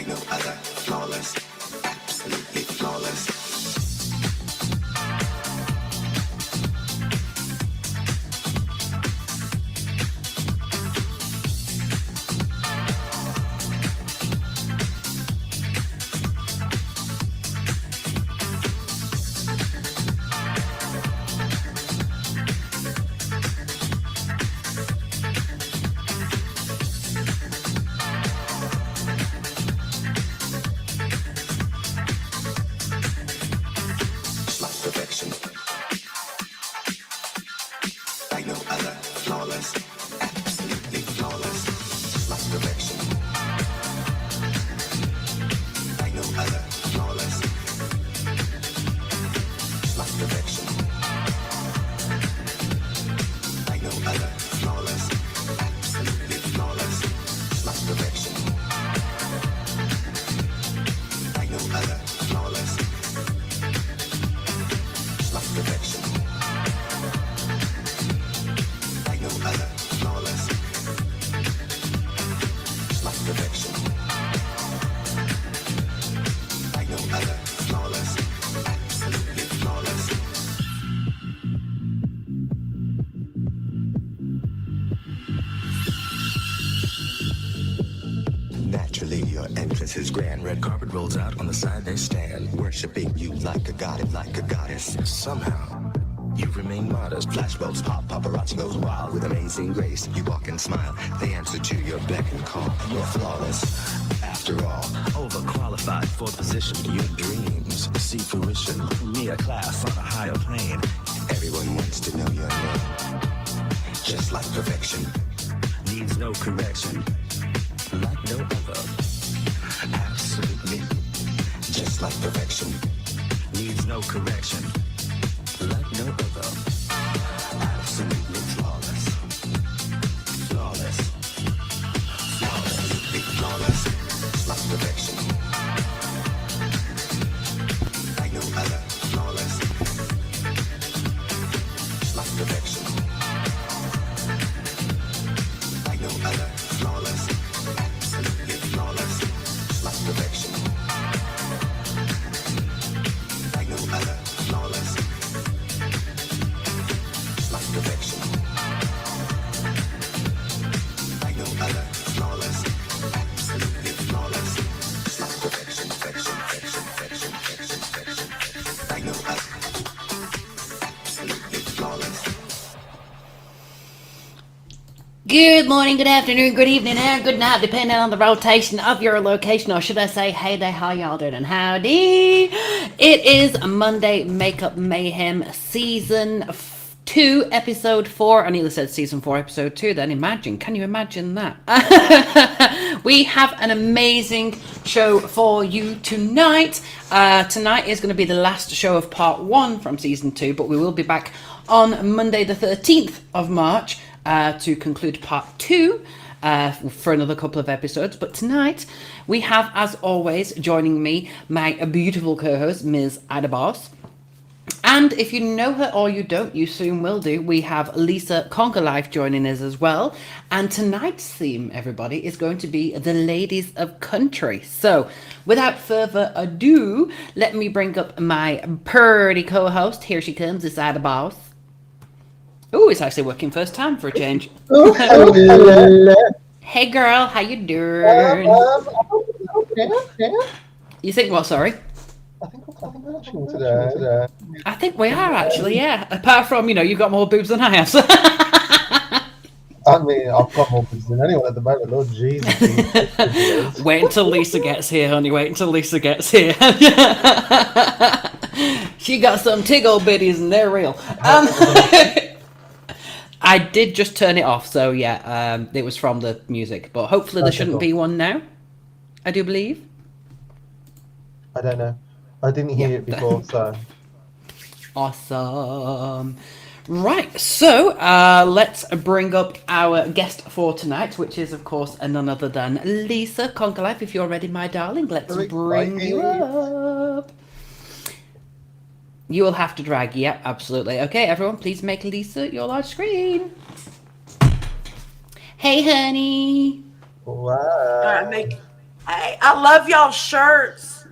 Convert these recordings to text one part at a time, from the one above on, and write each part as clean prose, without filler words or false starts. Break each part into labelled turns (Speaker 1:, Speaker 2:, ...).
Speaker 1: like no other, flawless, absolutely flawless.
Speaker 2: His grand red carpet rolls out on the side they stand, worshiping you like a god and like a goddess. Somehow, you remain modest. Flashbulbs pop, paparazzi goes wild with amazing grace. You walk and smile, they answer to your beck and call. You're flawless, after all. Overqualified for the position. Your dreams see fruition. Me a class on a higher plane. Everyone wants to know your name. Just like perfection. Needs no correction. Like no other. Absolutely, just like perfection, needs no correction, like no other. Absolutely flawless, flawless, flawless, absolutely flawless, like perfection, like no other. Flawless, like perfection, like no other. Flawless, absolutely flawless. Perfection, like no other, flawless, like perfection, like no other, flawless, absolutely flawless, like perfection, perfection, perfection, perfection, perfection, perfection, like no other, absolutely flawless.
Speaker 3: Good morning, good afternoon, good evening, and good night, depending on the rotation of your location, or should I say, hey there, how y'all doing, and howdy. It is Monday Makeup Mayhem Season 2, Episode 4. I nearly said Season 4, Episode 2, then can you imagine that? We have an amazing show for you tonight. Tonight is going to be the last show of Part 1 from Season 2, but we will be back on Monday the 13th of March to conclude Part 2 for another couple of episodes. But tonight we have, as always, joining me, my beautiful co-host, Ms. Ada Boss. And if you know her or you don't, you soon will do. We have Lisa Conquer Life joining us as well. And tonight's theme, everybody, is going to be the Ladies of Country. So without further ado, let me bring up my pretty co-host. Here she comes, this Ada Boss. Oh, it's actually working first time for a change.
Speaker 4: Oh, hello.
Speaker 3: Hey girl, how you doing?
Speaker 4: Okay.
Speaker 3: You think what, sorry?
Speaker 4: I think we're actually today.
Speaker 3: I think we are actually, yeah. Apart from, you've got more boobs than I have. So.
Speaker 4: I mean, I've got more boobs than anyone at the moment. Lord Jesus.
Speaker 3: Wait until Lisa gets here, honey. Wait until Lisa gets here. She got some tiggle bitties and they're real. I did just turn it off, so yeah, it was from the music. But hopefully there shouldn't be one now, I do believe.
Speaker 4: I don't know. I didn't hear it before, so.
Speaker 3: Awesome. Right, so let's bring up our guest for tonight, which is, of course, none other than Lisa Conquer Life. If you're ready, my darling, let's bring you up. You will have to drag. Yep, absolutely. Okay, everyone, please make Lisa your large screen. Hey, honey.
Speaker 4: Wow.
Speaker 5: Hey, I love y'all shirts.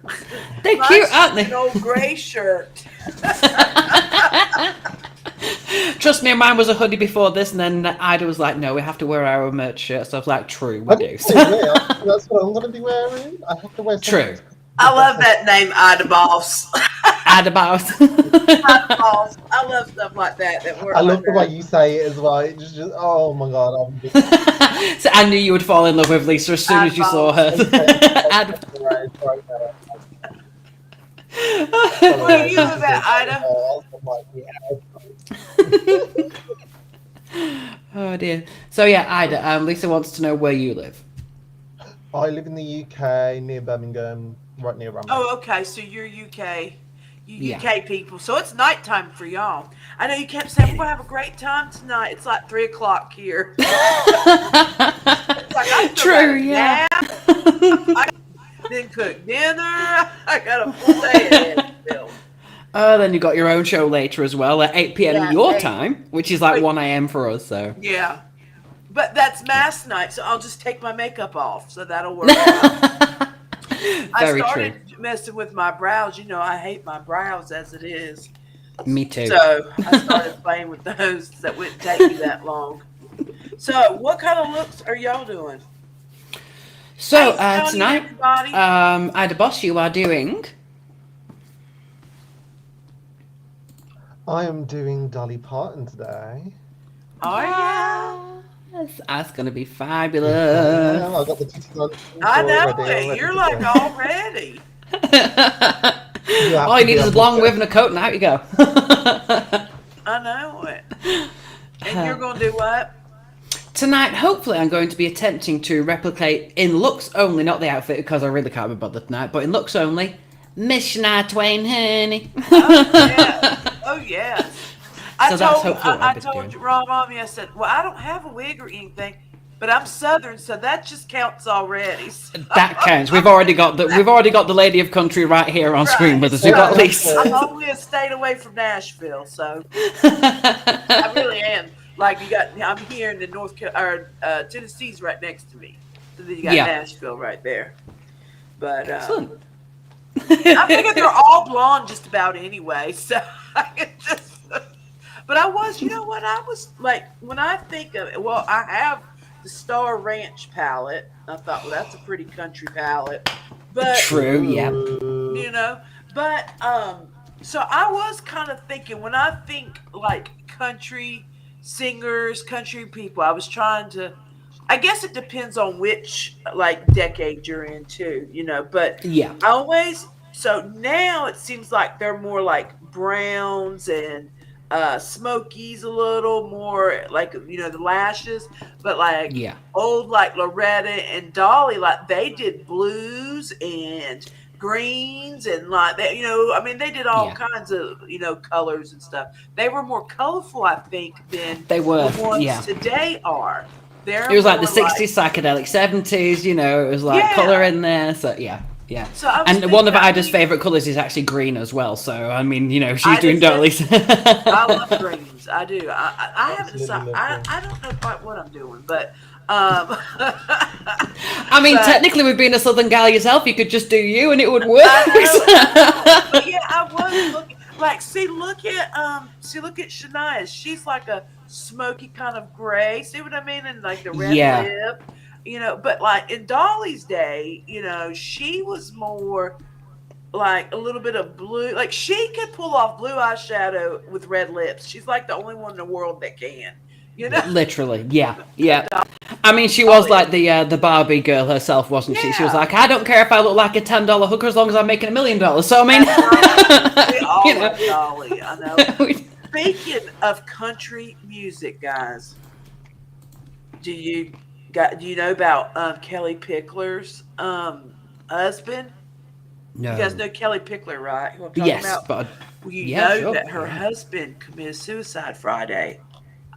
Speaker 3: They're
Speaker 5: Mine's
Speaker 3: cute, aren't
Speaker 5: just an
Speaker 3: they?
Speaker 5: old gray shirt.
Speaker 3: Trust me, mine was a hoodie before this, and then Ida was like, "No, we have to wear our own merch shirt." So I was like, "True, we
Speaker 4: I
Speaker 3: do."
Speaker 4: didn't say yeah. That's what I'm going to be wearing. I have to wear something.
Speaker 3: True.
Speaker 5: I love that name, Ida Boss.
Speaker 3: Ida Boss.
Speaker 5: Ida Boss. I love stuff like that. That
Speaker 4: I
Speaker 5: work
Speaker 4: love
Speaker 5: like
Speaker 4: the way
Speaker 5: that.
Speaker 4: you say it as well. It just oh my god,
Speaker 3: So I knew you would fall in love with Lisa as soon as
Speaker 5: Ida
Speaker 3: you saw
Speaker 5: Boss.
Speaker 3: her. Ida-
Speaker 4: right now.
Speaker 5: Where do you live at, Ida?
Speaker 3: oh dear. So yeah, Ida. Lisa wants to know where you live.
Speaker 4: I live in the UK near Birmingham, right near Ramsey.
Speaker 5: Oh, okay. So you're UK. You
Speaker 3: Yeah.
Speaker 5: UK people. So it's nighttime for y'all. I know you kept saying we're gonna have a great time tonight. It's like 3 o'clock here. It's like I still
Speaker 3: True.
Speaker 5: got a
Speaker 3: Yeah.
Speaker 5: nap. I didn't cook dinner. I got a full day ahead still.
Speaker 3: Oh, then you got your own show later as well at 8 p.m.
Speaker 5: Yeah,
Speaker 3: your
Speaker 5: 8.
Speaker 3: time, which is like
Speaker 5: Wait.
Speaker 3: 1 a.m. for us. So
Speaker 5: Yeah. But that's mass night, so I'll just take my makeup off, so that'll work out. I
Speaker 3: very
Speaker 5: started
Speaker 3: true.
Speaker 5: messing with my brows. You know, I hate my brows as it is.
Speaker 3: Me too.
Speaker 5: So I started playing with those that wouldn't take me that long. So what kind of looks are y'all doing?
Speaker 3: So
Speaker 5: Hey, Tony,
Speaker 3: tonight,
Speaker 5: everybody.
Speaker 3: Ida Boss, you are doing.
Speaker 4: I am doing Dolly Parton today.
Speaker 5: Oh yeah.
Speaker 3: Yes, that's gonna be
Speaker 4: Yeah,
Speaker 3: fabulous.
Speaker 4: I got the titties on.
Speaker 5: I know
Speaker 4: already
Speaker 5: it. You're
Speaker 4: to
Speaker 5: like
Speaker 4: go.
Speaker 5: all ready.
Speaker 4: You have
Speaker 3: All
Speaker 4: to
Speaker 3: you
Speaker 4: be
Speaker 3: need is a
Speaker 4: on
Speaker 3: blonde
Speaker 4: the
Speaker 3: wig and a coat, and out you go.
Speaker 5: I know it. And you're gonna do what?
Speaker 3: Tonight, hopefully, I'm going to be attempting to replicate in looks only, not the outfit because I really can't be bothered tonight, but in looks only, Miss Shania Twain, honey.
Speaker 5: Oh yeah. Oh yes.
Speaker 3: So that's hopefully what I'll
Speaker 5: I
Speaker 3: be
Speaker 5: told
Speaker 3: doing.
Speaker 5: Rob Mommy, I said, well, I don't have a wig or anything, but I'm Southern, so that just counts already. So,
Speaker 3: That counts. We've already got the lady of country right here on screen
Speaker 5: right.
Speaker 3: with us. We've got
Speaker 5: So
Speaker 3: Lisa.
Speaker 5: I'm only a state away from Nashville, so I really am. Like I'm here in the Tennessee's right next to me, so then you got
Speaker 3: Yeah.
Speaker 5: Nashville right there. But
Speaker 3: Excellent.
Speaker 5: I figure they're all blonde just about anyway, so I can just. But I was, you know what? I was like, when I think of it, well, I have the Star Ranch palette. I thought, well, that's a pretty country palette. But,
Speaker 3: True. Yeah.
Speaker 5: you know, but, so I was kind of thinking, when I think like country singers, country people, I was trying to, I guess it depends on which like decade you're into, you know, but
Speaker 3: Yeah.
Speaker 5: I always, so now it seems like they're more like browns and Smokies a little more like the lashes, but like
Speaker 3: Yeah.
Speaker 5: old like Loretta and Dolly, like they did blues and greens and like that, I mean they did all
Speaker 3: Yeah.
Speaker 5: kinds of colors and stuff. They were more colorful, I think, than
Speaker 3: They were.
Speaker 5: the ones
Speaker 3: Yeah.
Speaker 5: today are. They're
Speaker 3: It was like the
Speaker 5: more
Speaker 3: 60s psychedelic 70s, it was like
Speaker 5: Yeah.
Speaker 3: colour in there. So yeah.
Speaker 5: So I was
Speaker 3: And one of
Speaker 5: thinking,
Speaker 3: Ida's favourite colours is actually green as well. So I mean, she's
Speaker 5: I
Speaker 3: doing
Speaker 5: do too.
Speaker 3: Dolly's.
Speaker 5: I love greens. I do. I haven't
Speaker 4: Absolutely
Speaker 5: decided.
Speaker 4: love
Speaker 5: I don't know quite what I'm doing, but
Speaker 3: I mean,
Speaker 5: but-
Speaker 3: technically, with being a Southern gal yourself, you could just do you and it would work.
Speaker 5: I know. But yeah, I was looking like look at Shania. She's like a smoky kind of gray. See what I mean? And like the red
Speaker 3: Yeah.
Speaker 5: lip. But like in Dolly's day, she was more like a little bit of blue. Like she could pull off blue eyeshadow with red lips. She's like the only one in the world that can.
Speaker 3: Literally, yeah. I mean, she was like the Barbie girl herself, wasn't she? She was
Speaker 5: Yeah.
Speaker 3: like, I don't care if I look like a $10 hooker as long as I'm making $1 million. So I mean,
Speaker 5: We all
Speaker 3: You know.
Speaker 5: love Dolly. I know. Speaking of country music, guys, do you know about Kelly Pickler's husband?
Speaker 3: no.
Speaker 5: You guys know Kelly Pickler, right? Who I'm talking
Speaker 3: Yes,
Speaker 5: about?
Speaker 3: but
Speaker 5: Well, you
Speaker 3: yeah,
Speaker 5: know
Speaker 3: sure.
Speaker 5: that her husband committed suicide Friday.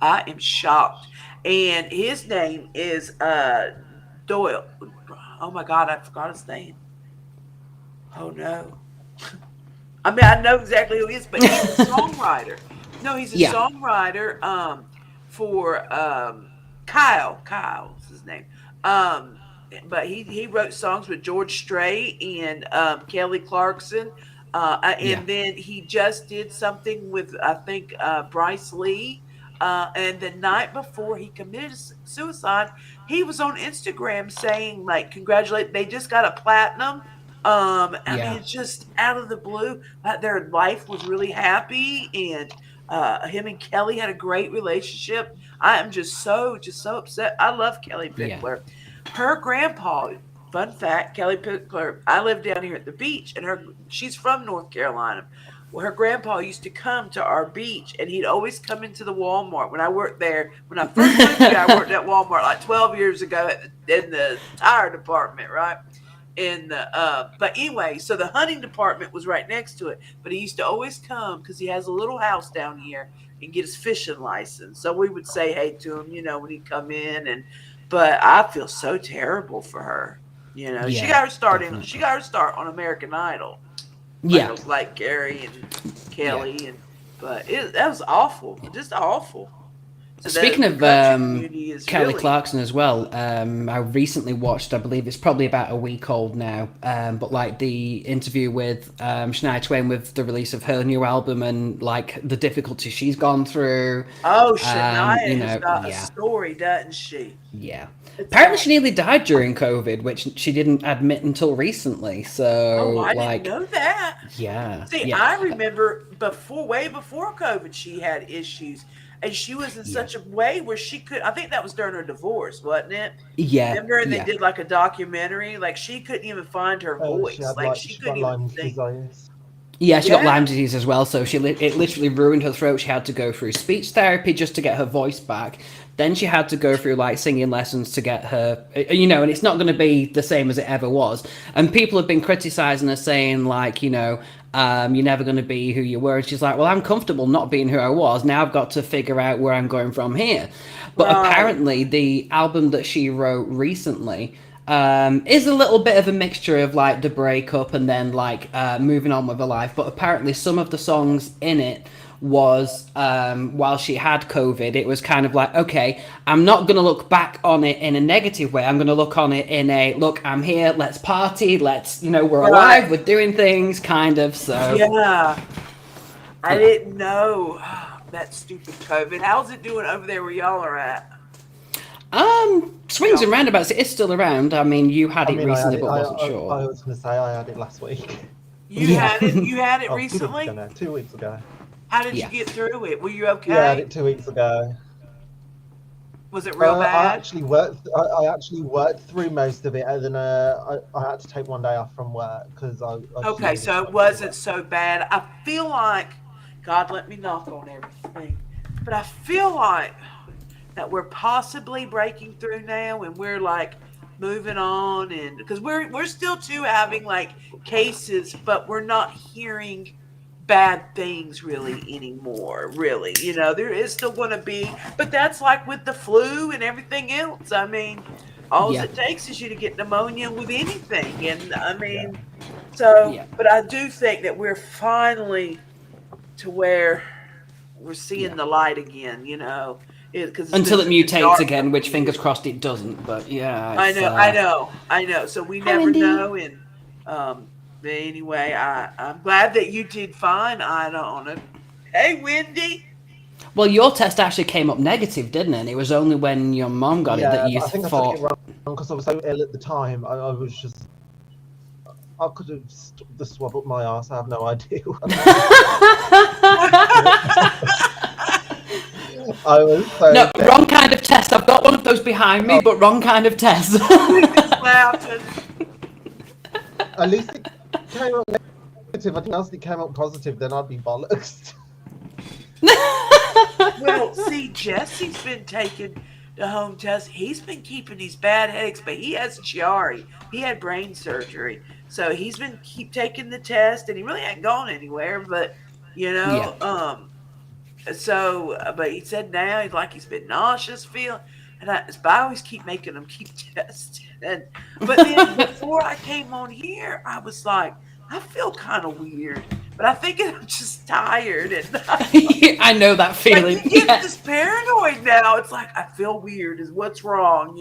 Speaker 5: I am shocked. And his name is Doyle. Oh my God, I forgot his name. Oh no. I mean, I know exactly who he is, but he's a songwriter. No, he's a
Speaker 3: Yeah.
Speaker 5: songwriter for Kyle. Kyle's his name. but he wrote songs with George Strait and Kelly Clarkson.
Speaker 3: Yeah.
Speaker 5: And then he just did something with, I think, Bryce Lee. And the night before he committed suicide, he was on Instagram saying, like, congratulate, they just got a platinum. I mean,
Speaker 3: Yeah.
Speaker 5: it's just out of the blue. Their life was really happy, and him and Kelly had a great relationship. I am just so upset. I love Kelly
Speaker 3: Yeah.
Speaker 5: Pickler. Her grandpa, fun fact, Kelly Pickler, I live down here at the beach, and she's from North Carolina. Well, her grandpa used to come to our beach, and he'd always come into the Walmart when I worked there. When I first moved here, I worked at Walmart like 12 years ago in the tire department, right? But anyway, so the hunting department was right next to it. But he used to always come because he has a little house down here and get his fishing license. So we would say hey to him, when he'd come in. But I feel so terrible for her.
Speaker 3: Yeah,
Speaker 5: she got her start
Speaker 3: definitely.
Speaker 5: she got her start on American Idol.
Speaker 3: Yeah.
Speaker 5: Like Gary and Kelly, but that was awful, just awful. So
Speaker 3: Speaking of
Speaker 5: community is
Speaker 3: Kelly
Speaker 5: really-
Speaker 3: Clarkson as well, I recently watched, I believe it's probably about a week old now, but like the interview with Shania Twain with the release of her new album and like the difficulties she's gone through.
Speaker 5: Oh, Shania
Speaker 3: you
Speaker 5: has
Speaker 3: know,
Speaker 5: got
Speaker 3: yeah.
Speaker 5: a story, doesn't she?
Speaker 3: Yeah.
Speaker 5: It's
Speaker 3: Apparently
Speaker 5: all-
Speaker 3: she nearly died during COVID, which she didn't admit until recently. So,
Speaker 5: Oh, I
Speaker 3: like,
Speaker 5: didn't know that.
Speaker 3: yeah.
Speaker 5: See,
Speaker 3: yeah.
Speaker 5: I remember way before COVID, she had issues, and she was in such a way where she could. I think that was during her divorce, wasn't it?
Speaker 3: Yeah.
Speaker 5: Remember, and
Speaker 3: yeah.
Speaker 5: they did like a documentary. Like she couldn't even find her voice.
Speaker 4: She had,
Speaker 5: Like she
Speaker 4: she got
Speaker 5: couldn't even
Speaker 4: Lyme
Speaker 5: think.
Speaker 4: disease.
Speaker 3: Yeah, she got
Speaker 5: Yeah.
Speaker 3: Lyme disease as well, so it literally ruined her throat. She had to go through speech therapy just to get her voice back. Then she had to go through like singing lessons to get her, and it's not going to be the same as it ever was. And people have been criticizing her, saying like, you're never going to be who you were. And she's like, well, I'm comfortable not being who I was. Now I've got to figure out where I'm going from here. But
Speaker 5: Right.
Speaker 3: apparently, the album that she wrote recently is a little bit of a mixture of like the breakup and then like moving on with her life. But apparently some of the songs in it was while she had COVID, it was kind of like, okay, I'm not going to look back on it in a negative way. I'm going to look on it in a, look, I'm here, let's party, let's, we're alive, we're doing things, kind of. So
Speaker 5: Yeah, I didn't know that stupid COVID. How's it doing over there where y'all are at?
Speaker 3: swings and roundabouts, it is still around. I mean, you had it
Speaker 4: I
Speaker 3: recently,
Speaker 4: had
Speaker 3: but
Speaker 4: I
Speaker 3: wasn't sure.
Speaker 4: I was going to say I had it last week.
Speaker 5: You had it. You had it
Speaker 4: Oh, 2 weeks
Speaker 5: recently.
Speaker 4: ago now, 2 weeks ago.
Speaker 5: How did
Speaker 3: Yeah.
Speaker 5: you get through it? Were you okay?
Speaker 4: Yeah, I had it 2 weeks ago.
Speaker 5: Was it real
Speaker 4: I
Speaker 5: bad?
Speaker 4: actually worked. I actually worked through most of it, and then I had to take one day off from work because I
Speaker 5: Okay, so it wasn't so bad. I feel like, God, let me knock on everything, but I feel like that we're possibly breaking through now, and we're like moving on, and because we're still too having like cases, but we're not hearing bad things really anymore. Really, there is still going to be, but that's like with the flu and everything else. I mean, all
Speaker 3: Yeah.
Speaker 5: it takes is you to get pneumonia with anything, and I mean, so.
Speaker 3: Yeah.
Speaker 5: But I do think that we're finally to where we're seeing the light again.
Speaker 3: Until it mutates again, which fingers crossed it doesn't. But yeah,
Speaker 5: I
Speaker 3: it's,
Speaker 5: know. So we
Speaker 3: Hi,
Speaker 5: never
Speaker 3: Wendy.
Speaker 5: know, and but anyway, I'm glad that you did fine, Ida, on it. Hey, Wendy.
Speaker 3: Well, your test actually came up negative, didn't it? And it was only when your mom got it that you
Speaker 4: but I think I
Speaker 3: thought.
Speaker 4: took it wrong because I was so ill at the time. I was just. I could have stuck the swab up my arse. I have no idea. I was so
Speaker 3: No, wrong kind of test. I've got one of those behind me, but wrong kind of test.
Speaker 5: Laughing.
Speaker 4: At least it came up negative. I think else it came up positive, then I'd be bollocks.
Speaker 5: Well, see, Jesse's been taking the home test. He's been keeping these bad headaches, but he has Chiari. He had brain surgery, so he's been keep taking the test, and he really ain't gone anywhere. But but he said now he's been nauseous, but I always keep making him keep testing. But then before I came on here, I was like, I feel kind of weird, but I think I'm just tired, and
Speaker 3: I know that feeling.
Speaker 5: like, you get
Speaker 3: Yeah.
Speaker 5: this paranoid now. It's like I feel weird. Is what's wrong,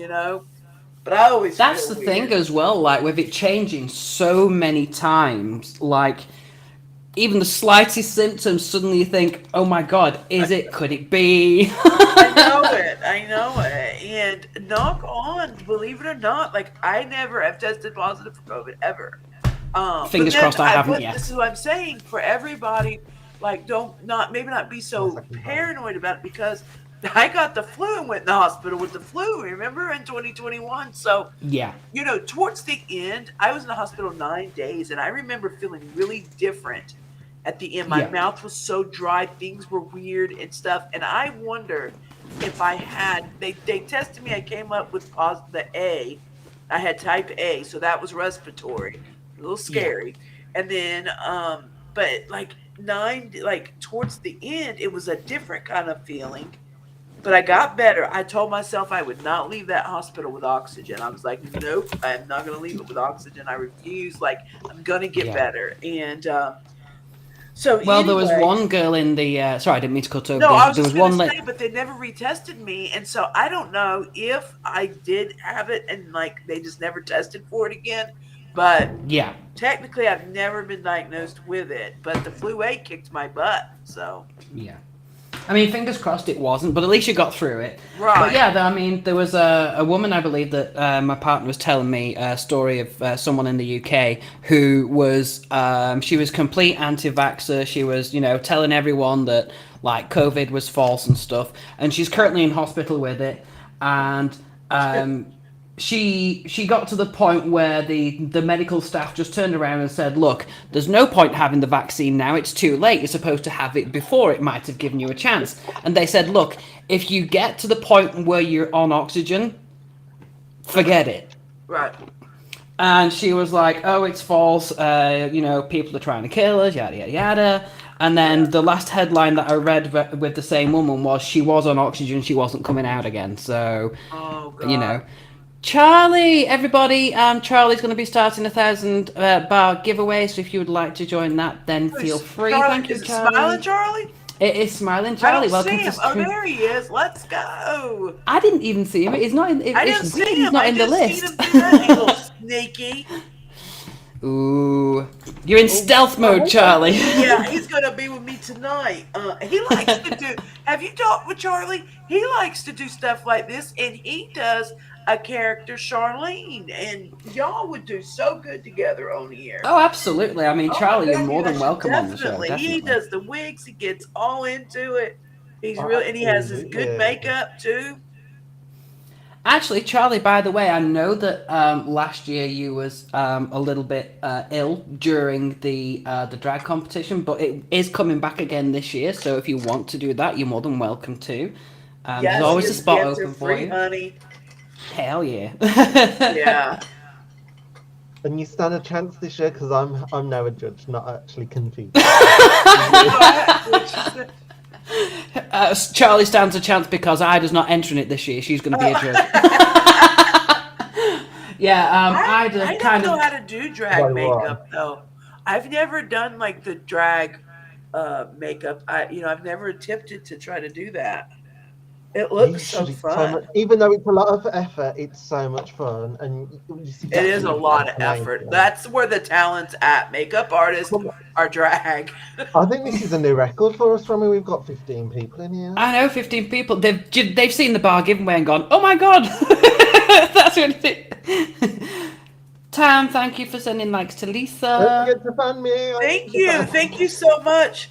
Speaker 5: But I always
Speaker 3: That's
Speaker 5: feel
Speaker 3: the
Speaker 5: weird.
Speaker 3: thing as well, like with it changing so many times, like even the slightest symptoms, suddenly you think, oh my god, could it be?
Speaker 5: I know it. I know it. And knock on, believe it or not, like I never have tested positive for COVID ever. But
Speaker 3: Fingers
Speaker 5: then
Speaker 3: crossed I haven't
Speaker 5: but
Speaker 3: yet.
Speaker 5: this is what I'm saying for everybody. Like, maybe not be so
Speaker 4: Yes, I can tell.
Speaker 5: paranoid about it because I got the flu and went in the hospital with the flu. Remember in 2021? So
Speaker 3: Yeah.
Speaker 5: towards the end, I was in the hospital 9 days, and I remember feeling really different at the end. My
Speaker 3: Yeah.
Speaker 5: mouth was so dry, things were weird and stuff. And I wonder if I had, they tested me, I came up with the A. I had type A, so that was respiratory, a little scary. And then, but like towards the end, it was a different kind of feeling. But I got better. I told myself I would not leave that hospital with oxygen. I was like, nope, I'm not going to leave it with oxygen. I refuse. Like, I'm going to get better. And so
Speaker 3: Well, there was
Speaker 5: anyway-
Speaker 3: one girl in the. Sorry, I didn't mean to cut over.
Speaker 5: No, I was
Speaker 3: there
Speaker 5: just
Speaker 3: was
Speaker 5: going
Speaker 3: one
Speaker 5: to say, but they never retested me. And so I don't know if I did have it and like they just never tested for it again. But
Speaker 3: Yeah.
Speaker 5: technically, I've never been diagnosed with it. But the flu A kicked my butt. So
Speaker 3: Yeah. I mean, fingers crossed it wasn't, but at least you got through it.
Speaker 5: Right.
Speaker 3: But yeah, I mean, there was a woman, I believe, that my partner was telling me a story of someone in the UK who was, she was complete anti-vaxxer. She was, telling everyone that, like, COVID was false and stuff. And she's currently in hospital with it. And she got to the point where the medical staff just turned around and said, look, there's no point having the vaccine now, it's too late, you're supposed to have it before, it might have given you a chance. And they said, look, if you get to the point where you're on oxygen, forget it.
Speaker 5: right.
Speaker 3: And she was like, oh, it's false, people are trying to kill us, yada yada yada. And then the last headline that I read with the same woman was she was on oxygen, she wasn't coming out again. So
Speaker 5: Oh God.
Speaker 3: Charlie, everybody, Charlie's going to be starting 1,000 bar giveaway, so if you would like to join that, then feel free. Thank you,
Speaker 5: Is it
Speaker 3: Charlie.
Speaker 5: Smiling Charlie?
Speaker 3: It is Smiling Charlie.
Speaker 5: I don't
Speaker 3: Welcome
Speaker 5: see
Speaker 3: to
Speaker 5: him. Oh,
Speaker 3: stream.
Speaker 5: there he is. Let's go.
Speaker 3: I didn't even see him. He's not in.
Speaker 5: I didn't
Speaker 3: It's
Speaker 5: see
Speaker 3: weird.
Speaker 5: him.
Speaker 3: He's not
Speaker 5: I
Speaker 3: in the
Speaker 5: just seen
Speaker 3: list.
Speaker 5: him do that, you little sneaky.
Speaker 3: Ooh, you're in stealth mode, Charlie.
Speaker 5: Yeah, he's gonna be with me tonight. He likes to do. Have you talked with Charlie? He likes to do stuff like this, and he does a character Charlene, and y'all would do so good together on here.
Speaker 3: Oh, absolutely. I mean,
Speaker 5: Oh,
Speaker 3: Charlie,
Speaker 5: my
Speaker 3: you're
Speaker 5: God,
Speaker 3: more
Speaker 5: you
Speaker 3: than
Speaker 5: guys
Speaker 3: welcome
Speaker 5: should
Speaker 3: on the show. Definitely.
Speaker 5: He does the wigs. He gets all into it. He's
Speaker 4: Oh,
Speaker 5: real, and he has his good
Speaker 4: absolutely.
Speaker 5: makeup too.
Speaker 3: Actually, Charlie, by the way, I know that last year you was a little bit ill during the drag competition, but it is coming back again this year. So if you want to do that, you're more than welcome to. There's always a
Speaker 5: his
Speaker 3: spot
Speaker 5: gifts are
Speaker 3: open for
Speaker 5: free,
Speaker 3: you.
Speaker 5: honey.
Speaker 3: Hell yeah.
Speaker 5: Yeah.
Speaker 4: And you stand a chance this year because I'm now a judge, not actually competing.
Speaker 3: Charlie stands a chance because I does not enter in it this year. She's going to be a judge. Yeah,
Speaker 5: I don't
Speaker 3: kind
Speaker 5: know
Speaker 3: of.
Speaker 5: how to do drag
Speaker 4: Why,
Speaker 5: makeup though. I've never done like the drag makeup. I've never attempted to try to do that. It looks so
Speaker 4: Usually
Speaker 5: fun.
Speaker 4: much, even though it's a lot of effort, it's so much fun, and
Speaker 5: It is a lot of effort. That's where the talent's at. Makeup artists are drag.
Speaker 4: I think this is a new record for us, Romy. We've got 15 people in here.
Speaker 3: I know 15 people. They've seen the bar giveaway and gone, oh my god. That's what it is. Tam, thank you for sending likes to
Speaker 4: Don't
Speaker 3: Lisa.
Speaker 4: forget to fan me.
Speaker 5: Thank you so much.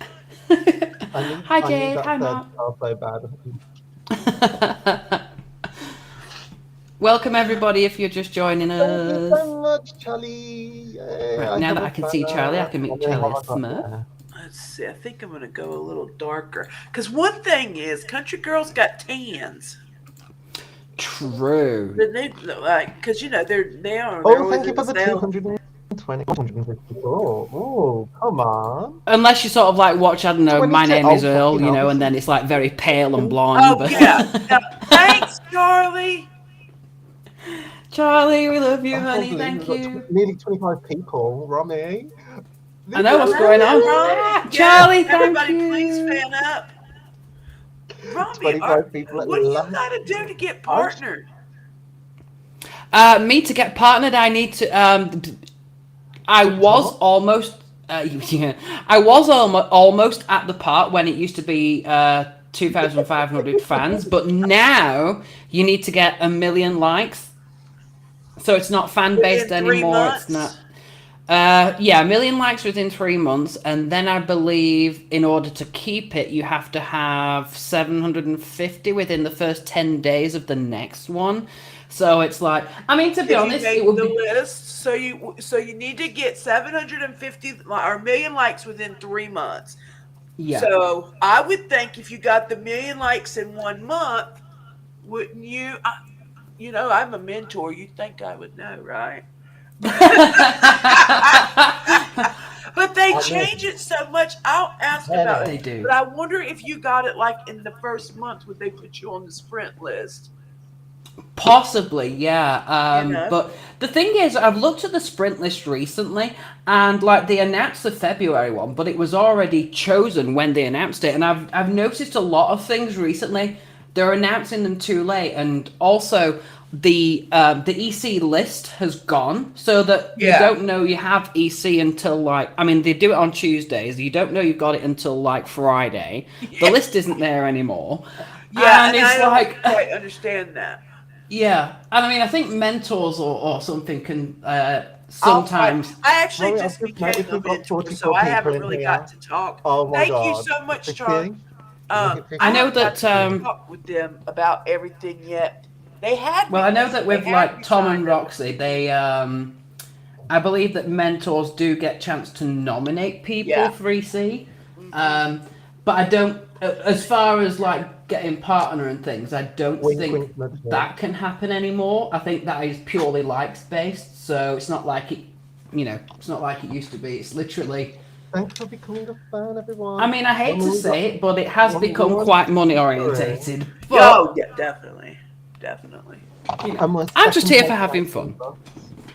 Speaker 3: Hi, Jade. Hi, Mark.
Speaker 4: So bad.
Speaker 3: Welcome everybody if you're just joining
Speaker 4: Thank you
Speaker 3: us.
Speaker 4: so much, Charlie. Yay,
Speaker 3: Right, now
Speaker 4: have
Speaker 3: that
Speaker 4: a
Speaker 3: I can see
Speaker 4: fan.
Speaker 3: Charlie, I can make
Speaker 4: Wonder
Speaker 3: Charlie
Speaker 4: how
Speaker 3: a
Speaker 4: I got
Speaker 3: Smurf.
Speaker 4: there.
Speaker 5: Let's see. I think I'm gonna go a little darker. Because one thing is, country girls got tans.
Speaker 3: True.
Speaker 5: Because they are.
Speaker 4: Oh, thank you for the 250. Oh, come on.
Speaker 3: Unless you sort of like watch, I don't know, My
Speaker 4: 22.
Speaker 3: Name is
Speaker 4: Oh,
Speaker 3: Earl,
Speaker 4: fucking hell.
Speaker 3: and then it's like very pale and blonde.
Speaker 5: Oh
Speaker 3: but...
Speaker 5: yeah. Thanks, Charlie.
Speaker 3: Charlie, we love you,
Speaker 4: I can't
Speaker 3: honey.
Speaker 4: believe
Speaker 3: Thank
Speaker 4: we've got
Speaker 3: you.
Speaker 4: Nearly 25 people, Romy.
Speaker 3: I know what's going on.
Speaker 5: Yeah,
Speaker 3: Charlie, thank
Speaker 5: everybody,
Speaker 3: you.
Speaker 5: please fan up. Robbie,
Speaker 4: 25 people at
Speaker 5: what do you
Speaker 4: last.
Speaker 5: gotta do to get partnered?
Speaker 3: Me to get partnered, I need to. I was almost. Yeah, I was almost at the part when it used to be 2,500 fans, but now you need to get 1 million likes. So it's not fan based
Speaker 5: Within 3
Speaker 3: anymore.
Speaker 5: months?
Speaker 3: It's not. Yeah, 1 million likes within 3 months, and then I believe in order to keep it, you have to have 750 within the first 10 days of the next one. So it's like, I mean, to be
Speaker 5: If you
Speaker 3: honest,
Speaker 5: make
Speaker 3: it would
Speaker 5: the
Speaker 3: be.
Speaker 5: list, so you need to get 750 or 1 million likes within 3 months.
Speaker 3: Yeah.
Speaker 5: So I would think if you got the 1 million likes in 1 month, wouldn't you? I'm a mentor. You think I would know, right? But they change it so much. I'll ask about
Speaker 3: They
Speaker 5: it.
Speaker 3: do.
Speaker 5: But I wonder if you got it like in the first month, would they put you on the sprint list?
Speaker 3: Possibly, yeah.
Speaker 5: You know?
Speaker 3: But the thing is, I've looked at the sprint list recently, and like they announced the February one, but it was already chosen when they announced it. And I've noticed a lot of things recently. They're announcing them too late, and also the EC list has gone, so that you don't know you have EC until they do it on Tuesdays. You don't know you've got it until like Friday. The list isn't there anymore.
Speaker 5: Yeah,
Speaker 3: and
Speaker 5: and
Speaker 3: it's
Speaker 5: I don't
Speaker 3: like
Speaker 5: quite understand that.
Speaker 3: yeah, and I mean, I think mentors or something can sometimes.
Speaker 5: I actually
Speaker 4: Sorry,
Speaker 5: just
Speaker 4: I've just
Speaker 5: became
Speaker 4: noticed
Speaker 5: a
Speaker 4: we've got
Speaker 5: mentor,
Speaker 4: 44
Speaker 5: so I haven't
Speaker 4: people in
Speaker 5: really
Speaker 4: here.
Speaker 5: got to talk.
Speaker 4: Oh my
Speaker 5: Thank
Speaker 4: God.
Speaker 5: you so much,
Speaker 4: Vicky?
Speaker 5: Charlie.
Speaker 4: I
Speaker 3: I know
Speaker 5: haven't got
Speaker 3: that,
Speaker 5: to talk with them about everything yet. They had.
Speaker 3: Well, I know that with
Speaker 5: they had
Speaker 3: like
Speaker 5: me
Speaker 3: Tom
Speaker 5: signed
Speaker 3: and
Speaker 5: up.
Speaker 3: Roxy, they I believe that mentors do get chance to nominate people
Speaker 5: Yeah.
Speaker 3: for EC. But I don't, as far as like getting partner and things, I don't
Speaker 4: Wink,
Speaker 3: think
Speaker 4: wink, nudge, nudge.
Speaker 3: that can happen anymore. I think that is purely likes based, so it's not like it, it's not like it used to be. It's literally.
Speaker 4: Thanks for becoming a fan, everyone.
Speaker 3: I mean, I hate to
Speaker 4: When we
Speaker 3: say
Speaker 4: got-
Speaker 3: it, but it has
Speaker 4: when we
Speaker 3: become
Speaker 4: got-
Speaker 3: quite money orientated. But
Speaker 5: Oh, yeah, definitely.
Speaker 4: And we're
Speaker 3: I'm just
Speaker 4: second
Speaker 3: here for
Speaker 4: place
Speaker 3: having
Speaker 4: on
Speaker 3: fun.
Speaker 4: Fiverr.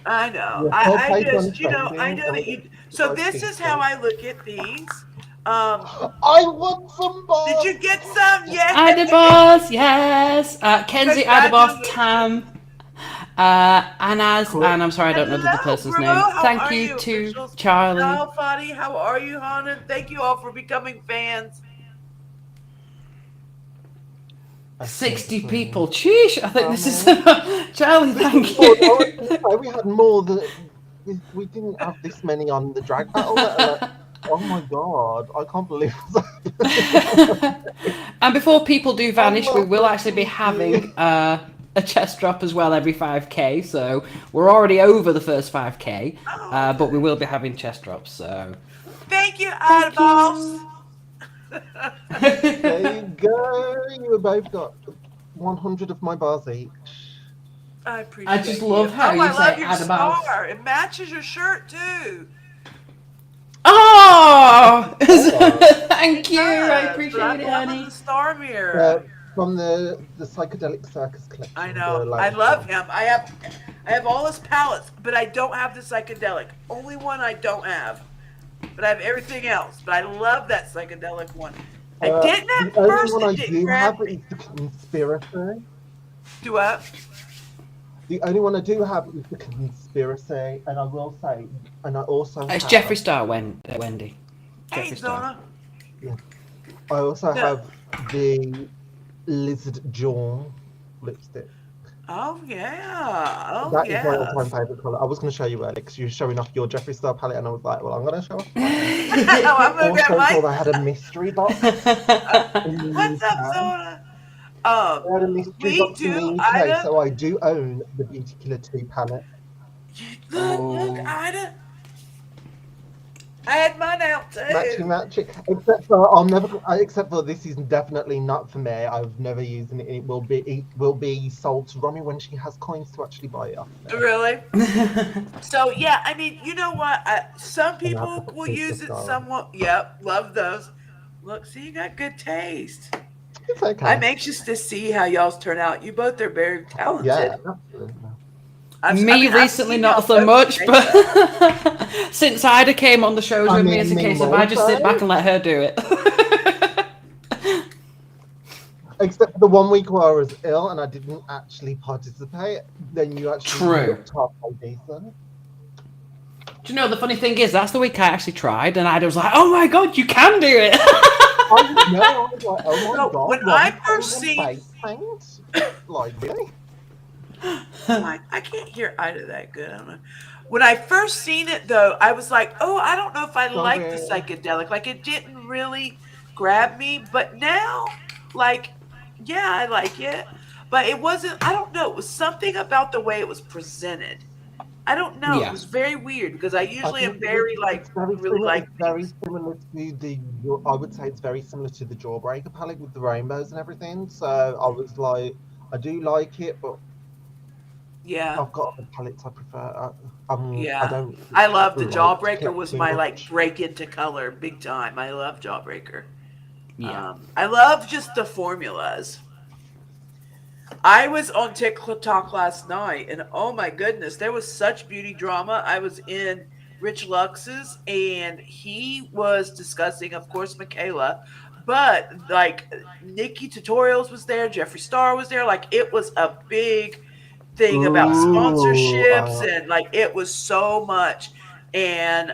Speaker 5: I know.
Speaker 4: You're
Speaker 5: I
Speaker 4: so paid on
Speaker 5: just, I know
Speaker 4: trending,
Speaker 5: that you.
Speaker 4: and
Speaker 5: So
Speaker 4: it's
Speaker 5: this is how I look at things.
Speaker 4: I want some bars.
Speaker 5: Did you get some? Yes.
Speaker 3: Adibos, yes. Kenzie, Adibos,
Speaker 5: Congratulations.
Speaker 3: Tam, Anaz, and I'm sorry I don't know the
Speaker 5: Hello,
Speaker 3: person's
Speaker 5: bro.
Speaker 3: name.
Speaker 5: How
Speaker 3: Thank
Speaker 5: are
Speaker 3: you
Speaker 5: you,
Speaker 3: to
Speaker 5: officials?
Speaker 3: Charlie.
Speaker 5: Hello, Fadi. How are you, Hana? Thank you all for becoming fans.
Speaker 3: 60 people. Sheesh, I think this is Charlie. Thank
Speaker 4: Oh,
Speaker 3: you.
Speaker 4: we had more than we didn't have this many on the drag battle. Oh my God, I can't believe that.
Speaker 3: And before people do vanish, we will actually be having a chest drop as well every 5k. So we're already over the first 5k, but we will be having chest drops. So
Speaker 5: Thank you, Adibos.
Speaker 4: There you go. You have both got 100 of my bars each.
Speaker 5: I appreciate
Speaker 3: I just
Speaker 5: you.
Speaker 3: love how you
Speaker 5: I
Speaker 3: say
Speaker 5: love your
Speaker 3: Adibos.
Speaker 5: star. It matches your shirt too.
Speaker 3: Oh, thank you. I
Speaker 5: Yes,
Speaker 3: appreciate
Speaker 5: but
Speaker 3: it,
Speaker 5: I'm loving
Speaker 3: honey.
Speaker 5: the star mirror.
Speaker 4: From the psychedelic circus collection.
Speaker 5: I know.
Speaker 4: the
Speaker 5: I
Speaker 4: latest
Speaker 5: love
Speaker 4: one.
Speaker 5: him. I have all his palettes, but I don't have the psychedelic. Only one I don't have. But I have everything else. But I love that psychedelic one. I didn't at
Speaker 4: The only
Speaker 5: first.
Speaker 4: one I
Speaker 5: It didn't
Speaker 4: do
Speaker 5: grab
Speaker 4: have
Speaker 5: me.
Speaker 4: is the conspiracy.
Speaker 5: Do what?
Speaker 4: The only one I do have is the conspiracy, and I will say, and I also
Speaker 3: It's
Speaker 4: have,
Speaker 3: Jeffree Star, Wendy.
Speaker 5: Hey,
Speaker 3: Jeffree Star.
Speaker 5: Zona.
Speaker 4: I also
Speaker 5: No.
Speaker 4: have the lizard jaw lipstick.
Speaker 5: Oh yeah. Oh
Speaker 4: That is
Speaker 5: yeah.
Speaker 4: my all-time favorite color. I was going to show you earlier because you were showing off your Jeffree Star palette, and I was like, well, I'm going to show off.
Speaker 5: Oh, I'm gonna
Speaker 4: Also
Speaker 5: grab
Speaker 4: thought
Speaker 5: my.
Speaker 4: I had a mystery box.
Speaker 5: What's up, Zona?
Speaker 4: I had a mystery
Speaker 5: We
Speaker 4: box in
Speaker 5: do,
Speaker 4: the UK,
Speaker 5: Ida.
Speaker 4: so I do own the Beauty Killer 2 palette.
Speaker 5: Look, Ida. I had mine out too.
Speaker 4: Matching. Except for this is definitely not for me. I've never used it. It will be sold to Romy when she has coins to actually buy it off.
Speaker 5: Really? So yeah, I mean, you know what? Some people
Speaker 4: the
Speaker 5: will
Speaker 4: pink
Speaker 5: use it.
Speaker 4: style.
Speaker 5: Somewhat. Yep, love those. Look, see, you got good taste.
Speaker 4: It's okay.
Speaker 5: I'm anxious to see how y'all's turn out. You both are very talented.
Speaker 4: Yeah, absolutely.
Speaker 3: Me recently, not so much, but since Ida came on the shows with me, it's a case of I just sit back and let her do it.
Speaker 4: Except for the 1 week where I was ill and I didn't actually participate, then you actually
Speaker 3: True.
Speaker 4: looked halfway decent.
Speaker 3: Do you know, the funny thing is, that's the week I actually tried, and I was like, oh my god, you can do it!
Speaker 4: I know, I was like, oh my
Speaker 5: No,
Speaker 4: god,
Speaker 5: when
Speaker 4: Robbie
Speaker 5: I
Speaker 4: put
Speaker 5: first
Speaker 4: on
Speaker 5: seen-
Speaker 4: face paint? Like, really?
Speaker 5: I can't hear Ida that good. I don't know. When I first seen it though, I was like, oh, I don't know if I like the
Speaker 4: Sorry.
Speaker 5: psychedelic. Like it didn't really grab me. But now, like, yeah, I like it. But it wasn't, I don't know, it was something about the way it was presented. I don't know.
Speaker 3: Yeah.
Speaker 5: It was very weird because I
Speaker 4: I
Speaker 5: usually am
Speaker 4: think
Speaker 5: very like
Speaker 4: it's very
Speaker 5: really
Speaker 4: similar,
Speaker 5: like
Speaker 4: it's very
Speaker 5: things.
Speaker 4: similar to the, I would say it's very similar to the Jawbreaker palette with the rainbows and everything. So I was like, I do like it, but
Speaker 5: Yeah.
Speaker 4: I've got other palettes I prefer. I
Speaker 5: Yeah.
Speaker 4: don't
Speaker 5: I love the
Speaker 4: like
Speaker 5: Jawbreaker
Speaker 4: Tech
Speaker 5: was
Speaker 4: too
Speaker 5: my like
Speaker 4: much.
Speaker 5: break into color big time. I love Jawbreaker.
Speaker 3: Yeah.
Speaker 5: I love just the formulas. I was on TikTok last night, and oh my goodness, there was such beauty drama. I was in Rich Lux's, and he was discussing, of course, Michaela, but like Nikki Tutorials was there, Jeffree Star was there. Like it was a big thing about
Speaker 4: Ooh,
Speaker 5: sponsorships, and like it was so much, and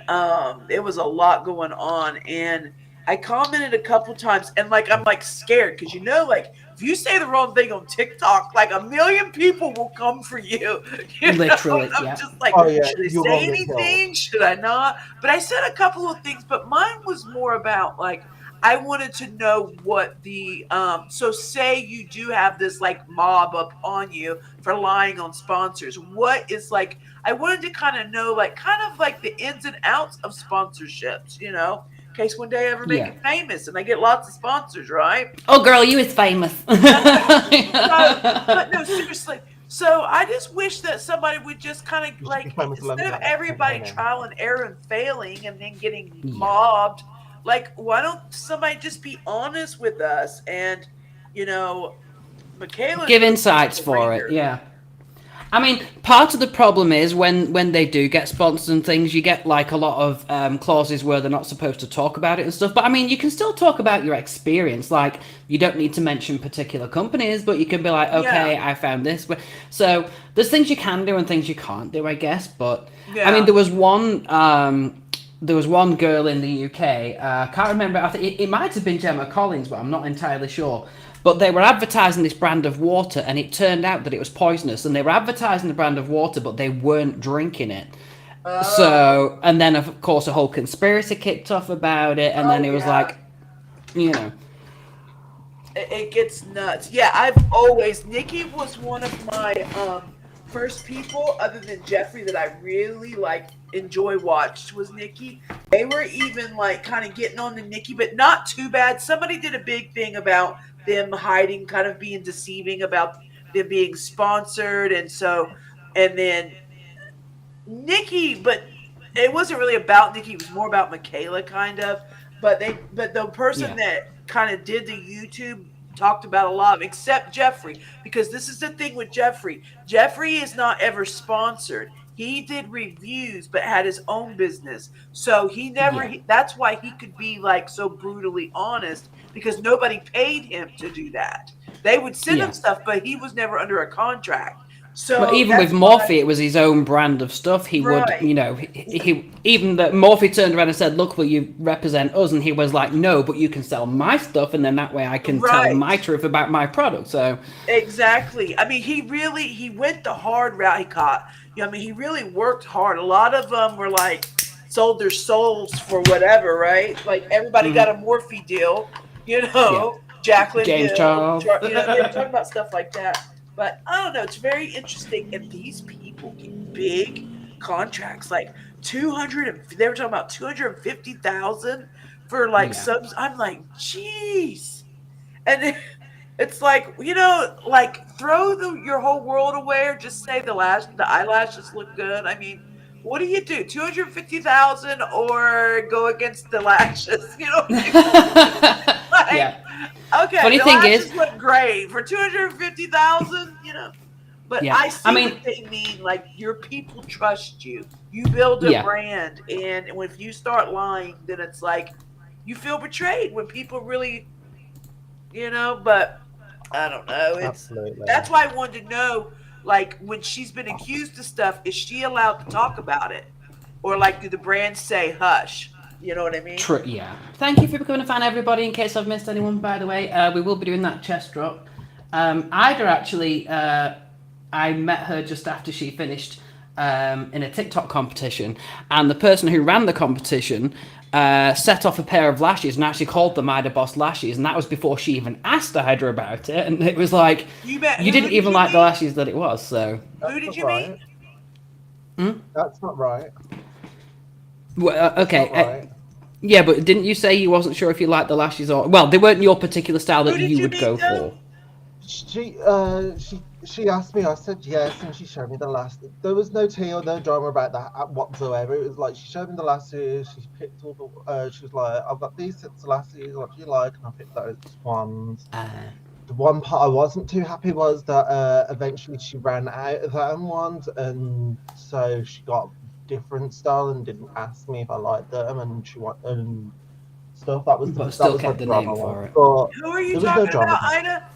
Speaker 5: it was a lot going on, and I commented a couple times, and like I'm like scared because like if you say the wrong thing on TikTok, like a million people will come for you. You know?
Speaker 3: Literally,
Speaker 5: I'm
Speaker 3: yeah.
Speaker 5: just like,
Speaker 4: oh yeah,
Speaker 5: should I
Speaker 4: you're
Speaker 5: say
Speaker 4: gonna get killed.
Speaker 5: anything? Should I not? But I said a couple of things, but mine was more about like I wanted to know what the so say you do have this like mob up on you for lying on sponsors. What is like I wanted to kind of know like kind of like the ins and outs of sponsorships, in case one day I ever make
Speaker 3: Yeah.
Speaker 5: it famous and I get lots of sponsors, right?
Speaker 3: Oh, girl, you is famous.
Speaker 5: But no, seriously. So I just wish that somebody would just kind of
Speaker 4: You should be
Speaker 5: like
Speaker 4: famous alone
Speaker 5: instead of
Speaker 4: without
Speaker 5: everybody
Speaker 4: campaigning.
Speaker 5: trial and error and failing and then getting
Speaker 3: Yeah.
Speaker 5: mobbed, like why don't somebody just be honest with us and Michaela
Speaker 3: Give insights for it, yeah. I mean, part of the problem is when they do get sponsors and things, you get like a lot of clauses where they're not supposed to talk about it and stuff. But I mean, you can still talk about your experience. Like, you don't need to mention particular companies, but you can be like, okay, I found this. So there's things you can do and things you can't do, I guess. But I mean, there was one girl in the UK. I can't remember. I think it might have been Gemma Collins, but I'm not entirely sure. But they were advertising this brand of water, and it turned out that it was poisonous. And they were advertising the brand of water, but they weren't drinking it. So, and then of course a whole conspiracy kicked off about it, and then it was like,
Speaker 5: it gets nuts. Yeah, Nikki was one of my first people other than Jeffree that I really watched was Nikki. They were even like kind of getting on to Nikki, but not too bad. Somebody did a big thing about them hiding, kind of being deceiving about them being sponsored, and then Nikki, but it wasn't really about Nikki, it was more about Michaela kind of. But the person that kind of did the YouTube talked about a lot of, except Jeffree, because this is the thing with Jeffree. Jeffree is not ever sponsored. He did reviews, but had his own business. So he never, that's why he could be like so brutally honest, because nobody paid him to do that. They would send him stuff, but he was never under a contract. So,
Speaker 3: but even with Morphe, it was his own brand of stuff. He would, he even that Morphe turned around and said, "Look, will you represent us?" And he was like, "No, but you can sell my stuff, and then that way I can tell my truth about my product." So
Speaker 5: exactly. I mean, he went the hard route. He really worked hard. A lot of them were like sold their souls for whatever, right? Like everybody got a Morphe deal, Jacqueline
Speaker 3: James
Speaker 5: Hill,
Speaker 3: Charles.
Speaker 5: they were talking about stuff like that. But I don't know. It's very interesting. And these people get big contracts, like 200. They were talking about 250,000 for like subs. I'm like, jeez. And it's like, like throw your whole world away, or just say the eyelashes look good. I mean, what do you do? 250,000 or go against the lashes? Okay,
Speaker 3: funny
Speaker 5: the
Speaker 3: thing
Speaker 5: lashes
Speaker 3: is,
Speaker 5: look great for 250,000. But I see what they mean. Like, your people trust you. You build a brand, and if you start lying, then it's like you feel betrayed when people really, But I don't know.
Speaker 4: Absolutely.
Speaker 5: That's why I wanted to know, like, when she's been accused of stuff, is she allowed to talk about it, or like, do the brands say hush? You know what I mean?
Speaker 3: True, yeah. Thank you for becoming a fan, everybody. In case I've missed anyone, by the way, we will be doing that chest drop. Ida actually, I met her just after she finished in a TikTok competition, and the person who ran the competition set off a pair of lashes and actually called them Ida Boss lashes, and that was before she even asked Ida about it. And it was like, you didn't even like the lashes that it was. So
Speaker 5: who did you meet?
Speaker 4: That's not right.
Speaker 3: Well, okay.
Speaker 4: That's not right.
Speaker 3: Yeah, but didn't you say you wasn't sure if you liked the lashes or... Well, they weren't your particular style that you would go for.
Speaker 4: She asked me, I said yes, and she showed me the last. There was no tea or no drama about that whatsoever. It was like, she showed me the lashes, she picked all the, she was like, I've got these sets of lashes, what do you like? And I picked those ones. The one part I wasn't too happy was that eventually she ran out of them ones, and so she got different style and didn't ask me if I liked them, and she wanted stuff. That was
Speaker 3: But
Speaker 4: that
Speaker 3: still
Speaker 4: was
Speaker 3: kept the
Speaker 4: drama
Speaker 3: name for
Speaker 4: one.
Speaker 3: it.
Speaker 4: But
Speaker 5: Who are you
Speaker 4: there was no
Speaker 5: talking
Speaker 4: drama.
Speaker 5: about, Ida?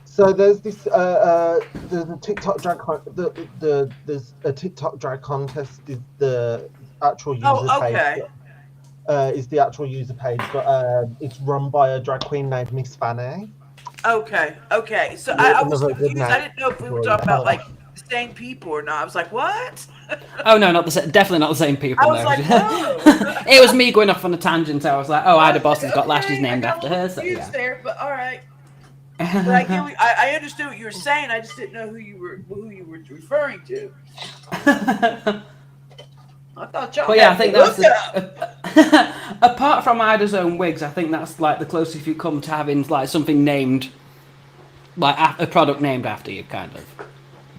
Speaker 4: So there's this there's a TikTok drag there's a TikTok drag contest is the actual user page. Is the actual user page, but it's run by a drag queen named Miss Fanny.
Speaker 5: Okay. So I was confused. I didn't know if we were talking about like the same people or not. I was like, what?
Speaker 3: Oh no, not the same. Definitely not the same people.
Speaker 5: I was like, whoa.
Speaker 3: It was me going off on a tangent. I was like, oh, Ida Boss has got lashes named after her. So yeah.
Speaker 5: There, but all right. But I understood what you were saying. I just didn't know who you were referring to. I thought y'all.
Speaker 3: But yeah, I think that's apart from Ida's own wigs. I think that's like the closest you come to having like something named, like a product named after you, kind of.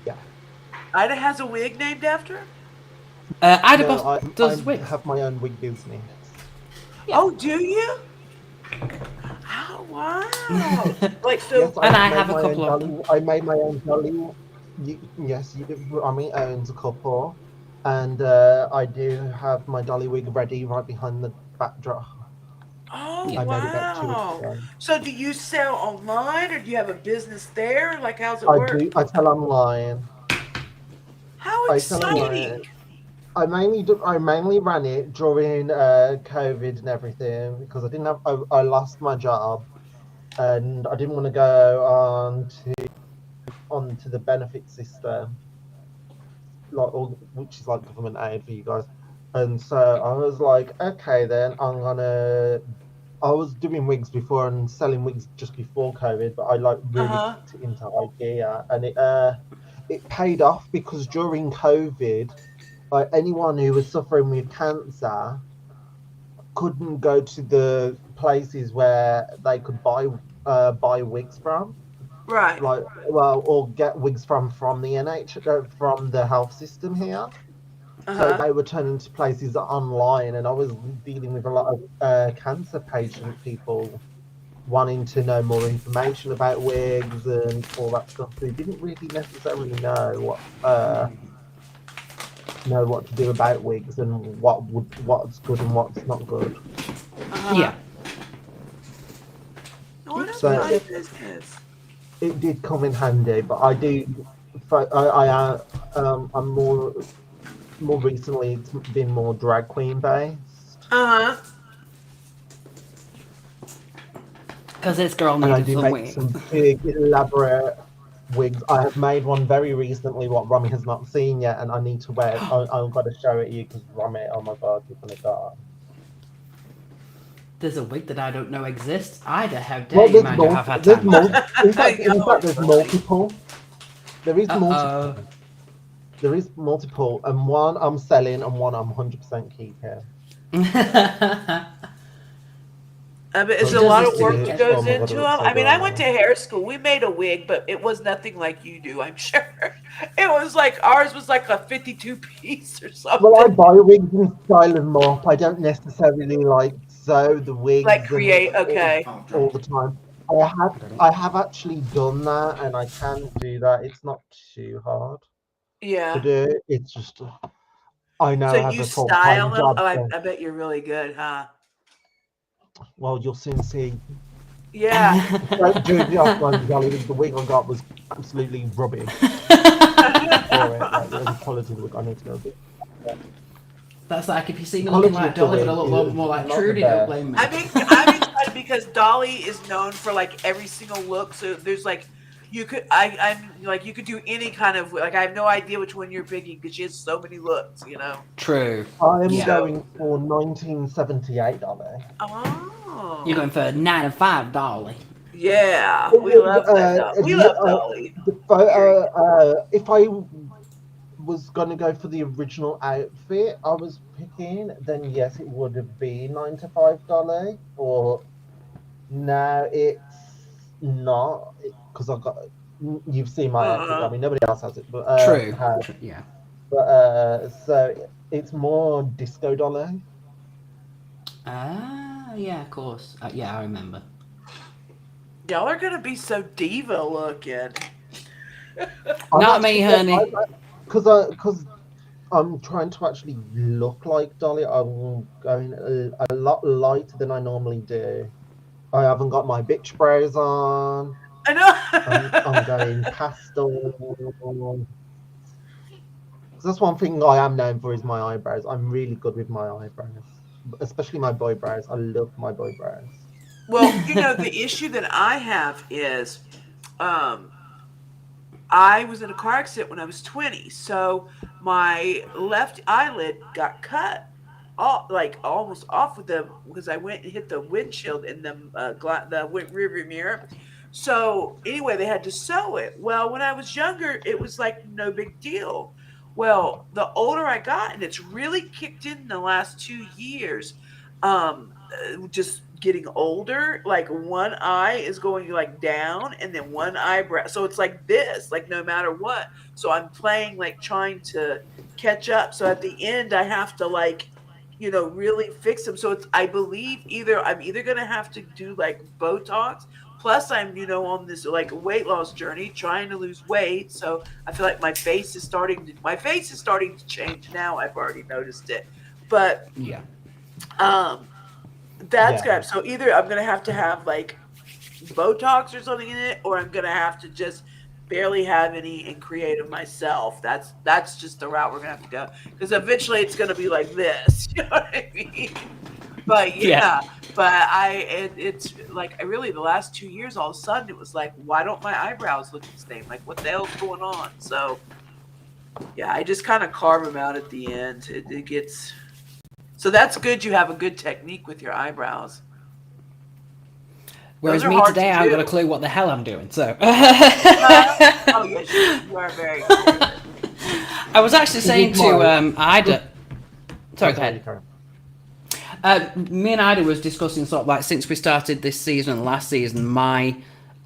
Speaker 4: Yeah.
Speaker 5: Ida has a wig named after her?
Speaker 3: Ida Boss does wigs.
Speaker 4: I have my own wig business.
Speaker 3: Yeah.
Speaker 5: Oh, do you? Oh, wow. Like, so.
Speaker 4: Yes,
Speaker 3: and I have a couple of them.
Speaker 4: I made my own dolly. Yes, Rami owns a couple. And I do have my dolly wig ready right behind the backdrop.
Speaker 5: Oh,
Speaker 4: I made it about 2
Speaker 5: wow.
Speaker 4: weeks ago.
Speaker 5: So do you sell online or do you have a business there? Like, how's it work?
Speaker 4: I sell online.
Speaker 5: How exciting.
Speaker 4: I mainly ran it during COVID and everything because I lost my job and I didn't want to go onto the benefit system, which is like government aid for you guys. And so I was like, okay, then I was doing wigs before and selling wigs just before COVID, but I like really got into idea, and it paid off because during COVID, like anyone who was suffering with cancer couldn't go to the places where they could buy wigs from.
Speaker 5: Right.
Speaker 4: Or get wigs from the from the health system here. So they were turning to places online, and I was dealing with a lot of cancer patient people wanting to know more information about wigs and all that stuff. They didn't really necessarily know what to do about wigs and what's good and what's not good.
Speaker 3: Yeah.
Speaker 5: So
Speaker 4: it did come in handy, but I'm more recently it's been more drag queen based.
Speaker 3: Because this girl
Speaker 4: and I
Speaker 3: needed
Speaker 4: do
Speaker 3: some
Speaker 4: make
Speaker 3: wigs.
Speaker 4: some big elaborate wigs. I have made one very recently, what Romy has not seen yet, and I need to wear it. I've got to show it to you because Romy, oh my god, you're gonna die.
Speaker 3: There's a wig that I don't know exists. Ida, how dare you, man, you have had time.
Speaker 4: In fact, there's multiple. There is multiple. There is multiple, and one I'm selling and one I'm 100% keeping.
Speaker 5: It's a lot of work that goes into them. I mean, I went to hair school. We made a wig, but it was nothing like you do, I'm sure. It was like, ours was like a 52 piece or something.
Speaker 4: Well, I buy wigs and style them up. I don't necessarily like sew the wigs.
Speaker 5: Like create,
Speaker 4: all the time. I have actually done that, and I can do that. It's not too hard.
Speaker 5: Yeah.
Speaker 4: To do. It's just I know.
Speaker 5: So
Speaker 4: I have
Speaker 5: you
Speaker 4: a
Speaker 5: style them?
Speaker 4: job,
Speaker 5: Oh, I bet you're really good, huh?
Speaker 4: Well, you'll soon see.
Speaker 5: Yeah.
Speaker 4: Don't judge me off my Dolly. The wig I got was absolutely rubbish for it. Like, the quality of the wig, I need to go.
Speaker 3: That's like if you see me looking
Speaker 4: Quality
Speaker 3: like
Speaker 4: of the
Speaker 3: Dolly, but
Speaker 4: wig
Speaker 3: a little
Speaker 4: is
Speaker 3: more like
Speaker 4: not the
Speaker 3: Trudy, don't
Speaker 4: best.
Speaker 3: blame me.
Speaker 5: I'm excited because Dolly is known for like every single look. So there's like I'm like you could do any kind of like I have no idea which one you're picking because she has so many looks, you know.
Speaker 3: True.
Speaker 4: I am
Speaker 3: Yeah.
Speaker 4: going for 1978 Dolly.
Speaker 5: Oh.
Speaker 3: You're going for 9 and 5, Dolly.
Speaker 5: Yeah, we love that. We love Dolly.
Speaker 4: The photo, if I was gonna go for the original outfit I was picking, then yes, it would have been 9 to 5 Dolly. Or now it's not because I've got. You've seen my outfit. I mean, nobody else has it, but
Speaker 3: True.
Speaker 4: has.
Speaker 3: Yeah.
Speaker 4: But so it's more disco Dolly.
Speaker 3: Ah, yeah, of course. Yeah, I remember.
Speaker 5: Y'all are gonna be so diva looking.
Speaker 3: Not me, honey.
Speaker 4: Because I'm trying to actually look like Dolly. I'm going a lot lighter than I normally do. I haven't got my bitch brows on.
Speaker 5: I know.
Speaker 4: I'm going pastel. That's one thing I am known for is my eyebrows. I'm really good with my eyebrows, especially my boy brows. I love my boy brows.
Speaker 5: Well, you know, the issue that I have is I was in a car accident when I was 20. So my left eyelid got cut off, like almost off with the because I went and hit the windshield in the rear view mirror. So anyway, they had to sew it. Well, when I was younger, it was like no big deal. Well, the older I got, and it's really kicked in the last 2 years, just getting older, like one eye is going like down and then one eyebrow. So it's like this, like no matter what. So I'm playing like trying to catch up. So at the end, I have to like, you know, really fix them. So it's, I believe I'm either going to have to do like Botox. Plus I'm, you know, on this like weight loss journey, trying to lose weight. So I feel like my face is starting to change now. I've already noticed it, but
Speaker 3: yeah.
Speaker 5: That's good. So either I'm gonna have to have like Botox or something in it, or I'm gonna have to just barely have any and create it myself. That's just the route we're gonna have to go. Because eventually it's gonna be like this. You know what I mean? But yeah. But it's like I really the last 2 years all of a sudden it was like, why don't my eyebrows look the same? Like what the hell's going on? So yeah, I just kind of carve them out at the end. It gets. So that's good. You have a good technique with your eyebrows.
Speaker 3: Whereas me today, I haven't got a clue what the hell I'm doing. So.
Speaker 5: Oh yes, you are very good.
Speaker 3: I was actually saying to Ida. Sorry, go ahead. Me and Ida was discussing sort of like since we started this season and last season, my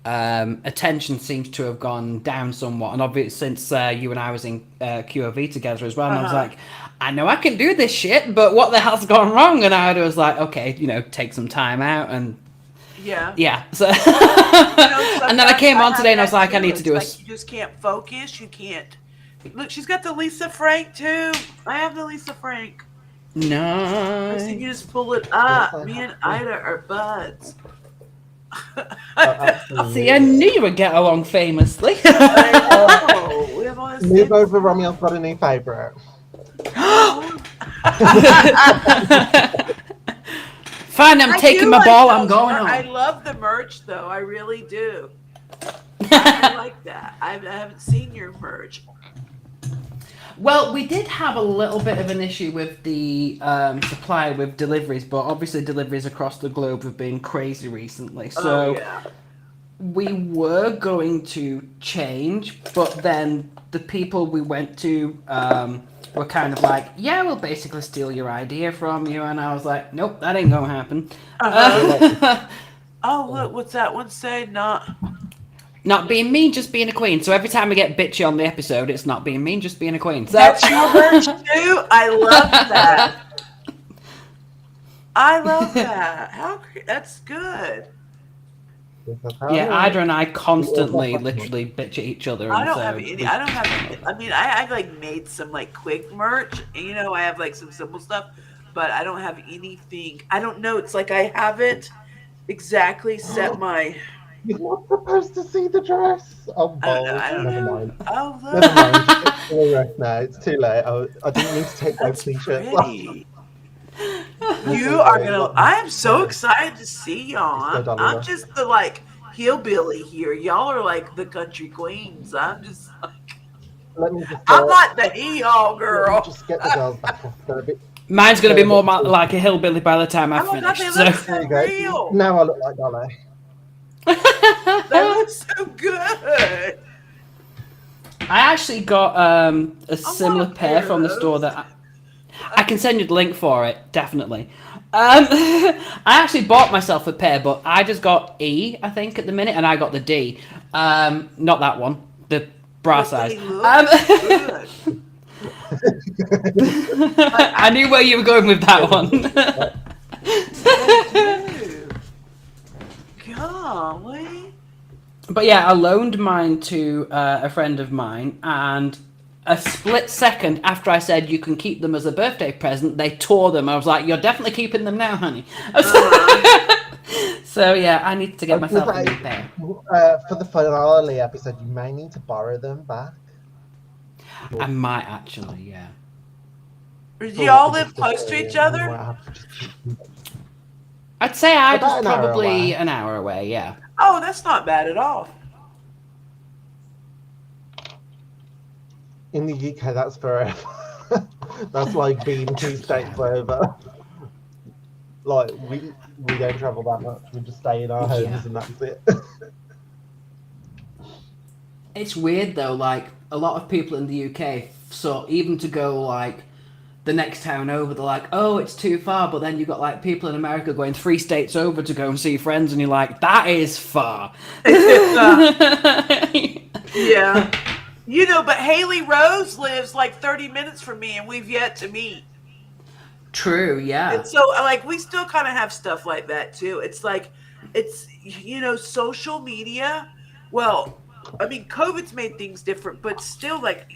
Speaker 3: attention seems to have gone down somewhat, and obviously since you and I was in QOV together as well, and I was like, I know I can do this shit, but what the hell's gone wrong? And Ida was like, okay, you know, take some time out and yeah. So and then I came on today and I was like, I need to do
Speaker 5: you just can't focus. You can't. Look, she's got the Lisa Frank too. I have the Lisa Frank.
Speaker 3: No.
Speaker 5: I said you just pull it up. Me and Ida are buds.
Speaker 3: See, I knew you would get along famously.
Speaker 5: We have all this.
Speaker 4: Move over, Romeo's got a new favourite.
Speaker 3: Fine, I'm taking my ball. I'm going on.
Speaker 5: I love the merch, though. I really do. I like that. I haven't seen your merch.
Speaker 3: Well, we did have a little bit of an issue with the supply with deliveries, but obviously deliveries across the globe have been crazy recently. So we were going to change, but then the people we went to were kind of like, yeah, we'll basically steal your idea from you. And I was like, nope, that ain't gonna happen.
Speaker 5: Oh, look, what's that one say?
Speaker 3: Not being mean, just being a queen. So every time I get bitchy on the episode, it's not being mean, just being a queen. So
Speaker 5: that's your merch too? I love that. I love that. That's good.
Speaker 3: Yeah, Ida and I constantly literally bitch at each other.
Speaker 5: I don't have any. I mean, I've like made some like quick merch, and you know, I have like some simple stuff, but I don't have anything. I don't know. It's like I have it, exactly set my.
Speaker 4: You're not supposed to see the dress. Oh,
Speaker 5: I don't know. I
Speaker 4: balls.
Speaker 5: don't
Speaker 4: Never
Speaker 5: know.
Speaker 4: mind.
Speaker 5: Oh,
Speaker 4: Never
Speaker 5: look.
Speaker 4: mind. Just get to the rest now. It's too late. I didn't mean to take both
Speaker 5: That's
Speaker 4: t-shirts off.
Speaker 5: pretty.
Speaker 4: It's
Speaker 5: You
Speaker 4: all
Speaker 5: are
Speaker 4: good.
Speaker 5: gonna. I am so excited to see y'all.
Speaker 4: Disco
Speaker 5: I'm
Speaker 4: Dollar.
Speaker 5: just the like hillbilly here. Y'all are like the country queens. I'm just.
Speaker 4: Let me just
Speaker 5: I'm not the hee haw girl.
Speaker 4: get the girls back off. They're a bit.
Speaker 3: Mine's gonna
Speaker 4: They're
Speaker 3: be
Speaker 4: a
Speaker 3: more
Speaker 4: bit too.
Speaker 3: like a hillbilly by the time I've
Speaker 5: Oh my god,
Speaker 3: finished.
Speaker 5: they
Speaker 3: So
Speaker 5: look
Speaker 4: There
Speaker 5: so
Speaker 4: you go.
Speaker 5: real.
Speaker 4: Now I look like Dolly.
Speaker 5: They look so good.
Speaker 3: I actually got a similar
Speaker 5: want a
Speaker 3: pair
Speaker 5: pair
Speaker 3: from the
Speaker 5: of
Speaker 3: store
Speaker 5: those.
Speaker 3: that I can send you the link for it, definitely. I actually bought myself a pair, but I just got E, I think, at the minute, and I got the D. Not that one, the bra
Speaker 5: But
Speaker 3: size.
Speaker 5: they look good. Like
Speaker 3: I knew where you were going with that one.
Speaker 5: they do. Golly.
Speaker 3: But yeah, I loaned mine to a friend of mine, and a split second after I said you can keep them as a birthday present, they tore them. I was like, "You're definitely keeping them now, honey." So yeah, I need to get myself a new pair.
Speaker 4: For the finale episode, you may need to borrow them back.
Speaker 3: I might actually, yeah.
Speaker 5: Do
Speaker 4: For
Speaker 5: y'all
Speaker 4: what the
Speaker 5: live
Speaker 4: gift
Speaker 5: close to
Speaker 4: experience,
Speaker 5: each
Speaker 4: you
Speaker 5: other?
Speaker 4: might have to just keep them.
Speaker 3: I'd say I was
Speaker 4: About an hour
Speaker 3: probably
Speaker 4: away.
Speaker 3: an hour away. Yeah.
Speaker 5: Oh, that's not bad at all.
Speaker 4: In the UK, that's forever. That's like being 2 states over. Like we don't travel that much. We just stay in our homes
Speaker 3: Yeah.
Speaker 4: and that's it.
Speaker 3: It's weird though. Like a lot of people in the UK, so even to go like the next town over, they're like, "Oh, it's too far." But then you've got like people in America going 3 states over to go and see friends, and you're like, "That is far."
Speaker 5: Yeah. You know, but Haley Rose lives like 30 minutes from me and we've yet to meet.
Speaker 3: True. Yeah.
Speaker 5: And so, like, we still kind of have stuff like that too. It's like, social media. Well, I mean, COVID's made things different, but still, like,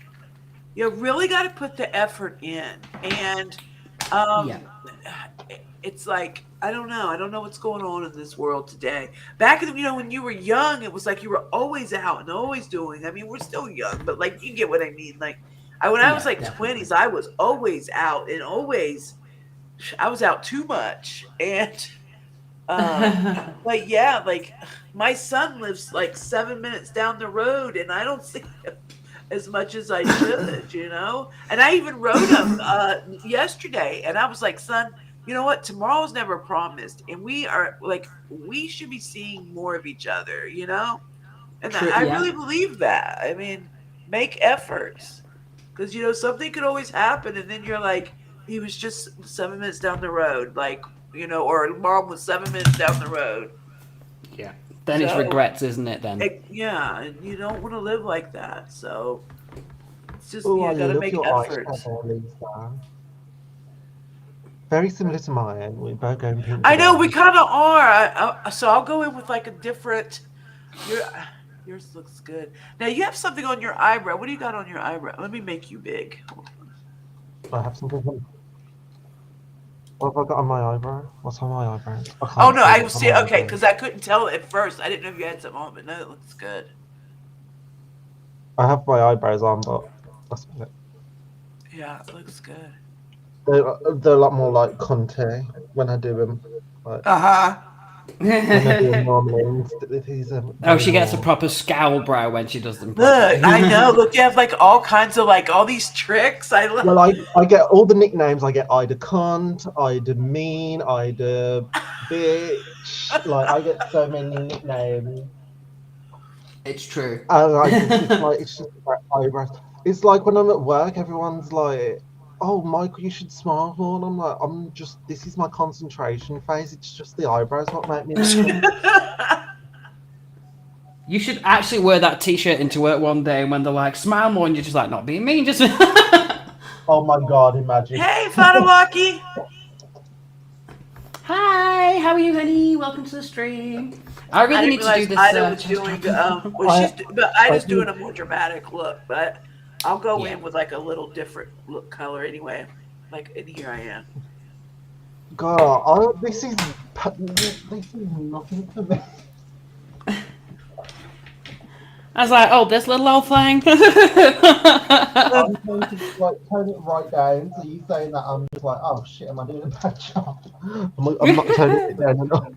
Speaker 5: you really got to put the effort in. And
Speaker 3: Yeah.
Speaker 5: it's like, I don't know. I don't know what's going on in this world today. Back in, when you were young, it was like you were always out and always doing. I mean, we're still young, but like, you get what I mean. Like, when I was
Speaker 3: Yeah,
Speaker 5: like
Speaker 3: definitely.
Speaker 5: 20s, I was always out and I was out too much. And, but yeah, like my son lives like 7 minutes down the road and I don't see him as much as I should. And I even wrote him yesterday and I was like, son, you know what? Tomorrow's never promised. And we should be seeing more of each other. And
Speaker 3: True.
Speaker 5: I
Speaker 3: Yeah.
Speaker 5: really believe that. I mean, make efforts. Because, something could always happen. And then you're like, he was just 7 minutes down the road. Like, or mom was 7 minutes down the road.
Speaker 3: Yeah. Then it's
Speaker 5: So,
Speaker 3: regrets, isn't it? Then.
Speaker 5: yeah. And you don't want to live like that. So it's just,
Speaker 4: Oh, I
Speaker 5: got to
Speaker 4: love
Speaker 5: make
Speaker 4: your
Speaker 5: efforts.
Speaker 4: eyeshadow, Lisa. Very similar to mine. We both go in pink.
Speaker 5: I know we
Speaker 4: today.
Speaker 5: kind of are. So I'll go in with like a different. Yours looks good. Now you have something on your eyebrow. What do you got on your eyebrow? Let me make you big.
Speaker 4: I have something. What have I got on my eyebrow? What's on my eyebrow? I can't
Speaker 5: Oh no, I
Speaker 4: what's on
Speaker 5: see.
Speaker 4: my
Speaker 5: Okay,
Speaker 4: eyebrow.
Speaker 5: because I couldn't tell at first. I didn't know if you had something on, but no, it looks good.
Speaker 4: I have my eyebrows on, but that's about it.
Speaker 5: Yeah, it looks good.
Speaker 4: They're a lot more like cunty when I do them. Like,
Speaker 5: Uh-huh.
Speaker 4: when I do them normally, these are
Speaker 3: Oh, she gets a
Speaker 4: more-
Speaker 3: proper scowl brow when she does them.
Speaker 5: Look,
Speaker 3: properly.
Speaker 5: I know. Look, you have like all kinds of like all these tricks. I love.
Speaker 4: Well, I get all the nicknames. I get Ida cunt, Ida mean, Ida bitch. Like I get so many nicknames.
Speaker 3: It's true.
Speaker 4: And it's just like eyebrows. It's like when I'm at work, everyone's like, "Oh, Michael, you should smile more." And I'm like, this is my concentration phase. It's just the eyebrows what make me laugh.
Speaker 3: You should actually wear that T-shirt into work one day, and when they're like, "Smile more," and you're just like, "Not being mean, just."
Speaker 4: Oh my God, imagine.
Speaker 5: Hey, Fanawaki.
Speaker 3: Hi, how are you, honey? Welcome to the stream. I really
Speaker 5: I
Speaker 3: need
Speaker 5: didn't
Speaker 3: to do
Speaker 5: realize
Speaker 3: this.
Speaker 5: Ida was doing. But Ida's doing a more dramatic look. But I'll go
Speaker 3: Yeah.
Speaker 5: in with like a little different look color anyway. Like, and here I am.
Speaker 4: God, this is nothing for me.
Speaker 3: I was like, oh, this little old thing.
Speaker 4: I'm going to like turn it right down. So you saying that I'm just like, oh shit, am I doing a bad job? I'm not turning it down enough.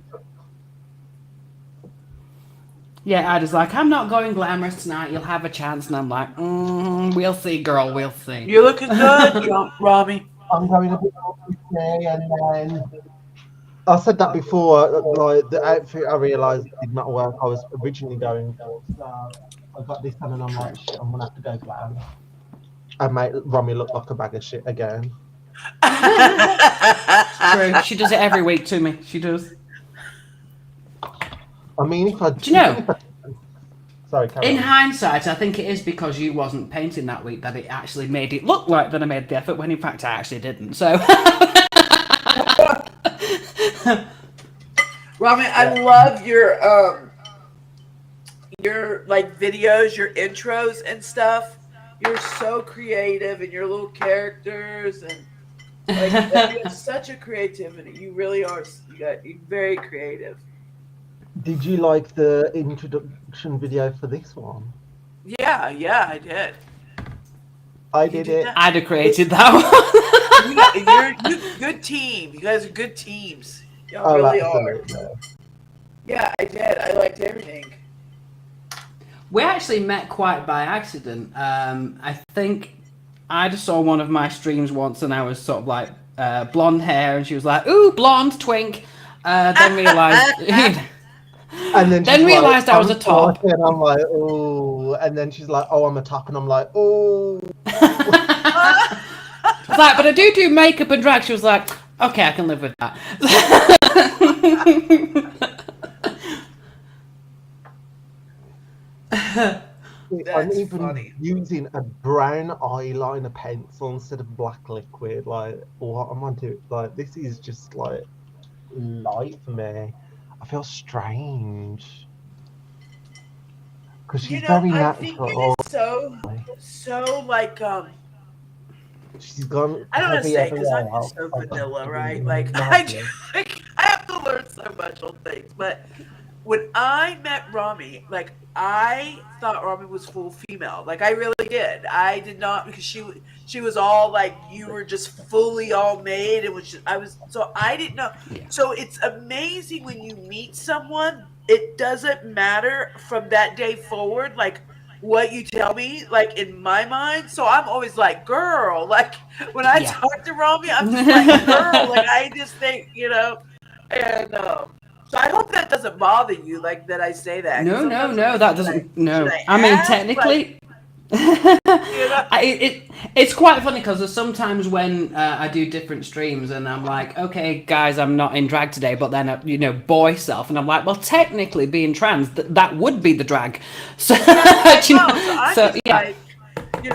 Speaker 3: Yeah, I was like, I'm not going glamorous tonight. You'll have a chance. And I'm like, we'll see, girl. We'll see.
Speaker 5: You're looking good, Rami.
Speaker 4: I'm going a bit more today, and then I said that before. Like the outfit, I realised did not work. I was originally going for. So I got this on, and I'm like, shit, I'm gonna have to go glam. I made Romy look like a bag of shit again.
Speaker 3: True. She does it every week to me. She does.
Speaker 4: I mean, if I
Speaker 3: Do you know?
Speaker 4: Sorry, carry
Speaker 3: In
Speaker 4: on.
Speaker 3: hindsight, I think it is because you wasn't painting that week that it actually made it look like that I made the effort, when in fact I actually didn't. So,
Speaker 5: Rami, I love your like videos, your intros and stuff. You're so creative in your little characters and like you have such a creativity. You really are. You're very creative.
Speaker 4: Did you like the introduction video for this one?
Speaker 5: Yeah, I did.
Speaker 4: I
Speaker 5: You
Speaker 4: did
Speaker 5: did
Speaker 4: it.
Speaker 5: that.
Speaker 3: I'd have created that one.
Speaker 5: You're good team. You guys are good teams. Y'all
Speaker 4: Oh,
Speaker 5: really are.
Speaker 4: absolutely.
Speaker 5: Yeah, I did. I liked everything.
Speaker 3: We actually met quite by accident. I think I just saw one of my streams once, and I was sort of like blonde hair, and she was like, "Ooh, blonde twink." Then realised,
Speaker 4: And then,
Speaker 3: then
Speaker 4: she's
Speaker 3: realised
Speaker 4: like,
Speaker 3: I was a
Speaker 4: I'm
Speaker 3: top.
Speaker 4: sorry, and I'm like, oh. And then she's like, oh, I'm a top, and I'm like, oh.
Speaker 3: I was like, but I do makeup and drag. She was like, okay, I can live with that.
Speaker 4: I'm
Speaker 5: That's
Speaker 4: even
Speaker 5: funny.
Speaker 4: using a brown eyeliner pencil instead of black liquid. Like, what am I doing? Like, this is just like light for me. I feel strange because she's very
Speaker 5: I think it
Speaker 4: natural.
Speaker 5: is so like
Speaker 4: She's gone
Speaker 5: I don't want to
Speaker 4: heavy
Speaker 5: say because I'm
Speaker 4: everywhere
Speaker 5: just
Speaker 4: else.
Speaker 5: so
Speaker 4: Like,
Speaker 5: vanilla, right?
Speaker 4: madness.
Speaker 5: I have to learn so much on things. But when I met Rami, like I thought Rami was full female. Like I really did. I did not because she was all like you were just fully all made. It was just, I was so I didn't know.
Speaker 3: Yeah.
Speaker 5: So it's amazing when you meet someone. It doesn't matter from that day forward. Like what you tell me, like in my mind. So I'm always like, girl, like when I
Speaker 3: Yeah.
Speaker 5: talk to Romy, I'm just like, girl, like I just think, and so I hope that doesn't bother you, like that I say that. 'Cause
Speaker 3: No,
Speaker 5: sometimes I'm
Speaker 3: that
Speaker 5: like,
Speaker 3: doesn't. No,
Speaker 5: should I
Speaker 3: I mean
Speaker 5: ask?
Speaker 3: technically, it's quite funny because there's sometimes when I do different streams and I'm like, okay, guys, I'm not in drag today, but then boy self, and I'm like, well, technically, being trans, that would be the drag. So,
Speaker 5: I
Speaker 3: you
Speaker 5: know,
Speaker 3: know,
Speaker 5: so I'm
Speaker 3: so
Speaker 5: just
Speaker 3: yeah.
Speaker 5: like,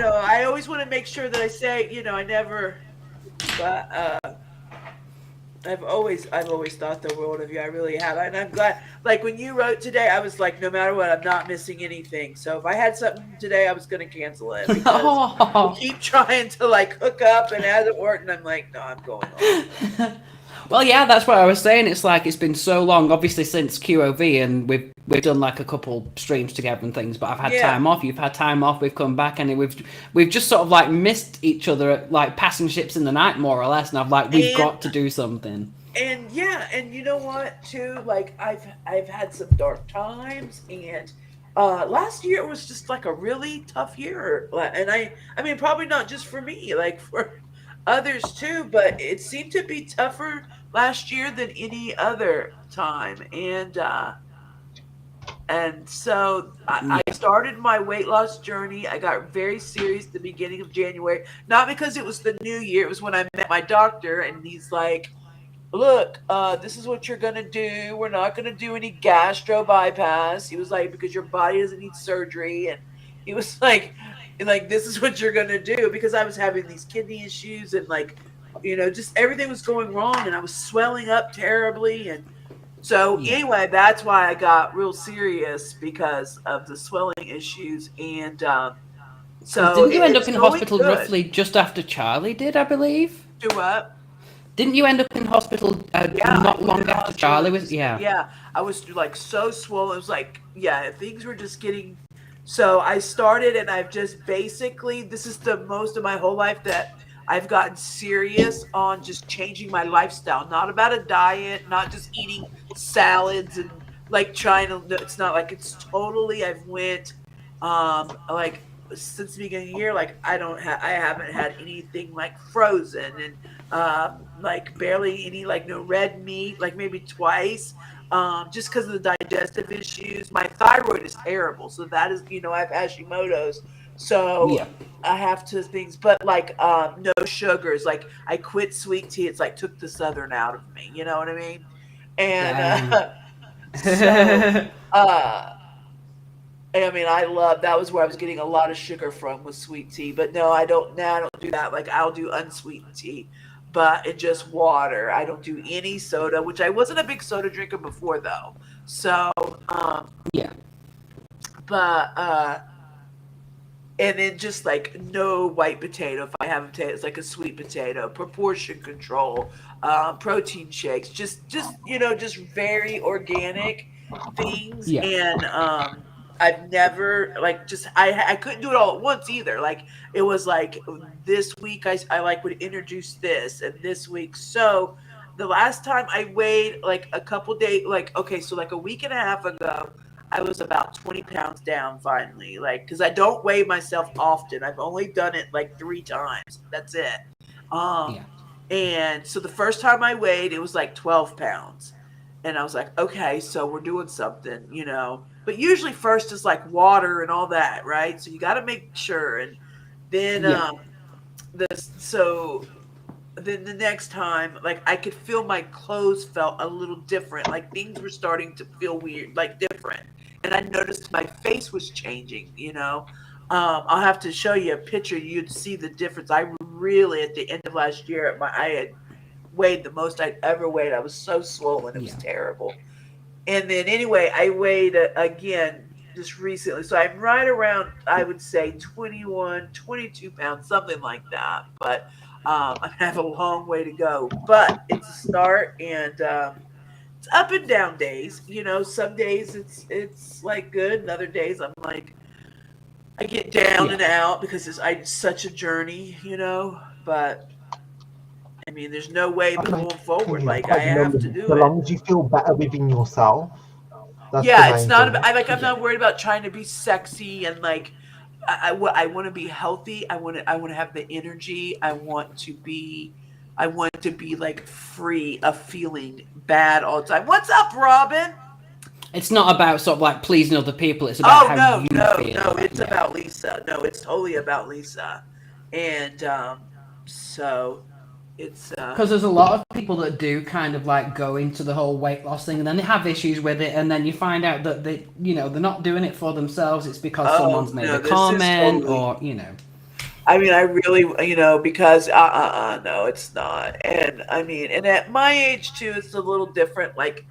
Speaker 5: I always want to make sure that I say, I never, but I've always thought the world of you. I really have, and I'm glad. Like when you wrote today, I was like, no matter what, I'm not missing anything. So if I had something today, I was going to cancel it because
Speaker 3: Oh.
Speaker 5: we keep trying to like hook up and it hasn't worked, and I'm like, no, I'm going on.
Speaker 3: Well, yeah, that's what I was saying. It's like it's been so long, obviously since QOV, and we've done like a couple streams together and things. But I've had
Speaker 5: Yeah.
Speaker 3: time off. You've had time off. We've come back, and we've just sort of like missed each other, like passing ships in the night, more or less. And I've like we've
Speaker 5: And-
Speaker 3: got to do something.
Speaker 5: And yeah, and you know what too? Like I've had some dark times, and last year it was just like a really tough year. And I mean probably not just for me, like for others too, but it seemed to be tougher last year than any other time. And so I started my weight loss journey. I got very serious at the beginning of January, not because it was the new year. It was when I met my doctor, and he's like, look, this is what you're gonna do. We're not gonna do any gastro bypass. He was like, because your body doesn't need surgery, and he was like, this is what you're gonna do, because I was having these kidney issues and just everything was going wrong, and I was swelling up terribly, and so anyway, that's why I got real serious because of the swelling issues, and so
Speaker 3: Didn't you end up
Speaker 5: it's
Speaker 3: in
Speaker 5: going
Speaker 3: hospital
Speaker 5: good.
Speaker 3: roughly just after Charlie did? I believe.
Speaker 5: Do what?
Speaker 3: Didn't you end up in hospital not long after Charlie was? Yeah.
Speaker 5: Yeah, I was like so swollen. It was like, yeah, things were just getting. So I started, and I've just basically, this is the most of my whole life that I've gotten serious on just changing my lifestyle. Not about a diet, not just eating salads and like trying to. It's not like it's totally. I've went, like since the beginning of the year, like I haven't had anything like frozen and like barely any like no red meat, like maybe twice, just because of the digestive issues. My thyroid is terrible, so that is I have Hashimoto's, so
Speaker 3: Yeah.
Speaker 5: I have to things, but like no sugars. Like I quit sweet tea. It's like took the southern out of me. You know what I mean? And
Speaker 3: Dang.
Speaker 5: so I mean, I love that was where I was getting a lot of sugar from was sweet tea. But no, I don't now. I don't do that. Like I'll do unsweetened tea, but in just water. I don't do any soda, which I wasn't a big soda drinker before though. So,
Speaker 3: Yeah.
Speaker 5: but and then just like no white potato. If I have a potato, it's like a sweet potato. Proportion control, protein shakes. Just very organic things.
Speaker 3: Yeah.
Speaker 5: And I've never like just I couldn't do it all at once either. Like it was like this week I like would introduce this and this week. So the last time I weighed like a couple days, like okay, so like a week and a half ago, I was about 20 pounds down finally. Like because I don't weigh myself often. I've only done it like 3 times. That's it.
Speaker 3: Yeah.
Speaker 5: And so the first time I weighed, it was like 12 pounds. And I was like, okay, so we're doing something. But usually first is like water and all that, right? So you got to make sure. And then
Speaker 3: Yeah.
Speaker 5: then the next time, like I could feel my clothes felt a little different. Like things were starting to feel weird, like different. And I noticed my face was changing. I'll have to show you a picture. You'd see the difference. I really, at the end of last year, I had weighed the most I'd ever weighed. I was so swollen. It was terrible. And then anyway, I weighed again just recently. So I'm right around, I would say 21, 22 pounds, something like that. But I have a long way to go. But it's a start, and it's up and down days. Some days it's like good, and other days I'm like, I get down and out because it's such a journey, But I mean, there's no way going forward. Like I have to do
Speaker 4: So
Speaker 5: it.
Speaker 4: long as you feel better within yourself. That's the
Speaker 5: Yeah, it's
Speaker 4: main
Speaker 5: not
Speaker 4: thing.
Speaker 5: about. I'm not worried about trying to be sexy and like. I want to be healthy. I want to have the energy. I want to be like free of feeling bad all the time. What's up, Robin?
Speaker 3: It's not about sort of like pleasing other people. It's about how you feel.
Speaker 5: No. It's about Lisa. No, it's totally about Lisa, and so it's
Speaker 3: Because there's a lot of people that do kind of like go into the whole weight loss thing, and then they have issues with it, and then you find out that they're not doing it for themselves. It's because someone's made a comment, or
Speaker 5: I mean, I really, because no, it's not. And I mean, and at my age too, it's a little different. Like,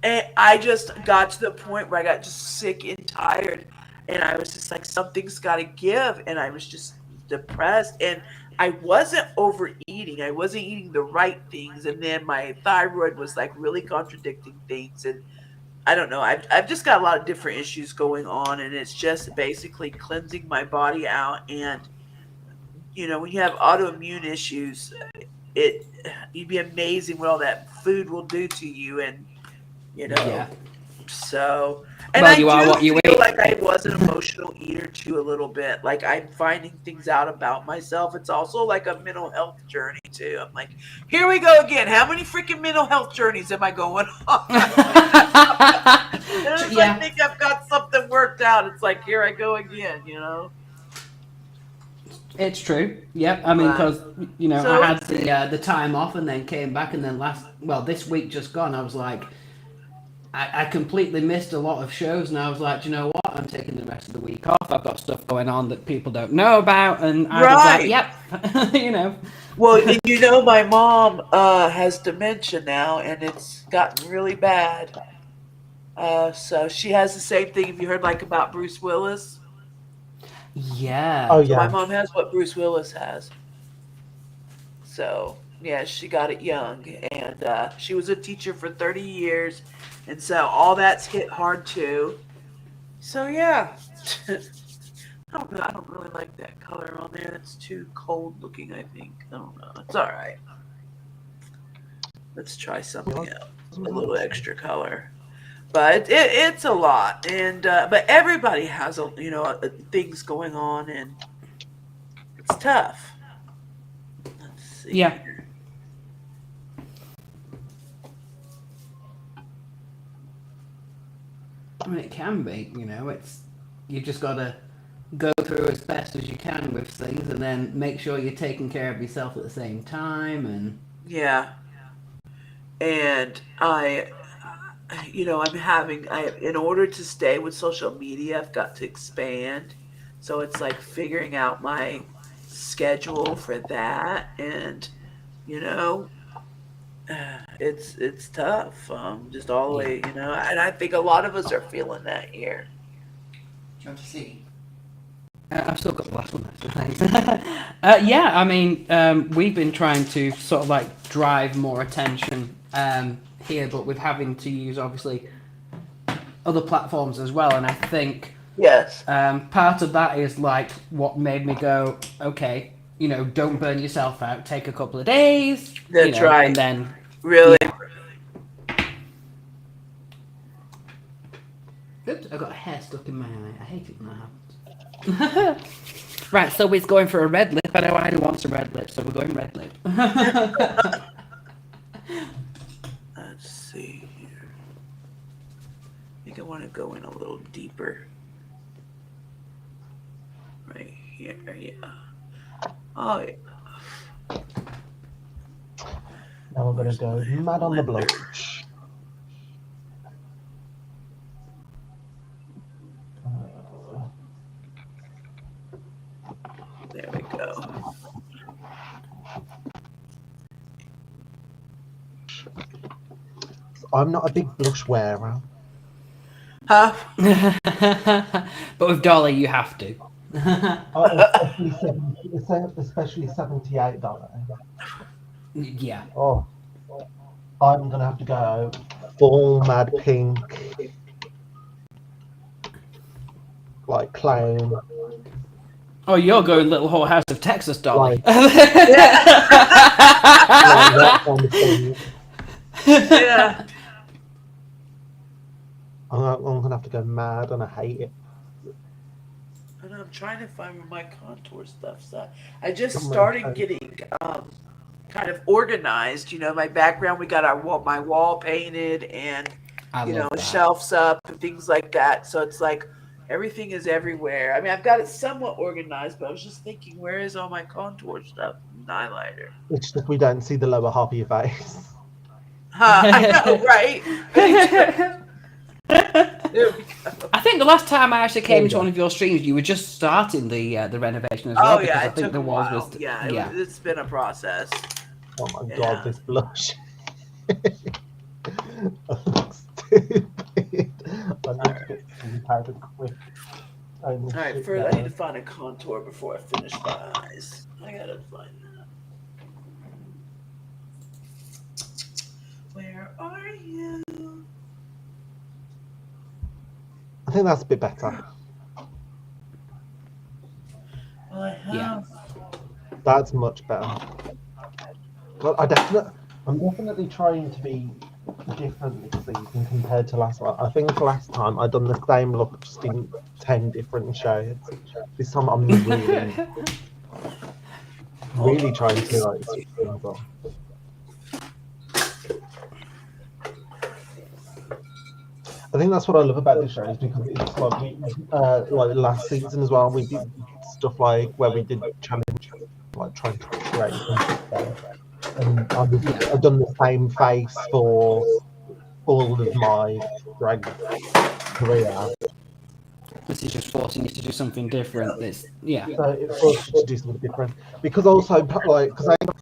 Speaker 5: and I just got to the point where I got just sick and tired, and I was just like, something's got to give, and I was just depressed, and I wasn't overeating. I wasn't eating the right things, and then my thyroid was like really contradicting things, and I don't know. I've just got a lot of different issues going on, and it's just basically cleansing my body out. And when you have autoimmune issues, you'd be amazing what all that food will do to you, and
Speaker 3: yeah.
Speaker 5: So, and
Speaker 3: Well,
Speaker 5: I
Speaker 3: you are what you
Speaker 5: feel
Speaker 3: eat.
Speaker 5: like I was an emotional eater too, a little bit. Like I'm finding things out about myself. It's also like a mental health journey too. I'm like, here we go again. How many freaking mental health journeys am I going on? I think I've got something worked out. It's like, here I go again.
Speaker 3: It's true. Yep. I mean, because
Speaker 5: So
Speaker 3: I had the time off and then came back, and then this week just gone, I was like, I completely missed a lot of shows, and I was like, you know what? I'm taking the rest of the week off. I've got stuff going on that people don't know about, and I was like, yep.
Speaker 5: Well, my mom has dementia now, and it's gotten really bad. So she has the same thing. Have you heard like about Bruce Willis?
Speaker 3: Yeah.
Speaker 4: Oh
Speaker 5: So
Speaker 4: yeah.
Speaker 5: my mom has what Bruce Willis has. So Yeah, she got it young, and she was a teacher for 30 years, and so all that's hit hard too. So yeah, I don't know. I don't really like that color on there. That's too cold looking. I think. I don't know. It's all right. Let's try something else. A little extra color. But it's a lot, and but everybody has things going on, and it's tough. Let's see.
Speaker 3: Yeah.
Speaker 5: Here.
Speaker 3: I mean, it can be, it's, you just gotta go through as best as you can with things and then make sure you're taking care of yourself at the same time and...
Speaker 5: Yeah. And in order to stay with social media, I've got to expand. So it's like figuring out my schedule for that. And, it's tough. Just all the way, and I think a lot of us are feeling that here.
Speaker 3: Do you want to see? I've still got the last one, actually. Thanks. Yeah, I mean, we've been trying to sort of like drive more attention here, but with having to use obviously other platforms as well. And I think
Speaker 5: Yes.
Speaker 3: part of that is like what made me go, okay, don't burn yourself out. Take a couple of days.
Speaker 5: That's right.
Speaker 3: And then
Speaker 5: Really?
Speaker 3: Oops, I got a hair stuck in my eye. I hate it when that happens. Right, so we're going for a red lip. I know Ida wants a red lip, so we're going red lip.
Speaker 5: Let's see here. I think I want to go in a little deeper. Right here, yeah. Oh, yeah.
Speaker 4: Now we're gonna go mad on the blush.
Speaker 5: There we go.
Speaker 4: I'm not a big blush wearer.
Speaker 5: Huh?
Speaker 3: But with Dolly, you have to.
Speaker 4: Especially $78.
Speaker 3: Yeah.
Speaker 4: Oh, I'm gonna have to go full mad pink, like clown.
Speaker 3: Oh, you're going Little Whorehouse of Texas, Dolly.
Speaker 4: Like, that kind of thing.
Speaker 5: Yeah.
Speaker 4: I'm gonna have to go mad, and I hate it.
Speaker 5: And I'm trying to find where my contour stuff's at. I just started getting kind of organized. My background. We got my wall painted, and
Speaker 3: I love that.
Speaker 5: shelves up and things like that. So it's like everything is everywhere. I mean, I've got it somewhat organized, but I was just thinking, where is all my contour stuff and highlighter?
Speaker 4: It's just we don't see the lower half of your face.
Speaker 5: Huh? I know, right? There we go.
Speaker 3: I think the last time I actually came to one of your streams, you were just starting the renovation as well.
Speaker 5: Oh yeah,
Speaker 3: I
Speaker 5: it
Speaker 3: think
Speaker 5: took
Speaker 3: the
Speaker 5: a
Speaker 3: walls
Speaker 5: while.
Speaker 3: was
Speaker 5: Yeah, it's been a process.
Speaker 4: Oh my
Speaker 5: Yeah.
Speaker 4: god, this blush. I look stupid. I need to get some powder quick.
Speaker 5: All right, first I need to find a contour before I finish my eyes. I gotta find that. Where are you?
Speaker 4: I think that's a bit better.
Speaker 5: Well, I have.
Speaker 3: Yeah.
Speaker 4: That's much better. Well, I'm definitely trying to be different this season compared to last one. I think last time I'd done the same look just in 10 different shades. This time I'm really trying to like switch things up. I think that's what I love about this show is because it's like last season as well. We did stuff like where we did challenge, like trying to create something. And I've done the same face for all of my drag career.
Speaker 3: This is just forcing you to do something different.
Speaker 4: So it forces you to do something different. Because also, like, because I got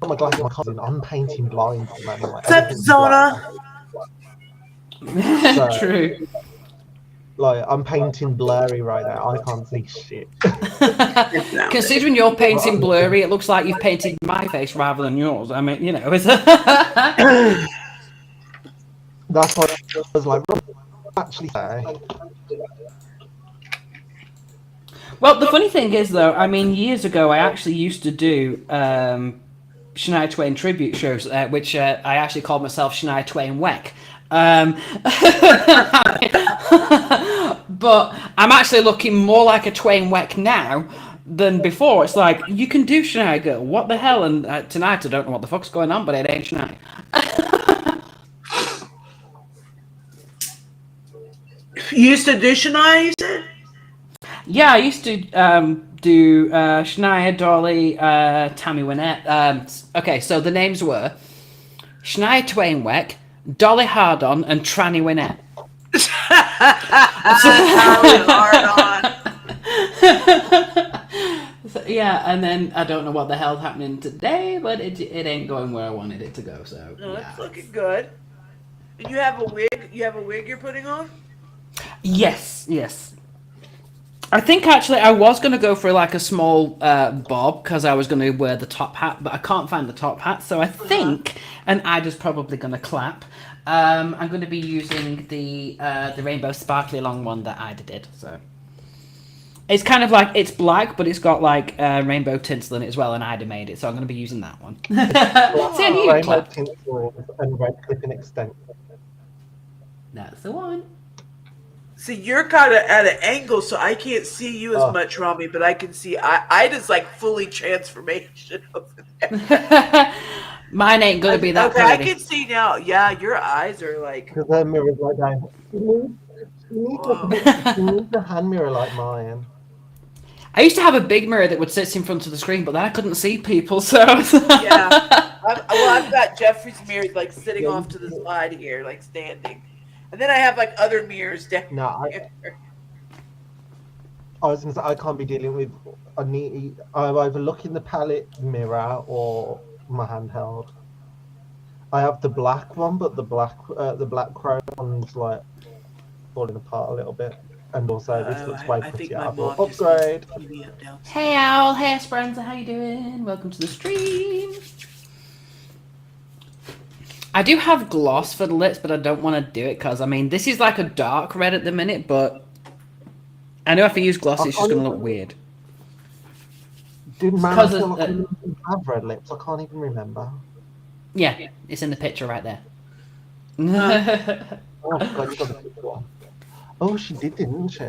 Speaker 4: my glasses, my cousin, I'm painting blind at the moment. Like,
Speaker 5: What's up,
Speaker 4: everything's
Speaker 5: Zona?
Speaker 4: black. So-
Speaker 3: True.
Speaker 4: Like, I'm painting blurry right now. I can't see shit.
Speaker 3: Considering you're painting blurry, it looks like you've painted my face rather than yours. I mean, it's
Speaker 4: That's why I was like, actually say.
Speaker 3: Well, the funny thing is, though, I mean, years ago, I actually used to do Shania Twain tribute shows, which I actually called myself Shania Twain Weck. But I'm actually looking more like a Twain Weck now than before. It's like, you can do Shania, girl. What the hell? And tonight, I don't know what the fuck's going on, but it ain't Shania.
Speaker 5: You used to do Shania, you said?
Speaker 3: Yeah, I used to do Shania, Dolly, Tammy Wynette. Okay, so the names were Shania Twain Weck, Dolly Hardon, and Tranny Wynette. So, yeah, and then I don't know what the hell's happening today, but it ain't going where I wanted it to go. So
Speaker 5: It's looking good. And you have a wig. You have a wig you're putting on?
Speaker 3: Yes. I think actually I was going to go for like a small bob because I was going to wear the top hat, but I can't find the top hat. So I think, and Ida's probably going to clap, I'm going to be using the rainbow sparkly long one that Ida did. So it's kind of like, it's black, but it's got like rainbow tinsel in it as well, and Ida made it. So I'm going to be using that one.
Speaker 4: Rainbow tinsel and red clipping extent.
Speaker 3: That's the one.
Speaker 5: See, you're kind of at an angle, so I can't see you as much, Rami, but I can see Ida's like fully transformation over there.
Speaker 3: Mine ain't gonna be that pretty.
Speaker 5: I can see now. Yeah, your eyes are like.
Speaker 4: Because her mirror's like that. She needs a hand mirror like mine.
Speaker 3: I used to have a big mirror that would sit in front of the screen, but then I couldn't see people, so.
Speaker 5: Yeah. I've got Jeffrey's mirror like sitting off to the side here, like standing. And then I have like other mirrors down here.
Speaker 4: I was gonna say I can't be dealing with I either look in the palette mirror or my handheld. I have the black one, but the black chrome one's like falling apart a little bit. And also this looks way prettier. Upgrade.
Speaker 3: Hey Owl, hey Esperanza, how you doing? Welcome to the stream. I do have gloss for the lips, but I don't want to do it because, I mean, this is like a dark red at the minute, but I know if I use gloss, it's just going to look weird.
Speaker 4: Did man still have red lips? I can't even remember.
Speaker 3: Yeah, it's in the picture right there.
Speaker 4: Oh, God, you got the picture one. Oh, she didn't she?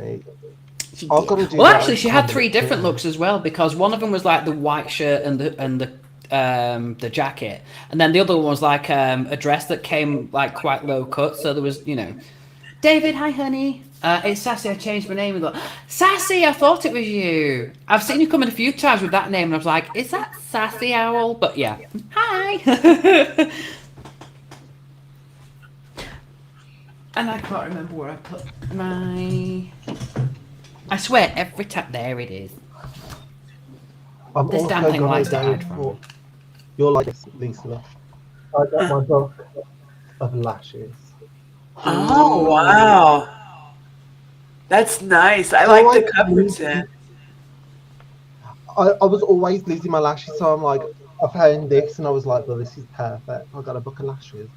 Speaker 3: I've got to do well, actually, she had 3 different looks as well, because one of them was like the white shirt and the jacket, and then the other one was like a dress that came like quite low cut, so there was, David, hi honey, it's Sassy. I changed my name and thought, Sassy, I thought it was you. I've seen you come in a few times with that name and I was like, is that Sassy Owl? But yeah, hi. And I can't remember where I put my, I swear every time, there it is. This damn thing likes to hide from me.
Speaker 4: You're like Lisa. I got my book of lashes.
Speaker 5: Oh wow, that's nice. I like the cover set.
Speaker 4: I was always losing my lashes, so I'm like, I found this and I was like, well, this is perfect. I got a book of lashes.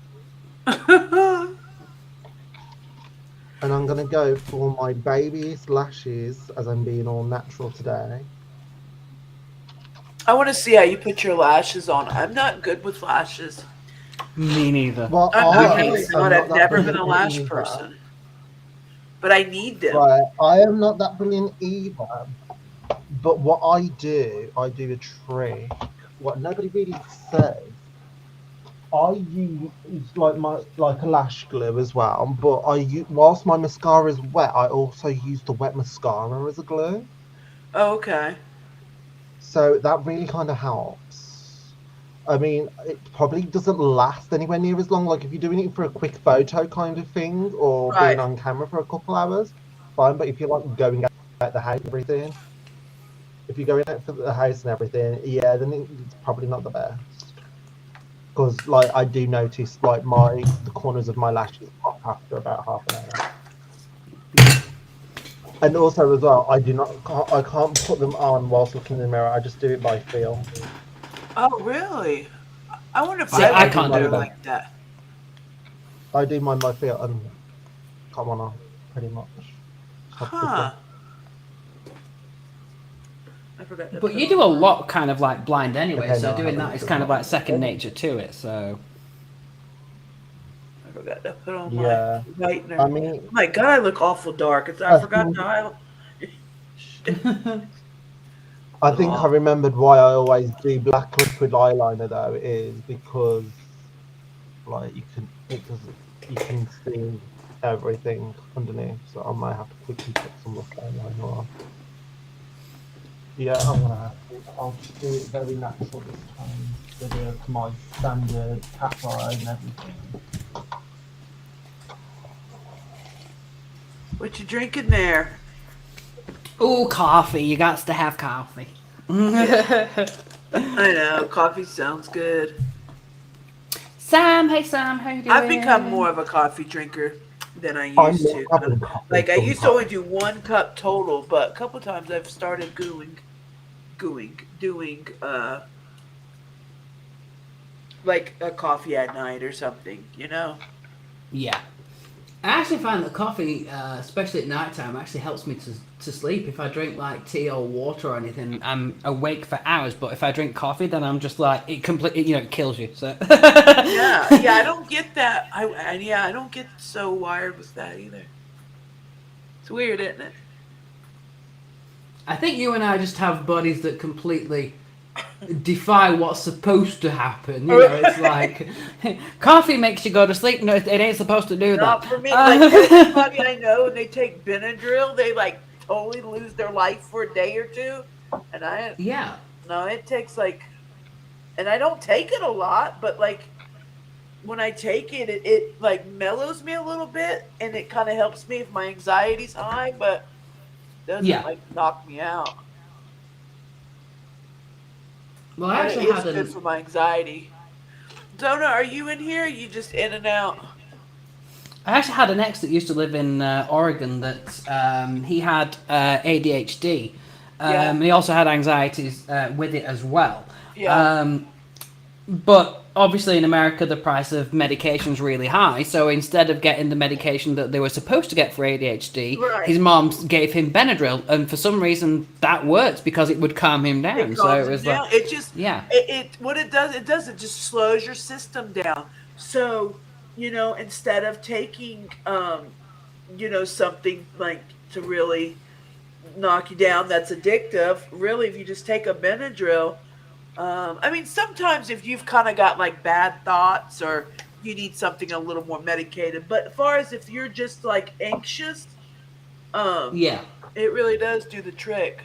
Speaker 4: And I'm gonna go for my baby's lashes, as I'm being all natural today.
Speaker 5: I want to see how you put your lashes on. I'm not good with lashes.
Speaker 3: Me neither.
Speaker 4: Well,
Speaker 5: I've never been a lash person. But I need them.
Speaker 4: Right, I am not that brilliant either. But what I do a trick. What nobody really says. I use like a lash glue as well, but whilst my mascara is wet, I also use the wet mascara as a glue.
Speaker 5: Oh, okay.
Speaker 4: So that really kind of helps. I mean, it probably doesn't last anywhere near as long. Like if you're doing it for a quick photo kind of thing, or being on camera for a couple hours, fine. But if you're like going out the house and everything, if you're going out for the house and everything, yeah, then it's probably not the best. Because like I do notice like the corners of my lashes pop after about half an hour. And also as well, I can't put them on whilst looking in the mirror. I just do it by feel.
Speaker 5: Oh, really? I wonder if
Speaker 3: See,
Speaker 5: I
Speaker 3: I
Speaker 5: would
Speaker 3: can't
Speaker 5: do
Speaker 3: do
Speaker 5: it
Speaker 3: that.
Speaker 5: like that.
Speaker 4: I do mine by feel and come on, pretty much. Just have to
Speaker 5: Huh. I forgot to
Speaker 3: But
Speaker 5: put
Speaker 3: you
Speaker 5: on
Speaker 3: do a
Speaker 5: my.
Speaker 3: lot kind of like blind anyway,
Speaker 4: Okay,
Speaker 3: so
Speaker 4: no, I
Speaker 3: doing
Speaker 4: haven't.
Speaker 3: that is kind of like second nature to it. So
Speaker 5: I forgot to put on my
Speaker 4: Yeah.
Speaker 5: whitener.
Speaker 4: I
Speaker 5: Oh
Speaker 4: mean,
Speaker 5: my God, I look awful dark. I
Speaker 4: I
Speaker 5: forgot
Speaker 4: think
Speaker 5: to highlight. Shit.
Speaker 4: I
Speaker 5: Look
Speaker 4: think I
Speaker 5: awful.
Speaker 4: remembered why I always do black liquid eyeliner though is because like you can see everything underneath. So I might have to quickly put some black eyeliner on. Yeah, I'm gonna have to. I'll just do it very natural this time instead of my standard cat eye and everything.
Speaker 5: What you drinking there?
Speaker 3: ooh, coffee. You got to have coffee.
Speaker 5: Yeah, I know. Coffee sounds good.
Speaker 3: Sam, hey Sam, how you
Speaker 5: I've become
Speaker 3: doing?
Speaker 5: more of a coffee drinker than I
Speaker 4: I'm
Speaker 5: used
Speaker 4: not
Speaker 5: to.
Speaker 4: having coffee
Speaker 5: Like I used to only
Speaker 4: sometimes.
Speaker 5: do 1 cup total, but a couple times I've started doing like a coffee at night or something. You know?
Speaker 3: Yeah. I actually find that coffee, especially at night time, actually helps me to sleep. If I drink like tea or water or anything, I'm awake for hours. But if I drink coffee, then I'm just like it completely, it kills you. So
Speaker 5: Yeah, yeah. I don't get that. Yeah, I don't get so wired with that either. It's weird, isn't it?
Speaker 3: I think you and I just have bodies that completely defy what's supposed to happen. It's like coffee makes you go to sleep. No, it ain't supposed to do that.
Speaker 5: Not for me. Like anybody I know, and they take Benadryl, they like totally lose their life for a day or two. And I
Speaker 3: Yeah.
Speaker 5: no, it takes like, and I don't take it a lot, but like when I take it, it like mellows me a little bit, and it kind of helps me if my anxiety's high, but doesn't
Speaker 3: Yeah.
Speaker 5: like knock me out.
Speaker 3: Well, I
Speaker 5: But it
Speaker 3: actually
Speaker 5: is
Speaker 3: had
Speaker 5: good
Speaker 3: an
Speaker 5: for my anxiety. Donna, are you in here? Or you just in and out?
Speaker 3: I actually had an ex that used to live in Oregon that he had ADHD.
Speaker 5: Yeah,
Speaker 3: He also had anxieties with it as well.
Speaker 5: yeah.
Speaker 3: But obviously, in America, the price of medication's really high. So instead of getting the medication that they were supposed to get for ADHD,
Speaker 5: Right.
Speaker 3: his mom gave him Benadryl, and for some reason that worked because it would calm him
Speaker 5: It
Speaker 3: down. So
Speaker 5: calms
Speaker 3: it
Speaker 5: them
Speaker 3: was like,
Speaker 5: down. It just
Speaker 3: yeah,
Speaker 5: it what it just slows your system down. So, instead of taking something like to really knock you down that's addictive, really if you just take a Benadryl, I mean sometimes if you've kind of got like bad thoughts or you need something a little more medicated, but as far as if you're just like anxious, um
Speaker 3: yeah.
Speaker 5: it really does do the trick.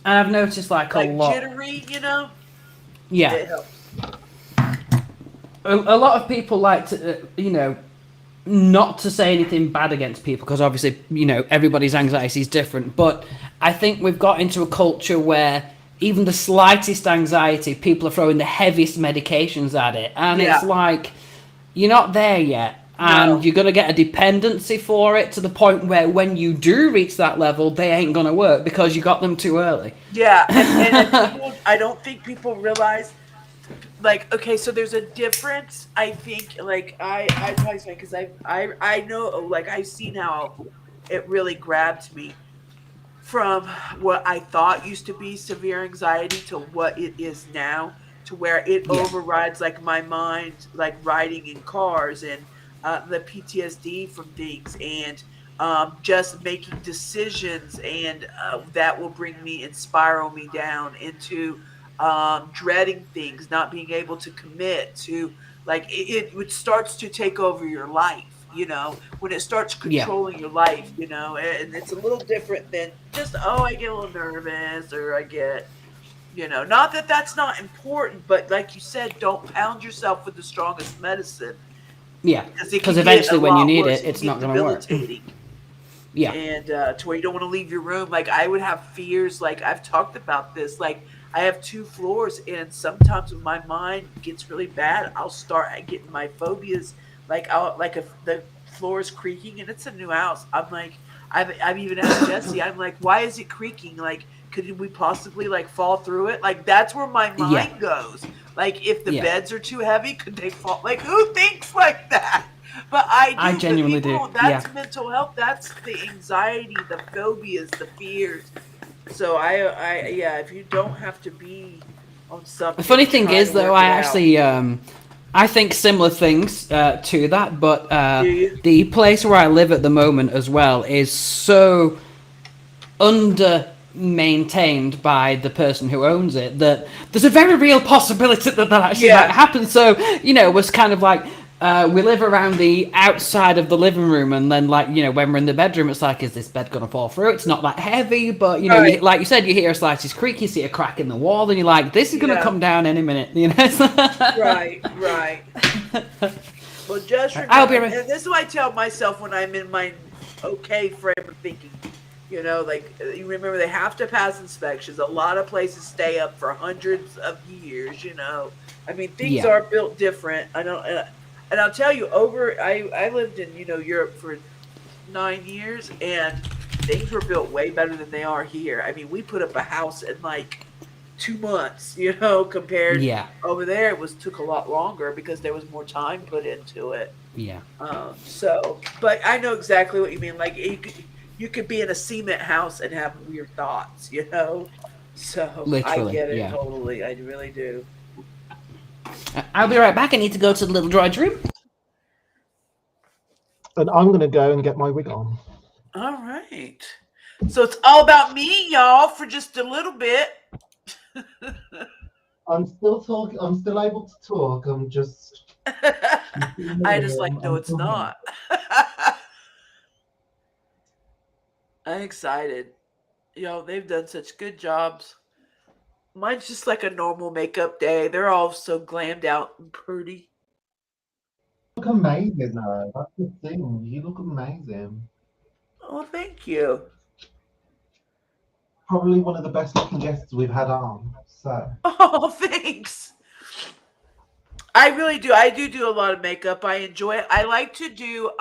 Speaker 3: And I've noticed like a
Speaker 5: Like
Speaker 3: lot,
Speaker 5: jittery,
Speaker 3: yeah,
Speaker 5: it helps.
Speaker 3: a lot of people like to, not to say anything bad against people because obviously, everybody's anxiety is different. But I think we've got into a culture where even the slightest anxiety, people are throwing the heaviest medications at it. And it's
Speaker 5: Yeah.
Speaker 3: like, you're not there yet. And
Speaker 5: No.
Speaker 3: you're going to get a dependency for it to the point where when you do reach that level, they ain't going to work because you got them too early.
Speaker 5: Yeah, and people, I don't think people realize, like, okay, so there's a difference. I think, like, I probably say because I know, like, I've seen how it really grabbed me from what I thought used to be severe anxiety to what it is now, to where it
Speaker 3: Yeah.
Speaker 5: overrides like my mind, like riding in cars and the PTSD from things and just making decisions, and that will bring me and spiral me down into dreading things, not being able to commit to like it starts to take over your life, when it starts
Speaker 3: Yeah.
Speaker 5: controlling your life, and it's a little different than just, oh, I get a little nervous or I get, not that that's not important, but like you said, don't pound yourself with the strongest medicine
Speaker 3: Yeah.
Speaker 5: because it
Speaker 3: Because
Speaker 5: can get a
Speaker 3: eventually when you
Speaker 5: lot
Speaker 3: need
Speaker 5: worse.
Speaker 3: it,
Speaker 5: It
Speaker 3: it's
Speaker 5: can
Speaker 3: not
Speaker 5: get
Speaker 3: going to work.
Speaker 5: debilitating.
Speaker 3: Yeah.
Speaker 5: And to where you don't want to leave your room. Like I would have fears. Like I've talked about this. Like I have 2 floors, and sometimes when my mind gets really bad, I'll start getting my phobias. Like I'll like if the floor is creaking, and it's a new house. I'm like, I've even asked Jesse. I'm like, why is it creaking? Like, could we possibly like fall through it? Like, that's where my
Speaker 3: Yeah.
Speaker 5: mind goes. Like, if the
Speaker 3: Yeah.
Speaker 5: beds are too heavy, could they fall? Like, who thinks like that? But I do.
Speaker 3: I genuinely
Speaker 5: people,
Speaker 3: do.
Speaker 5: That's
Speaker 3: Yeah.
Speaker 5: mental health. That's the anxiety, the phobias, the fears. So yeah, if you don't have to be on something.
Speaker 3: The funny thing
Speaker 5: try
Speaker 3: is,
Speaker 5: to
Speaker 3: though,
Speaker 5: work
Speaker 3: I
Speaker 5: it out.
Speaker 3: actually I think similar things to that, but
Speaker 5: Do you?
Speaker 3: the place where I live at the moment as well is so under maintained by the person who owns it that there's a very real possibility that actually
Speaker 5: Yeah.
Speaker 3: might happen. So, you know, it was kind of like we live around the outside of the living room, and then, like, you know, when we're in the bedroom, it's like, is this bed gonna fall through? It's not that heavy, but, you know,
Speaker 5: Right.
Speaker 3: like you said, you hear a slightest creak, you see a crack in the wall, and you're like, this is gonna
Speaker 5: Yeah.
Speaker 3: come down any minute, you know.
Speaker 5: Right. Well, just
Speaker 3: I'll be
Speaker 5: remember,
Speaker 3: right-
Speaker 5: and this is what I tell myself when I'm in my okay frame of thinking. You know, like, you remember they have to pass inspections. A lot of places stay up for hundreds of years. You know, I mean, things
Speaker 3: Yeah.
Speaker 5: are built different. I don't, and I'll tell you, I lived in Europe for 9 years, and things were built way better than they are here. I mean, we put up a house in like 2 months, compared
Speaker 3: Yeah.
Speaker 5: over there took a lot longer because there was more time put into it.
Speaker 3: Yeah.
Speaker 5: But I know exactly what you mean. Like, you could be in a cement house and have weird thoughts, So
Speaker 3: Literally,
Speaker 5: I get it
Speaker 3: yeah.
Speaker 5: totally. I really do.
Speaker 3: I'll be right back. I need to go to the little droid room.
Speaker 4: And I'm going to go and get my wig on.
Speaker 5: All right. So it's all about me, y'all, for just a little bit.
Speaker 4: I'm still talking. I'm still able to talk. I'm just.
Speaker 5: I just like, no, it's not. I'm excited. They've done such good jobs. Mine's just like a normal makeup day. They're all so glammed out and pretty.
Speaker 4: You look amazing, though. That's the thing. You look amazing.
Speaker 5: Oh, thank you.
Speaker 4: Probably one of the best looking guests we've had on. So.
Speaker 5: Oh, thanks. I really do. I do a lot of makeup. I enjoy it. I like to do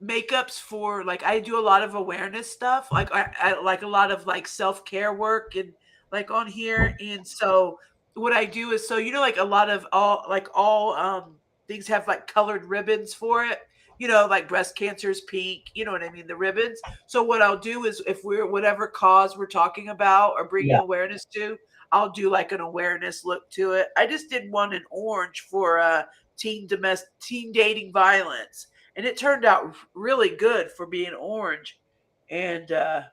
Speaker 5: makeups for, like, I do a lot of awareness stuff. Like, I like a lot of like self-care work and like on here. And so what I do is, like a lot of all things have like colored ribbons for it. Like breast cancer is pink, you know what I mean? The ribbons. So what I'll do is, if we're whatever cause we're talking about or bringing awareness to, I'll do like an awareness look to it. I just did one in orange for teen dating violence, and it turned out really good for being orange. And then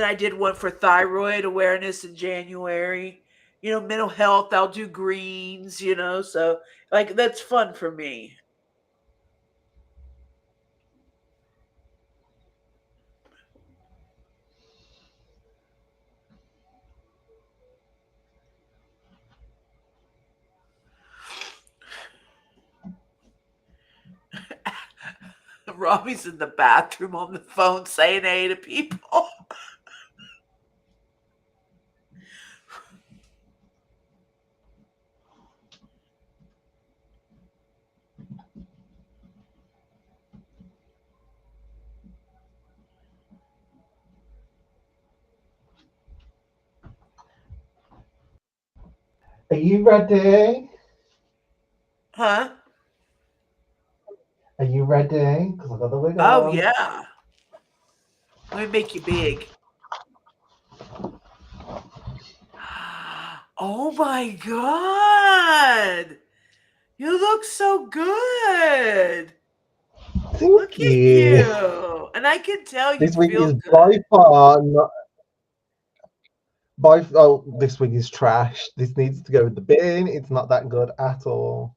Speaker 5: I did one for thyroid awareness in January. Mental health, I'll do greens, so like that's fun for me. Robbie's in the bathroom on the phone saying hey to people.
Speaker 4: Are you ready?
Speaker 5: Huh?
Speaker 4: Are you ready? Because I got the wig on.
Speaker 5: Oh, yeah. Let me make you big. Oh my God. You look so good.
Speaker 4: Thank
Speaker 5: Look
Speaker 4: you.
Speaker 5: at you. And I can tell you
Speaker 4: This wig
Speaker 5: feel
Speaker 4: is
Speaker 5: good.
Speaker 4: by far not. This wig is trash. This needs to go in the bin. It's not that good at all.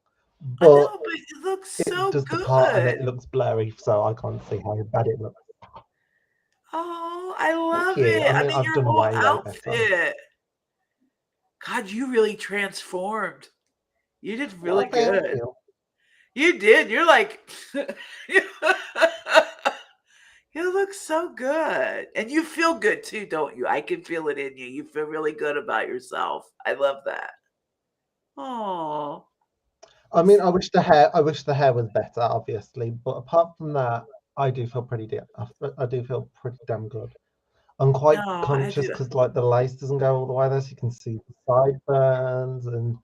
Speaker 5: I know,
Speaker 4: But
Speaker 5: but it looks
Speaker 4: it
Speaker 5: so
Speaker 4: does the part and it
Speaker 5: good.
Speaker 4: looks blurry, so I can't see how bad it looks.
Speaker 5: Oh, I love
Speaker 4: you.
Speaker 5: it.
Speaker 4: I
Speaker 5: I
Speaker 4: mean,
Speaker 5: mean,
Speaker 4: I've
Speaker 5: your
Speaker 4: done
Speaker 5: whole
Speaker 4: way better.
Speaker 5: outfit. God, you really transformed. You did really
Speaker 4: Thank
Speaker 5: good.
Speaker 4: you.
Speaker 5: You did. You're like, you look so good. And you feel good too, don't you? I can feel it in you. You feel really good about yourself. I love that. Oh.
Speaker 4: I mean, I wish the hair was better, obviously, but apart from that, I do feel I do feel pretty damn good. I'm quite
Speaker 5: No, I
Speaker 4: conscious
Speaker 5: do.
Speaker 4: because like the lace doesn't go all the way there, so you can see the sideburns, and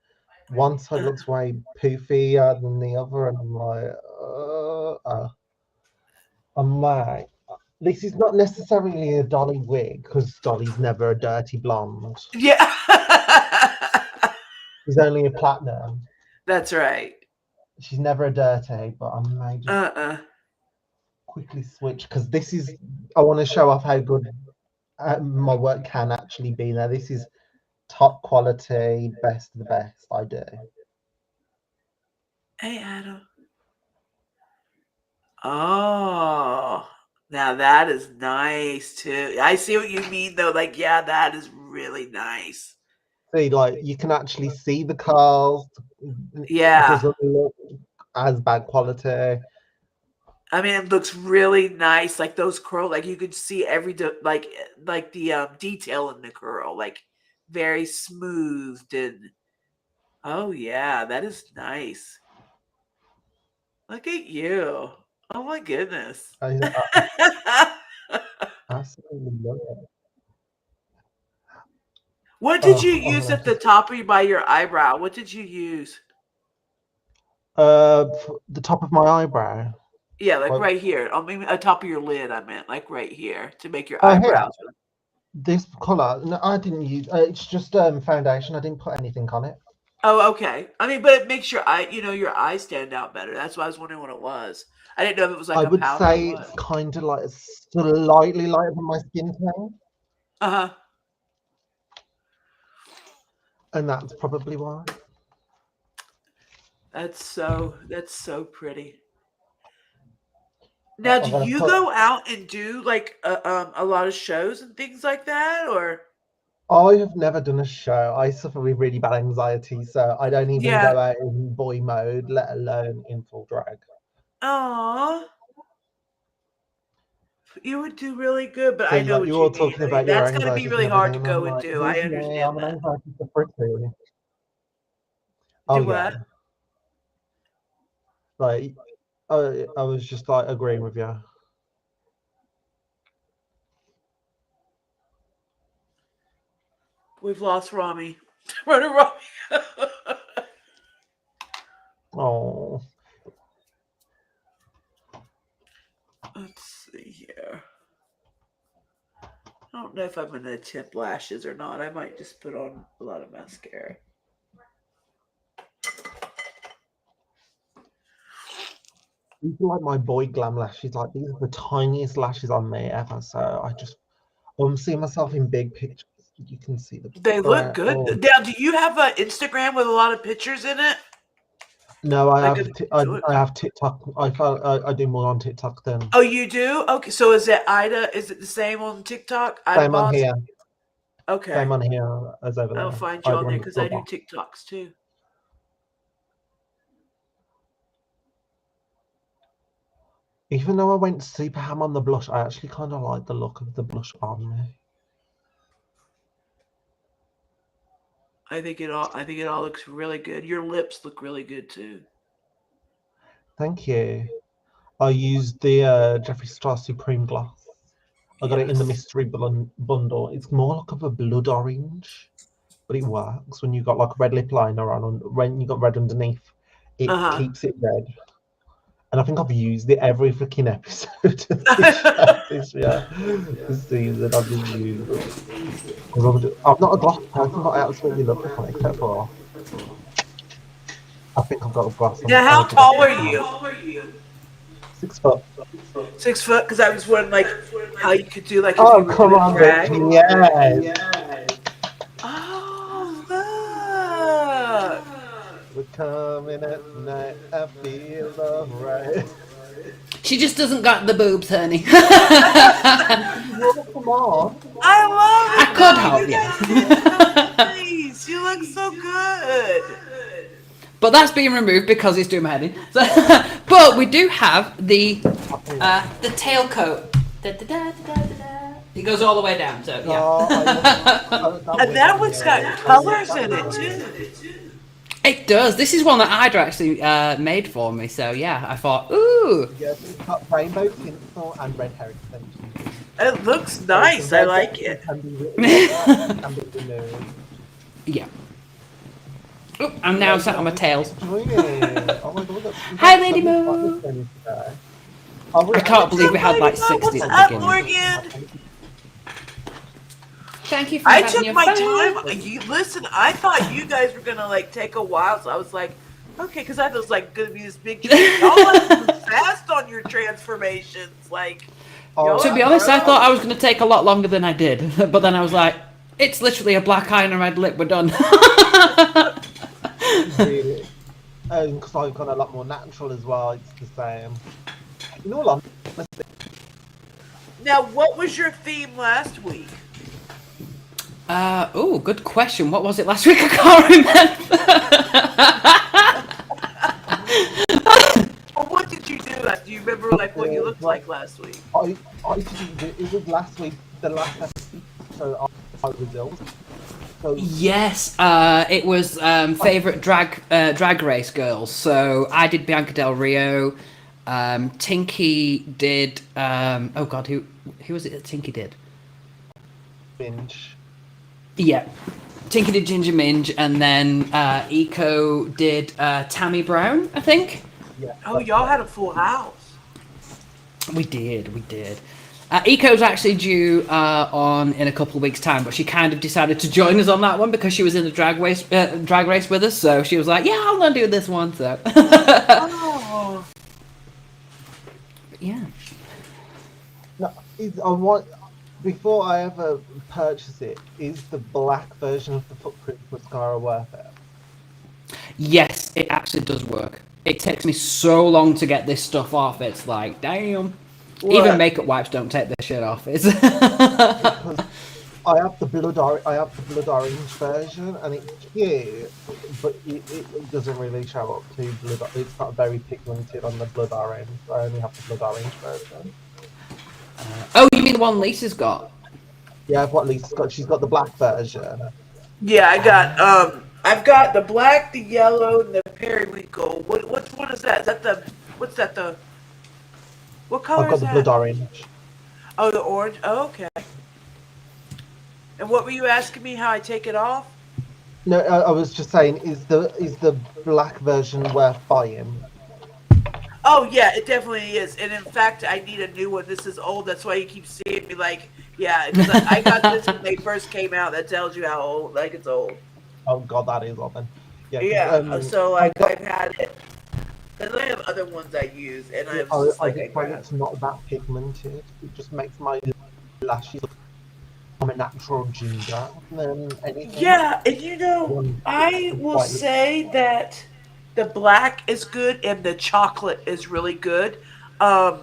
Speaker 4: one side looks way poofier than the other, and I'm like, this is not necessarily a Dolly wig because Dolly's never a dirty blonde.
Speaker 5: Yeah.
Speaker 4: She's only a platinum.
Speaker 5: That's right.
Speaker 4: She's never a dirty, but I may just
Speaker 5: Uh-uh.
Speaker 4: quickly switch because I want to show off how good my work can actually be. Now, this is top quality, best of the best I do.
Speaker 5: Hey, Adam. Oh, now that is nice too. I see what you mean though. Like, yeah, that is really nice.
Speaker 4: See, like you can actually see the curls. It
Speaker 5: Yeah.
Speaker 4: doesn't look as bad quality.
Speaker 5: I mean, it looks really nice. Like those curl, like you could see like the detail in the curl, like very smoothed and oh yeah, that is nice. Look at you. Oh my goodness.
Speaker 4: I absolutely love it.
Speaker 5: What did you
Speaker 4: Oh,
Speaker 5: use at the top of by your eyebrow? What did you use?
Speaker 4: the top of my eyebrow.
Speaker 5: Yeah, like
Speaker 4: Like,
Speaker 5: right here. I mean, on top of your lid, I meant, like right here to make your
Speaker 4: oh, here.
Speaker 5: eyebrows.
Speaker 4: This color. No, I didn't use. It's just foundation. I didn't put anything on it.
Speaker 5: Oh, okay. I mean, but it makes your your eyes stand out better. That's why I was wondering what it was. I didn't know if it was like
Speaker 4: I
Speaker 5: a
Speaker 4: would
Speaker 5: powder or
Speaker 4: say
Speaker 5: what.
Speaker 4: it's kind of like slightly lighter than my skin tone,
Speaker 5: Uh-huh.
Speaker 4: and that's probably why.
Speaker 5: That's so pretty. Now,
Speaker 4: I'm
Speaker 5: do
Speaker 4: gonna
Speaker 5: you
Speaker 4: put.
Speaker 5: go out and do like a lot of shows and things like that, or?
Speaker 4: I have never done a show. I suffer with really bad anxiety, so I don't even
Speaker 5: Yeah.
Speaker 4: go out in boy mode, let alone in full drag.
Speaker 5: Aw. You would do really good, but I
Speaker 4: See,
Speaker 5: know
Speaker 4: like
Speaker 5: what
Speaker 4: you're
Speaker 5: you
Speaker 4: all
Speaker 5: mean.
Speaker 4: talking
Speaker 5: I mean,
Speaker 4: about your
Speaker 5: that's gotta be
Speaker 4: anxieties and
Speaker 5: really hard
Speaker 4: everything,
Speaker 5: to
Speaker 4: and I'm
Speaker 5: go and
Speaker 4: like,
Speaker 5: do. I
Speaker 4: who's me?
Speaker 5: understand
Speaker 4: I'm an
Speaker 5: that.
Speaker 4: anxiety sufferer. Oh
Speaker 5: Do
Speaker 4: yeah,
Speaker 5: what?
Speaker 4: like I was just like agreeing with you.
Speaker 5: We've lost Rami. Run Rami.
Speaker 4: Oh,
Speaker 5: Let's see here. I don't know if I'm going to attempt lashes or not. I might just put on a lot of mascara.
Speaker 4: these are like my boy glam lashes. Like these are the tiniest lashes on me ever. So I'm seeing myself in big pictures. You can see the
Speaker 5: They look good.
Speaker 4: oh.
Speaker 5: Now, do you have an Instagram with a lot of pictures in it?
Speaker 4: No,
Speaker 5: Like a,
Speaker 4: I have TikTok. I do more on TikTok than
Speaker 5: oh, you do? Okay, so is it Ida? Is it the same on TikTok? Ida
Speaker 4: same on
Speaker 5: Boss?
Speaker 4: here.
Speaker 5: Okay.
Speaker 4: Same on here as over
Speaker 5: I'll
Speaker 4: there.
Speaker 5: find you
Speaker 4: Ida
Speaker 5: on there because I do
Speaker 4: _boss.
Speaker 5: TikToks too.
Speaker 4: Even though I went super ham on the blush, I actually kind of like the look of the blush on me.
Speaker 5: I think it all looks really good. Your lips look really good too.
Speaker 4: Thank you. I used the Jeffree Star Supreme gloss. I got it in the
Speaker 5: Yes.
Speaker 4: mystery bundle. It's more like of a blood orange, but it works when you got like a red lip liner on, and when you got red underneath, it
Speaker 5: Uh-huh.
Speaker 4: keeps it red. And I think I've used it every freaking episode of this show this season. I've just used it. I'm not a gloss person, but I absolutely love this one, except for I think I've got a gloss on.
Speaker 5: Now, how tall are you?
Speaker 4: 6 foot.
Speaker 5: 6 foot? Because I was wondering, like, how you could do, like, if
Speaker 4: Oh,
Speaker 5: you were
Speaker 4: come
Speaker 5: doing
Speaker 4: on,
Speaker 5: drag.
Speaker 4: bitch. Yes.
Speaker 5: Oh, look.
Speaker 4: We're coming at night. I feel alright.
Speaker 3: She just doesn't got the boobs, honey.
Speaker 4: Well, come on.
Speaker 5: I love
Speaker 3: I
Speaker 5: it.
Speaker 3: could
Speaker 5: though.
Speaker 3: help
Speaker 5: You
Speaker 3: you.
Speaker 5: look so nice. You look so good.
Speaker 3: But that's being removed because it's doing my head in. So, but we do have the tailcoat. It goes all the way down, so yeah.
Speaker 4: Oh,
Speaker 5: And that one's got colors in it, too.
Speaker 3: It does. This is one that I'd actually made for me. So yeah, I thought, ooh.
Speaker 4: Yes, it's got rainbow tinsel and red hair extensions.
Speaker 5: It looks
Speaker 4: So
Speaker 5: nice.
Speaker 4: the
Speaker 5: I
Speaker 4: red
Speaker 5: like
Speaker 4: bit
Speaker 5: it.
Speaker 4: can be can be removed.
Speaker 3: Yeah. Oop, I'm now sat on my tails.
Speaker 4: Enjoying it. Oh my god,
Speaker 3: Hi, Lady Mo. I can't believe we had like 60
Speaker 5: What's
Speaker 3: at the
Speaker 5: up,
Speaker 3: beginning.
Speaker 5: Morgan?
Speaker 3: Thank you for
Speaker 5: I
Speaker 3: having
Speaker 5: took
Speaker 3: your
Speaker 5: my
Speaker 3: phone.
Speaker 5: time. Listen, I thought you guys were gonna like take a while, so I was like, okay, because I thought it was like gonna be this big. Y'all like move fast on your transformations, like.
Speaker 3: To be honest, I thought I was going to take a lot longer than I did, but then I was like, it's literally a black eye and a red lip, we're done.
Speaker 4: Really? Because I've gone a lot more natural as well, it's the same. In all honesty,
Speaker 5: Now, what was your theme last week?
Speaker 3: Oh, good question. What was it last week? I can't remember.
Speaker 5: Or what did you do last? Do you remember like what you looked like last week?
Speaker 4: I didn't do it was last week, the last episode I was ill. So
Speaker 3: Yes, it was favorite drag race girls. So I did Bianca Del Rio. Tinky did. Oh God, who was it that Tinky did?
Speaker 4: binge.
Speaker 3: Yeah, Tinky did Ginger Minge, and then Eco did Tammy Brown, I think.
Speaker 4: Yeah.
Speaker 5: Oh, y'all had a full house.
Speaker 3: We did. Eco's actually due on in a couple of weeks' time, but she kind of decided to join us on that one because she was in the drag race with us. So she was like, "Yeah, I'm gonna do this one." So,
Speaker 5: Oh.
Speaker 3: yeah.
Speaker 4: No, I want before I ever purchase it. Is the black version of the footprint mascara worth it?
Speaker 3: Yes, it actually does work. It takes me so long to get this stuff off. It's like, damn.
Speaker 5: What?
Speaker 3: Even makeup wipes don't take this shit off. It's
Speaker 4: Because I have the blood orange version, and it's cute, but it doesn't really show up to blood. It's not very pigmented on the blood orange. So I only have the blood orange version.
Speaker 3: Oh, you mean the one Lisa's got?
Speaker 4: Yeah, I've got Lisa's got. She's got the black version.
Speaker 5: Yeah, I've got the black, the yellow, and the periwinkle. What is that? Is that the what color
Speaker 4: I've got
Speaker 5: is
Speaker 4: the
Speaker 5: that?
Speaker 4: blood orange.
Speaker 5: Oh, the orange. Oh, okay. And what were you asking me? How I take it off?
Speaker 4: No, I was just saying, is the black version worth buying?
Speaker 5: Oh yeah, it definitely is. And in fact, I need a new one. This is old. That's why you keep seeing me like, yeah, because I got this when they first came out. That tells you how old, like it's old.
Speaker 4: Oh god, that is old then.
Speaker 5: Yeah. So like I've had it. Because I have other ones I use, and I just
Speaker 4: I
Speaker 5: like
Speaker 4: just find it's not that pigmented. It just makes my lashes look like a natural ginger than anything.
Speaker 5: Yeah, and you know, I will say that the black is good and the chocolate is really good. If I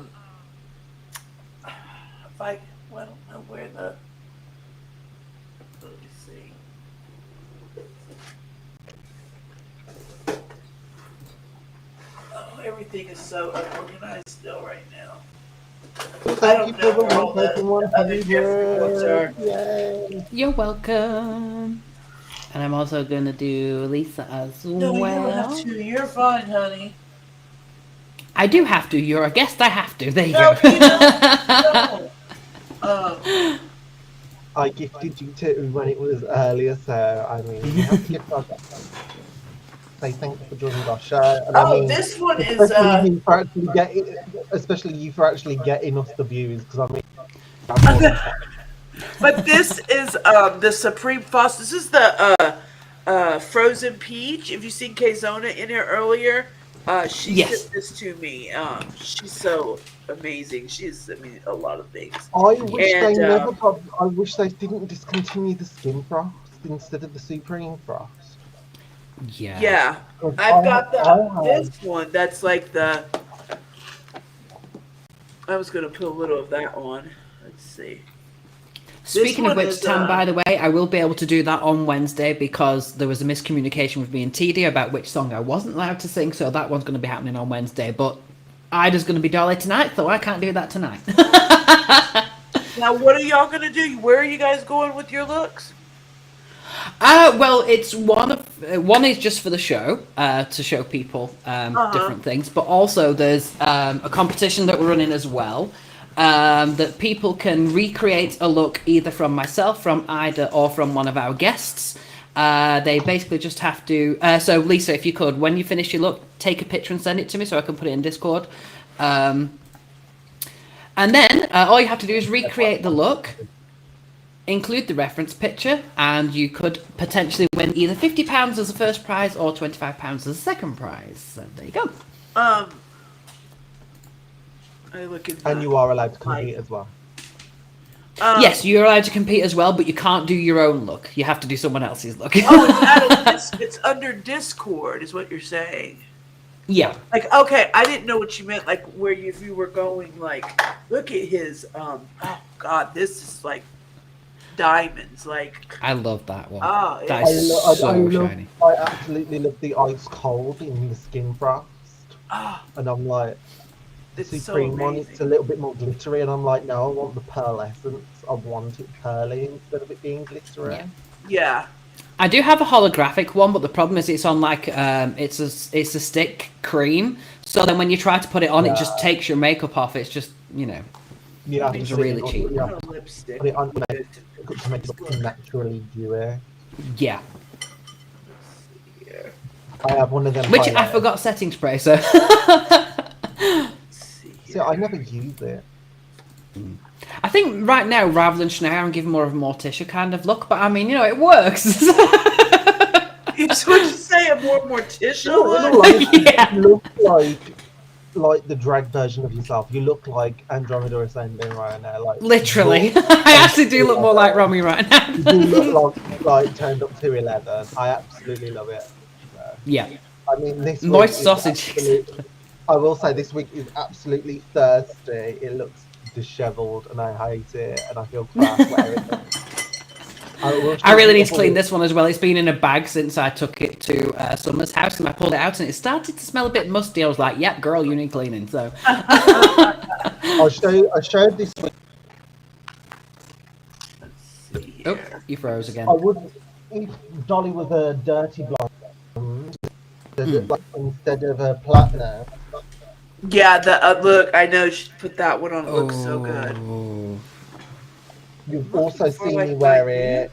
Speaker 5: don't know where the. Let me see. Oh, everything is so unorganized still right now.
Speaker 4: Thank you for the
Speaker 5: where all
Speaker 4: one,
Speaker 5: the other different ones are.
Speaker 4: Yay.
Speaker 3: You're welcome. And I'm also gonna do Lisa as
Speaker 5: No, you
Speaker 3: well.
Speaker 5: don't have to. You're fine, honey.
Speaker 3: I do have to. You're a guest. I have to. There you
Speaker 5: No,
Speaker 3: go.
Speaker 5: you don't. No.
Speaker 4: I gifted you two when it was earlier, so I mean, we have to gift our guests. Say thanks for joining our show. And I
Speaker 5: Oh,
Speaker 4: mean,
Speaker 5: this one is.
Speaker 4: especially you for actually getting us the views, because I mean.
Speaker 5: But this is the Supreme Frost. This is the frozen peach. If you seen Kzona in here earlier, she
Speaker 3: Yes.
Speaker 5: sent this to me. She's so amazing. She's a lot of things.
Speaker 4: I wish
Speaker 5: And,
Speaker 4: they never got. I wish they didn't discontinue the skin frost instead of the Supreme Frost.
Speaker 3: Yeah.
Speaker 5: Yeah,
Speaker 4: Because
Speaker 5: I've got
Speaker 4: I
Speaker 5: this one. That's like the. I was gonna put a little of that on. Let's see.
Speaker 3: Speaking of
Speaker 5: one
Speaker 3: which,
Speaker 5: is,
Speaker 3: Tam, by the way, I will be able to do that on Wednesday because there was a miscommunication with me and TD about which song I wasn't allowed to sing, so that one's going to be happening on Wednesday. But Ida's going to be Dolly tonight, so I can't do that tonight.
Speaker 5: Now, what are y'all gonna do? Where are you guys going with your looks?
Speaker 3: Well, it's one is just for the show, to show people different things, but also there's a competition that we're running as well, that people can recreate a look either from myself, from Ida, or from one of our guests. They basically just have to. So, Lisa, if you could, when you finish your look, take a picture and send it to me so I can put it in Discord. And then all you have to do is recreate the look, include the reference picture, and you could potentially win either £50 as the first prize or £25 as the second prize. So there you go.
Speaker 5: I look at
Speaker 4: And you are allowed to compete as well.
Speaker 3: Yes, you're allowed to compete as well, but you can't do your own look. You have to do someone else's look.
Speaker 5: it's under Discord, is what you're saying.
Speaker 3: Yeah.
Speaker 5: Like, okay, I didn't know what you meant. Like, where if you were going, like, look at his. Oh God, this is like diamonds. Like,
Speaker 3: I love that one.
Speaker 5: Oh,
Speaker 3: that is so shiny.
Speaker 4: I absolutely love the ice cold in the skin frost. And I'm like, the
Speaker 5: it's so
Speaker 4: Supreme one, it's a
Speaker 5: amazing.
Speaker 4: little bit more glittery, and I'm like, no, I want the pearl essence. I want it pearly instead of it being glittery.
Speaker 5: Yeah.
Speaker 3: I do have a holographic one, but the problem is it's on like it's a stick cream. So then when you try to put it on, it just takes your makeup off. It's just
Speaker 4: Yeah,
Speaker 3: it was really cheap.
Speaker 4: Yeah,
Speaker 5: Lipstick.
Speaker 4: put it on to make it look naturally dewy.
Speaker 3: Yeah.
Speaker 5: Yeah.
Speaker 4: I have one of them.
Speaker 3: Which I
Speaker 4: highlighters.
Speaker 3: forgot setting spray, so
Speaker 4: See, I never use it.
Speaker 3: I think right now, rather than Chanel, I'm giving more of a Morticia kind of look, but I mean, it works.
Speaker 5: It's what you say, a more Morticia look?
Speaker 3: Yeah.
Speaker 4: You look like the drag version of yourself. You look like Andromeda Ascending right now. Like
Speaker 3: Literally. I actually do look more like Romy right now.
Speaker 4: You do look like turned up to 11. I absolutely love it. So,
Speaker 3: Yeah.
Speaker 4: I mean, this
Speaker 3: Moist
Speaker 4: week is
Speaker 3: sausage.
Speaker 4: I will say this week is absolutely thirsty. It looks dishevelled, and I hate it, and I feel crap wearing it.
Speaker 3: I really need to clean this one as well. It's been in a bag since I took it to Summer's house, and I pulled it out, and it started to smell a bit musty. I was like, "Yep, girl, you need cleaning." So
Speaker 4: I showed this week.
Speaker 3: Oh, you froze again.
Speaker 4: I would, if Dolly was a dirty blonde instead of a platinum.
Speaker 5: Yeah, the look, I know she put that one on. It looks so good.
Speaker 4: You've also
Speaker 5: For,
Speaker 4: seen
Speaker 5: like,
Speaker 4: me wear
Speaker 5: my
Speaker 4: it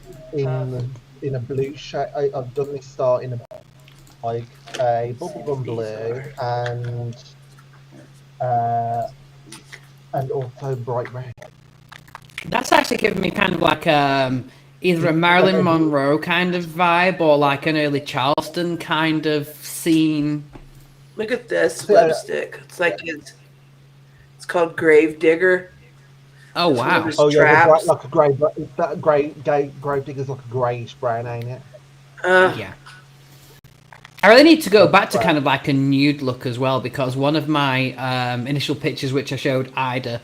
Speaker 4: in a blue shade. I've done this start in a bubblegum blue and also bright red.
Speaker 3: That's actually giving me kind of like either a Marilyn Monroe kind of vibe or like an early Charleston kind of scene.
Speaker 5: Look at this lipstick. It's like it's called Grave Digger.
Speaker 3: Oh wow!
Speaker 4: Oh yeah,
Speaker 5: Traps.
Speaker 4: like a grey. That grave digger's like a greyish brown, ain't it?
Speaker 3: Yeah. I really need to go back to kind of like a nude look as well, because one of my initial pictures, which I showed Ida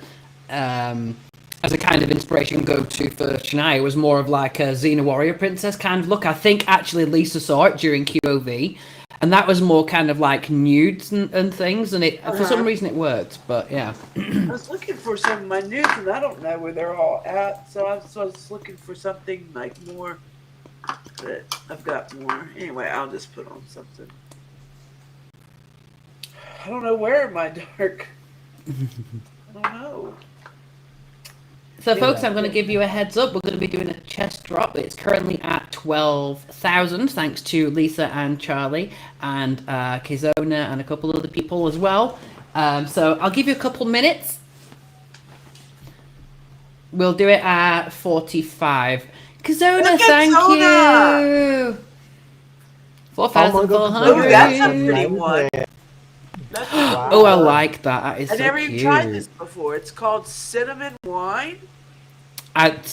Speaker 3: as a kind of inspiration go-to for Shania, was more of like a Xena Warrior Princess kind of look. I think actually Lisa saw it during QOV, and that was more kind of like nudes and things, and it for some reason it worked. But yeah.
Speaker 5: I was looking for some of my nudes, and I don't know where they're all at. So I was looking for something like more. But I've got more. Anyway, I'll just put on something. I don't know where in my dark. I don't know.
Speaker 3: So, folks, I'm going to give you a heads up. We're going to be doing a chest drop. It's currently at 12,000, thanks to Lisa and Charlie and Kizona and a couple other people as well. So I'll give you a couple minutes. We'll do it at 45. Kizona, thank you. 4,400.
Speaker 5: Oh, that's a pretty one.
Speaker 4: Wow.
Speaker 3: Oh, I like that. That is
Speaker 5: I
Speaker 3: so
Speaker 5: never
Speaker 3: cute.
Speaker 5: even tried this before. It's called cinnamon wine.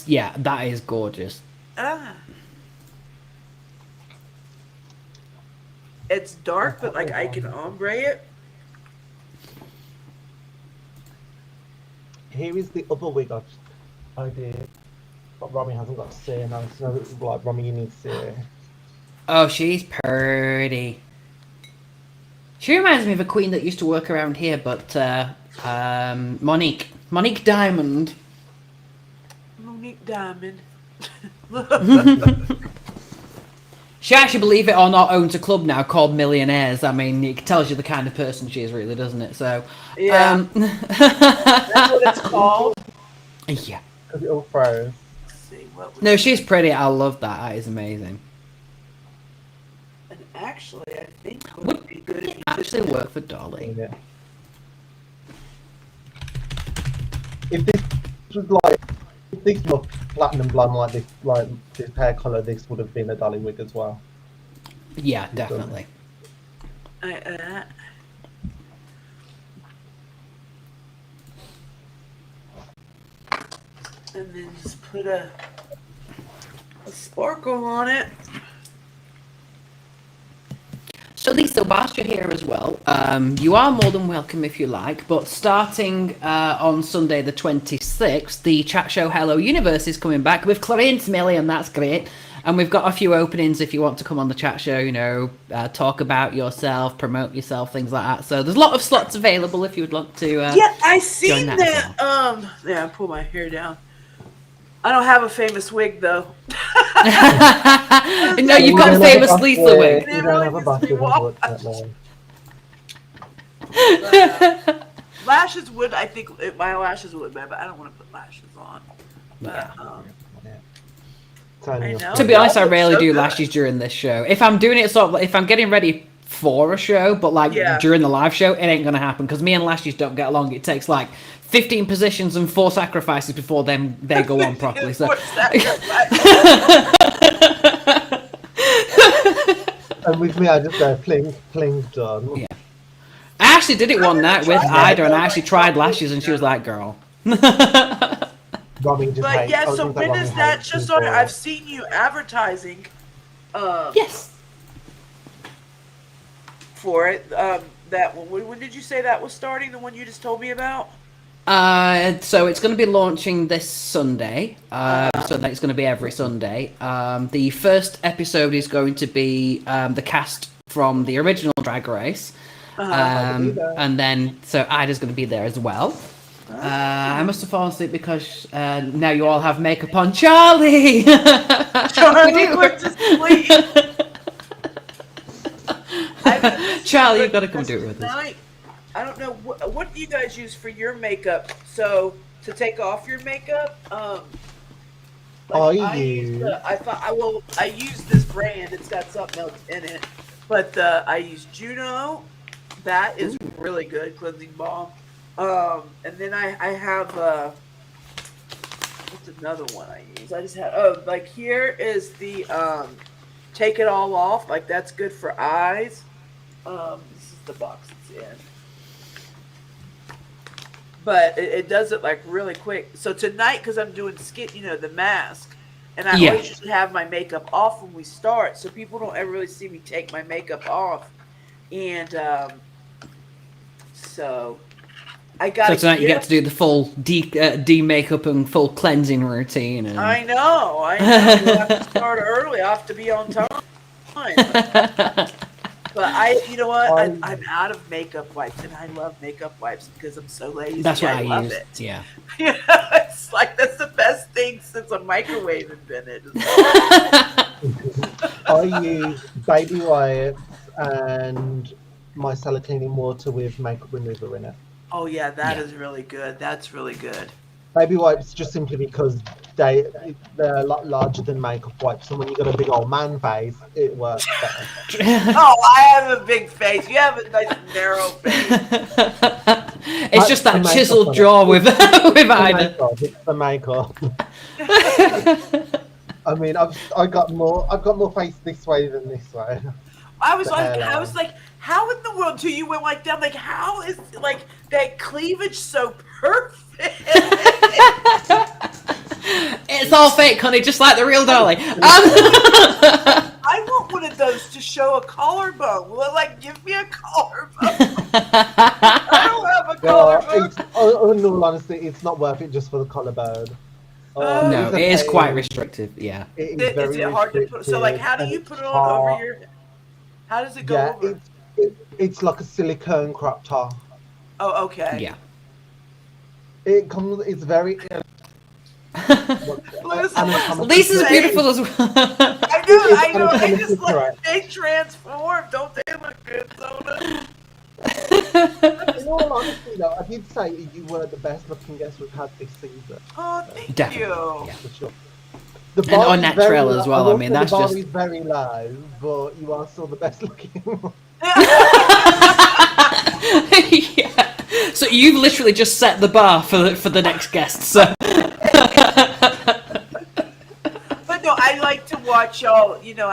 Speaker 3: Yeah, that is gorgeous.
Speaker 5: It's dark, but like I can ombre it.
Speaker 4: Here is the other wig I did, but Romy hasn't got to see, and I was like, Romy, you need to see it.
Speaker 3: Oh, she's pretty. She reminds me of a queen that used to work around here, but Monique Diamond.
Speaker 5: Monique Diamond.
Speaker 3: She actually, believe it or not, owns a club now called Millionaires. I mean, it tells you the kind of person she is, really, doesn't it? So,
Speaker 5: Yeah. That's what it's called.
Speaker 3: yeah.
Speaker 4: Because it all froze.
Speaker 5: Let's see what was
Speaker 3: No, she's pretty. I love that. That is amazing.
Speaker 5: And actually, I think what
Speaker 3: Would
Speaker 5: would be good if you
Speaker 3: actually
Speaker 5: just
Speaker 3: work for Dolly.
Speaker 4: Yeah. If this was like, if this looked platinum blonde like this hair color, this would have been a Dolly wig as well.
Speaker 3: Yeah, definitely.
Speaker 5: And then just put a sparkle on it.
Speaker 3: So Lisa, whilst you're here as well, you are more than welcome if you like, but starting on Sunday the 26th, the chat show Hello Universe is coming back with Clarence Millie, and that's great. And we've got a few openings if you want to come on the chat show, you know, talk about yourself, promote yourself, things like that. So there's a lot of slots available if you would like to
Speaker 5: Yeah, I seen
Speaker 3: join
Speaker 5: that.
Speaker 3: as
Speaker 5: Yeah, I pull my hair down. I don't have a famous wig though.
Speaker 3: No, you've got the famous Lisa wig.
Speaker 4: You don't have a busted, unfortunately.
Speaker 5: Lashes would, I think, my lashes would be, but I don't want to put lashes on. But, I know.
Speaker 3: To be honest, I
Speaker 5: Y'all look
Speaker 3: rarely
Speaker 5: so
Speaker 3: do
Speaker 5: good.
Speaker 3: lashes during this show. If I'm doing it sort of, if I'm getting ready for a show, but like during the live show, it ain't gonna happen because me and lashes don't get along. It takes like 15 positions and 4 sacrifices before then they go on properly. So.
Speaker 4: And with me, I just go pling, pling, done.
Speaker 3: Yeah. I actually did it one night with Ida, and I actually tried lashes, and she was like, "Girl."
Speaker 4: Robbie just
Speaker 5: But
Speaker 4: hates-
Speaker 5: yeah,
Speaker 4: I was
Speaker 5: so
Speaker 4: gonna say
Speaker 5: when
Speaker 4: Robbie
Speaker 5: is that
Speaker 4: hates
Speaker 5: just
Speaker 4: people.
Speaker 5: on? I've seen you advertising.
Speaker 3: Yes.
Speaker 5: For it. That one. When did you say that was starting? The one you just told me about?
Speaker 3: So it's going to be launching this Sunday. So that's going to be every Sunday. The first episode is going to be the cast from the original Drag Race. And then, so Ida's going to be there as well. I must have fallen asleep because now you all have makeup on. Charlie!
Speaker 5: Charlie went to sleep.
Speaker 3: Charlie, you've got to come do it with us.
Speaker 5: Tonight, I don't know what do you guys use for your makeup. So to take off your makeup, I use this brand. It's got something else in it, but I use YouNow. That is really good cleansing balm. And then I have what's another one I use? I just have like here is the take it all off. Like that's good for eyes. This is the box it's in. But it does it like really quick. So tonight, because I'm doing skin, you know, the mask, and I always usually have my makeup off when we start, so people don't ever really see me take my makeup off. And so I got.
Speaker 3: So tonight you get to do the full de-makeup and full cleansing routine. And...
Speaker 5: I know. I have to start early. I have to be on time. But you know what? I'm out of makeup wipes, and I love makeup wipes because I'm so lazy.
Speaker 3: That's what I
Speaker 5: love
Speaker 3: use.
Speaker 5: it.
Speaker 3: Yeah.
Speaker 5: You know, it's like that's the best thing since a microwave invented.
Speaker 4: I use baby wipes and micellar cleaning water with makeup remover in it.
Speaker 5: Oh yeah, that is really good. That's really good.
Speaker 4: Baby wipes just simply because they're a lot larger than makeup wipes, and when you got a big old man face, it works better.
Speaker 5: Oh, I have a big face. You have a nice narrow face.
Speaker 3: It's just that chiseled jaw with Ida.
Speaker 4: It's the makeup. I mean, I've got more face this way than this way.
Speaker 5: I was like, how in the world do you went like that? Like, how is like that cleavage so perfect?
Speaker 3: It's all fake, honey, just like the real Dolly.
Speaker 5: I want one of those to show a collarbone. Well, like, give me a collarbone. I don't have a collarbone.
Speaker 4: In all honesty, it's not worth it just for the collarbone.
Speaker 3: No, it is quite restrictive. Yeah.
Speaker 4: It is very
Speaker 5: it hard to put? So, like, how do you put it on over your? How does it go over?
Speaker 4: It's like a silicone crop top.
Speaker 5: Oh, okay.
Speaker 3: Yeah.
Speaker 4: It's very.
Speaker 3: Lisa's beautiful as well.
Speaker 5: I know I know. They
Speaker 4: anatomically
Speaker 5: just
Speaker 4: correct.
Speaker 5: they transform. Don't they look good, Zona?
Speaker 4: In all honesty, though, I did say you were the best looking guest we've had this season.
Speaker 5: Oh, thank
Speaker 3: Definitely,
Speaker 5: you.
Speaker 3: yeah.
Speaker 4: For sure. The
Speaker 3: And
Speaker 4: bar
Speaker 3: on
Speaker 4: is
Speaker 3: that
Speaker 4: very
Speaker 3: trail
Speaker 4: low.
Speaker 3: as well. I mean,
Speaker 4: will say
Speaker 3: that's
Speaker 4: the bar
Speaker 3: just.
Speaker 4: is very low, but you are still the best looking.
Speaker 3: Yeah. So you've literally just set the bar for the next guest. So.
Speaker 5: But no, I like to watch y'all. You know,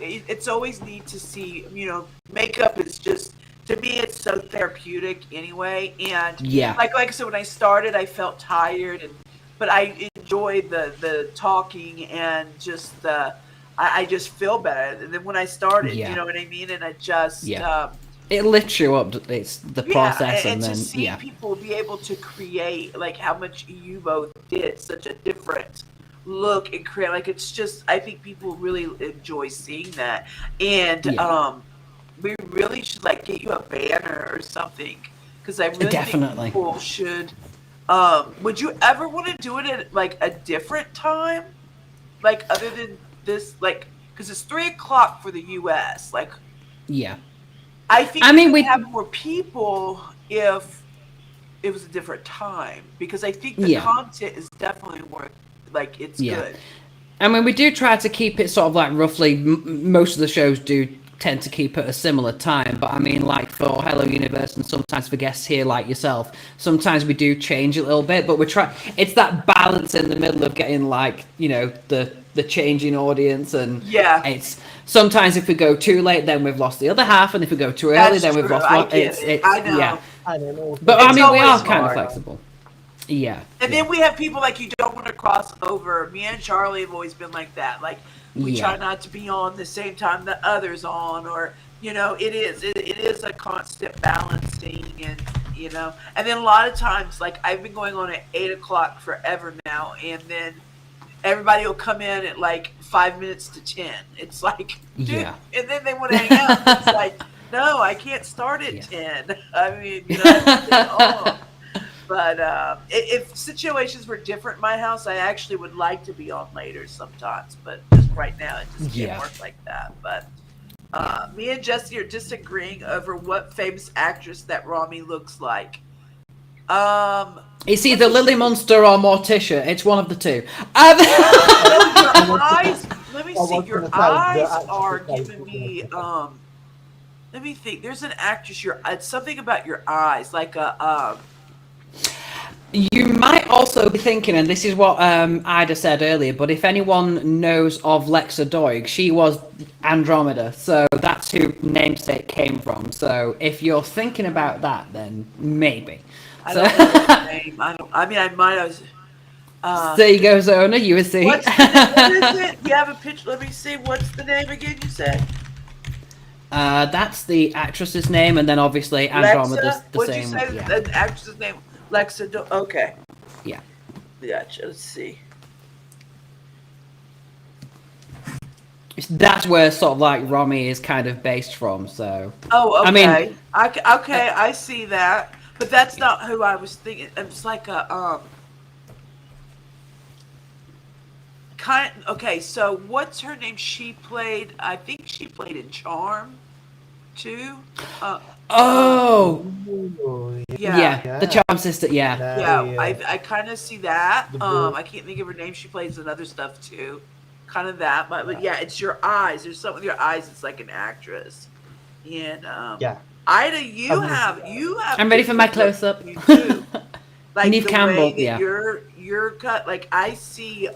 Speaker 5: it's always neat to see. You know, makeup is just to me. It's so therapeutic anyway. And
Speaker 3: Yeah.
Speaker 5: like I said, when I started, I felt tired, but I enjoyed the talking and just I just feel better. And then when I started,
Speaker 3: Yeah.
Speaker 5: you know what I mean. And I just
Speaker 3: Yeah. It lifts you up. It's the process,
Speaker 5: and
Speaker 3: and
Speaker 5: to
Speaker 3: then
Speaker 5: see people be able to create like how much you both did such a different look and create, like it's just I think people really enjoy seeing that, and we really should like get you a banner or something because I really
Speaker 3: Definitely.
Speaker 5: think people should. Would you ever want to do it at like a different time, like other than this, like because it's 3 o'clock for the U.S. Like
Speaker 3: Yeah.
Speaker 5: I think
Speaker 3: I mean,
Speaker 5: we
Speaker 3: we.
Speaker 5: could have more people if it was a different time because I think the
Speaker 3: Yeah.
Speaker 5: content is definitely worth like it's
Speaker 3: Yeah.
Speaker 5: good.
Speaker 3: I mean, we do try to keep it sort of like roughly. Most of the shows do tend to keep at a similar time, but I mean, like for Hello Universe and sometimes for guests here like yourself, sometimes we do change a little bit. But we try. It's that balance in the middle of getting like the changing audience, and
Speaker 5: Yeah.
Speaker 3: it's sometimes if we go too late, then we've lost the other half, and if we go too early,
Speaker 5: That's
Speaker 3: then we've
Speaker 5: true.
Speaker 3: lost
Speaker 5: I
Speaker 3: one.
Speaker 5: get it. I know.
Speaker 3: Yeah.
Speaker 4: I don't know.
Speaker 3: But I
Speaker 5: It's
Speaker 3: mean, we are
Speaker 5: always
Speaker 3: kind of
Speaker 5: hard.
Speaker 3: flexible. Yeah.
Speaker 5: And then we have people like you don't want to cross over. Me and Charlie have always been like that. Like we try not to be on the same time that others on, or it is a constant balancing, and and then a lot of times like I've been going on at 8 o'clock forever now, and then everybody will come in at like 5 minutes to 10. It's like, dude,
Speaker 3: Yeah.
Speaker 5: and then they want to hang out. It's like, no, I can't start at 10. I mean, I have to get on. But if situations were different in my house, I actually would like to be on later sometimes. But just right now, it just can't work like that. But me and Jesse are disagreeing over what famous actress that Rami looks like.
Speaker 3: It's either Lily Munster or Morticia. It's one of the two.
Speaker 5: Your eyes. Let me see. Your eyes are giving me. Let me think. There's an actress. It's something about your eyes, like a.
Speaker 3: You might also be thinking, and this is what Ida said earlier, but if anyone knows of Lexa Doig, she was Andromeda, so that's who namesake came from. So if you're thinking about that, then maybe.
Speaker 5: I don't know her name. I mean, I might have.
Speaker 3: There you go, Zona. You will see.
Speaker 5: What is it? You have a picture. Let me see. What's the name again? You said.
Speaker 3: That's the actress's name, and then obviously Andromeda's the
Speaker 5: What'd
Speaker 3: same.
Speaker 5: you say?
Speaker 3: Yeah.
Speaker 5: The actress's name. Lexa. Okay.
Speaker 3: Yeah.
Speaker 5: Gotcha. Let's see.
Speaker 3: That's where sort of like Romy is kind of based from. So.
Speaker 5: Oh, okay.
Speaker 3: I mean,
Speaker 5: I see that, but that's not who I was thinking. It's like a Okay, so what's her name? I think she played in Charm, too.
Speaker 3: Oh.
Speaker 5: Yeah.
Speaker 3: The Charm Sister. Yeah.
Speaker 5: Yeah, I kind of see that. I can't think of her name. She plays in other stuff too, kind of that. But yeah, it's your eyes. There's something with your eyes. It's like an actress. And Ida, you have.
Speaker 3: I'm ready for my close up.
Speaker 5: You too. Like
Speaker 3: Neve
Speaker 5: the
Speaker 3: Campbell,
Speaker 5: way that you're cut. Like I see.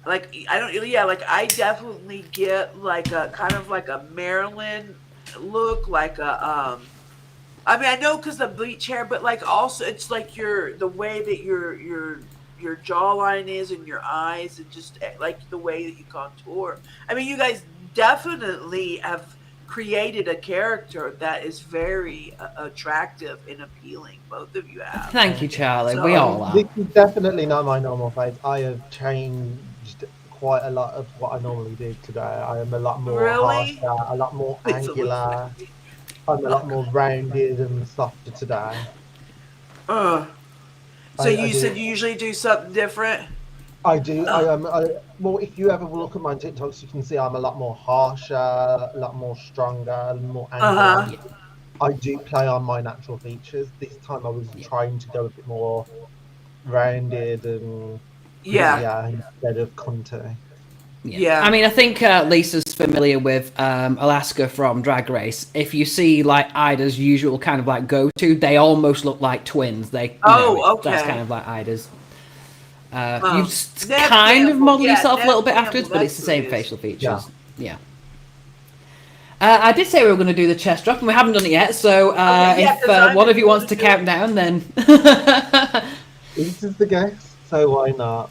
Speaker 5: Like I don't. Yeah. Like I definitely get like a kind of like a Marilyn look, like a I mean, I know because the bleach hair, but like also it's like the way that your jawline is and your eyes, and just like the way that you contour. I mean, you guys definitely have created a character that is very attractive and appealing. Both of you have.
Speaker 3: Thank you, Charlie. We all are.
Speaker 4: This is definitely not my normal face. I have changed quite a lot of what I normally do today. I am a lot more harsher, a lot more angular. I'm a lot more rounded and softer today.
Speaker 5: So you said you usually do something different?
Speaker 4: I do. Well, if you ever look at my TikToks, you can see I'm a lot more harsher, a lot more stronger, a lot more
Speaker 5: Uh-huh.
Speaker 4: angry. I do play on my natural features. This time I was trying to go a bit more rounded and
Speaker 5: Yeah.
Speaker 4: instead of cunty.
Speaker 5: Yeah.
Speaker 3: I mean, I think Lisa's familiar with Alaska from Drag Race. If you see like Ida's usual kind of like go-to, they almost look like twins. That's
Speaker 5: okay.
Speaker 3: kind of like Ida's. You
Speaker 5: Nev
Speaker 3: kind of
Speaker 5: Campbell.
Speaker 3: model
Speaker 5: Yeah,
Speaker 3: yourself a
Speaker 5: Nev
Speaker 3: little bit
Speaker 5: Campbell,
Speaker 3: afterwards, but it's
Speaker 5: that's
Speaker 3: the
Speaker 5: who it
Speaker 3: same
Speaker 5: is.
Speaker 3: facial features. Yeah. I did say we were going to do the chest drop, and we haven't done it yet. So if one of you wants to count down, then
Speaker 4: This is the guest, so why not?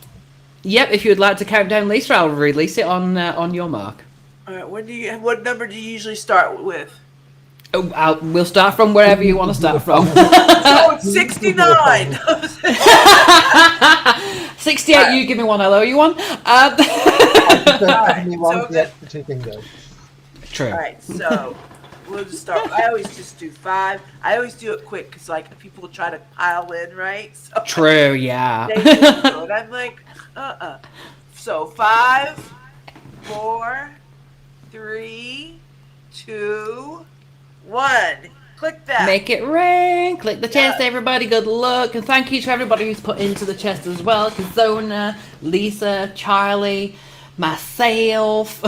Speaker 3: yep. If you would like to count down, Lisa, I'll release it on your mark.
Speaker 5: All right. What number do you usually start with?
Speaker 3: Oh, we'll start from wherever you want to start from.
Speaker 5: Oh, it's 69.
Speaker 3: 68. You give me one. I'll owe you one.
Speaker 4: The extra two fingers.
Speaker 3: True.
Speaker 5: All right, so we'll just start. I always just do 5. I always do it quick because like people try to pile in, right? So
Speaker 3: True. Yeah.
Speaker 5: they just do it. I'm like, So 5, 4, 3, 2, 1. Click that.
Speaker 3: Make it rain. Click the chest, everybody. Good luck. And thank you to everybody who's put into the chest as well. Kazona, Lisa, Charlie, myself.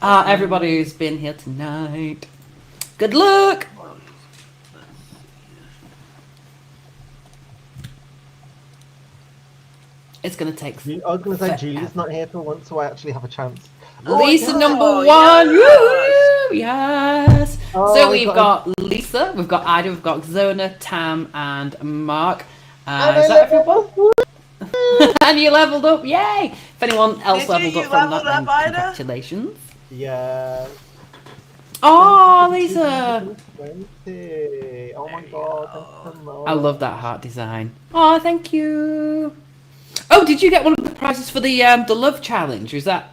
Speaker 3: Everybody who's been here tonight. Good luck. It's going to take...
Speaker 4: I was going to say, Julie's not here for once, so I actually have a chance.
Speaker 3: Lisa number 1.
Speaker 5: Yes.
Speaker 3: Woo! Yes.
Speaker 4: Oh,
Speaker 3: So we've got Lisa, we've got Ida, we've got Zona, Tam, and Mark. Is that everyone? And you leveled up, yay! If anyone else leveled up from that, then congratulations.
Speaker 4: Yeah.
Speaker 3: Oh, Lisa!
Speaker 4: 20. Oh my god.
Speaker 3: I love that heart design. Oh, thank you. Oh, did you get one of the prizes for the love challenge? Is that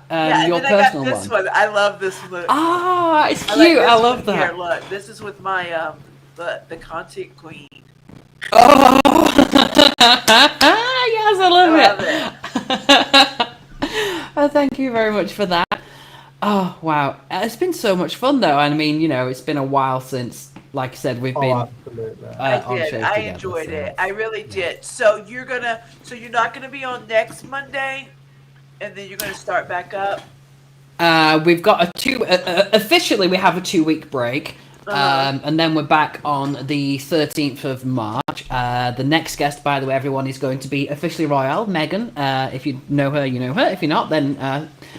Speaker 3: your personal
Speaker 5: I got this one? I love this look.
Speaker 3: Ah, it's cute.
Speaker 5: Like
Speaker 3: I love that.
Speaker 5: Here, look. This is with my the content queen.
Speaker 3: Oh, yes, I love it. Oh, thank you very much for that. Oh, wow. It's been so much fun, though. I mean, it's been a while since, like I said, we've been
Speaker 4: absolutely.
Speaker 5: I
Speaker 3: on
Speaker 5: did.
Speaker 3: shows
Speaker 5: I
Speaker 3: together,
Speaker 5: enjoyed
Speaker 3: so.
Speaker 5: it. I really did. So you're not gonna be on next Monday, and then you're gonna start back up.
Speaker 3: We've got officially we have a 2-week break. And then we're back on the 13th of March. The next guest, by the way, everyone, is going to be officially Royale, Megan. If you know her, you know her. If you're not, then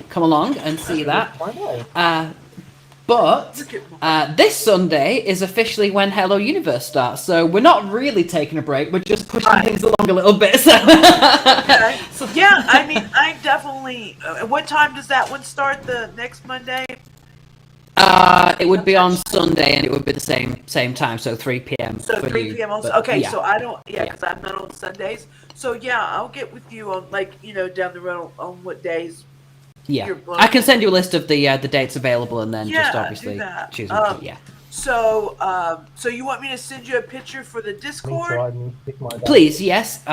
Speaker 3: come along and see that. But this Sunday is officially when Hello Universe starts. So we're not really taking a break. We're just pushing things along a little bit. So.
Speaker 5: Okay. Yeah, I mean, I definitely... what time does that one start, the next Monday?
Speaker 3: It would be on Sunday, and it would be the same time, so 3 p.m.
Speaker 5: So 3 p.m. also. Okay, yeah. So I don't, because I'm not on Sundays. So yeah, I'll get with you on down the road on what days.
Speaker 3: Yeah, I can send you a list of the dates available, and then just
Speaker 5: do
Speaker 3: obviously
Speaker 5: that.
Speaker 3: choose one. Yeah.
Speaker 5: So you want me to send you a picture for the Discord?
Speaker 3: Please, yes.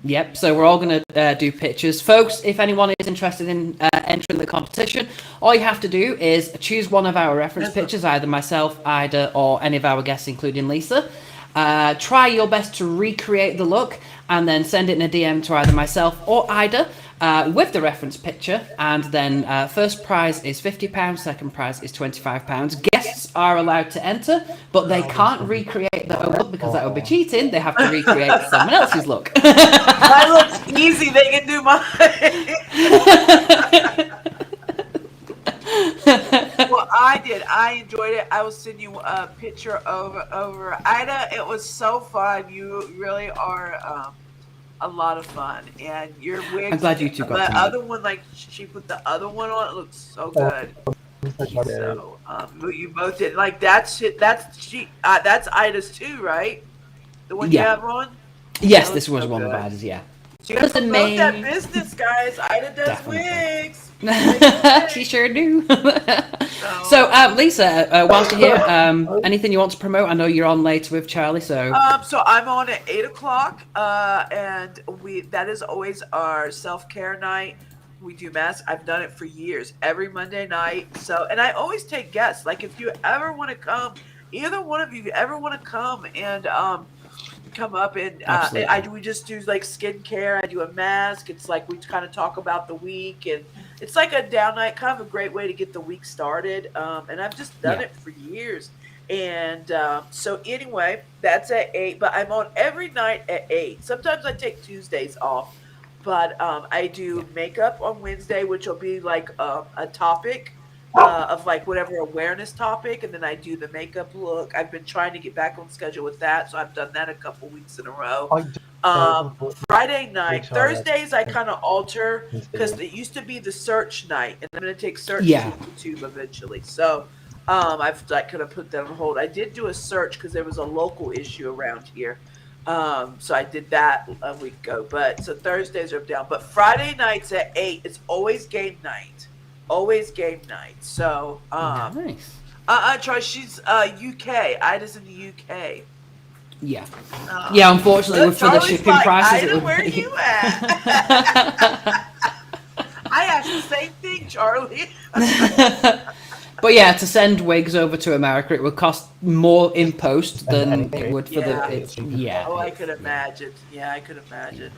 Speaker 3: Yep, so we're all going to do pictures. Folks, if anyone is interested in entering the competition, all you have to do is choose one of our reference pictures, either myself, Ida, or any of our guests, including Lisa. Try your best to recreate the look, and then send it in a DM to either myself or Ida with the reference picture. And then first prize is £50, second prize is £25. Guests are allowed to enter, but they can't recreate their own look because that would be cheating. They have to recreate someone else's look.
Speaker 5: Mine looks easy. They can do mine. Well, I did. I enjoyed it. I will send you a picture over Ida. It was so fun. You really are a lot of fun, and your wig.
Speaker 3: I'm glad you two got
Speaker 5: the
Speaker 3: to
Speaker 5: other one, like she put the other one on. It looks so good. So you both did. Like that's it. That's Ida's too, right? The one you have on.
Speaker 3: Yes, this was one of Ida's. Yeah.
Speaker 5: She got to promote that business, guys. Ida does wigs.
Speaker 3: She sure do. So, Lisa, whilst you're here, anything you want to promote? I know you're on later with Charlie, so.
Speaker 5: So I'm on at 8 o'clock, and that is always our self-care night. We do mass. I've done it for years, every Monday night. So, and I always take guests. Like, if you ever want to come, either one of you ever want to come and come up and we just do like skincare. I do a mask. It's like we kind of talk about the week, and it's like a down night, kind of a great way to get the week started. And I've just done it for years. And so anyway, that's at 8, but I'm on every night at 8. Sometimes I take Tuesdays off, but I do makeup on Wednesday, which will be like a topic of like whatever awareness topic, and then I do the makeup look. I've been trying to get back on schedule with that, so I've done that a couple weeks in a row. Friday night, Thursdays I kind of alter because it used to be the search night, and I'm going to take search to YouTube eventually. So I've like kind of put that on hold. I did do a search because there was a local issue around here. So I did that a week ago. But so Thursdays are down. But Friday nights at 8, it's always game night. Always game night. So
Speaker 3: Nice.
Speaker 5: Troy, she's UK. Ida's in the UK.
Speaker 3: Yeah. Yeah, unfortunately, for the
Speaker 5: Charlie's
Speaker 3: shipping
Speaker 5: like,
Speaker 3: prices,
Speaker 5: Ida,
Speaker 3: it would
Speaker 5: where
Speaker 3: be.
Speaker 5: you at? I asked the same thing, Charlie.
Speaker 3: But yeah, to send wigs over to America, it would cost more in post than it would for
Speaker 5: Oh, I could imagine. Yeah, I could imagine.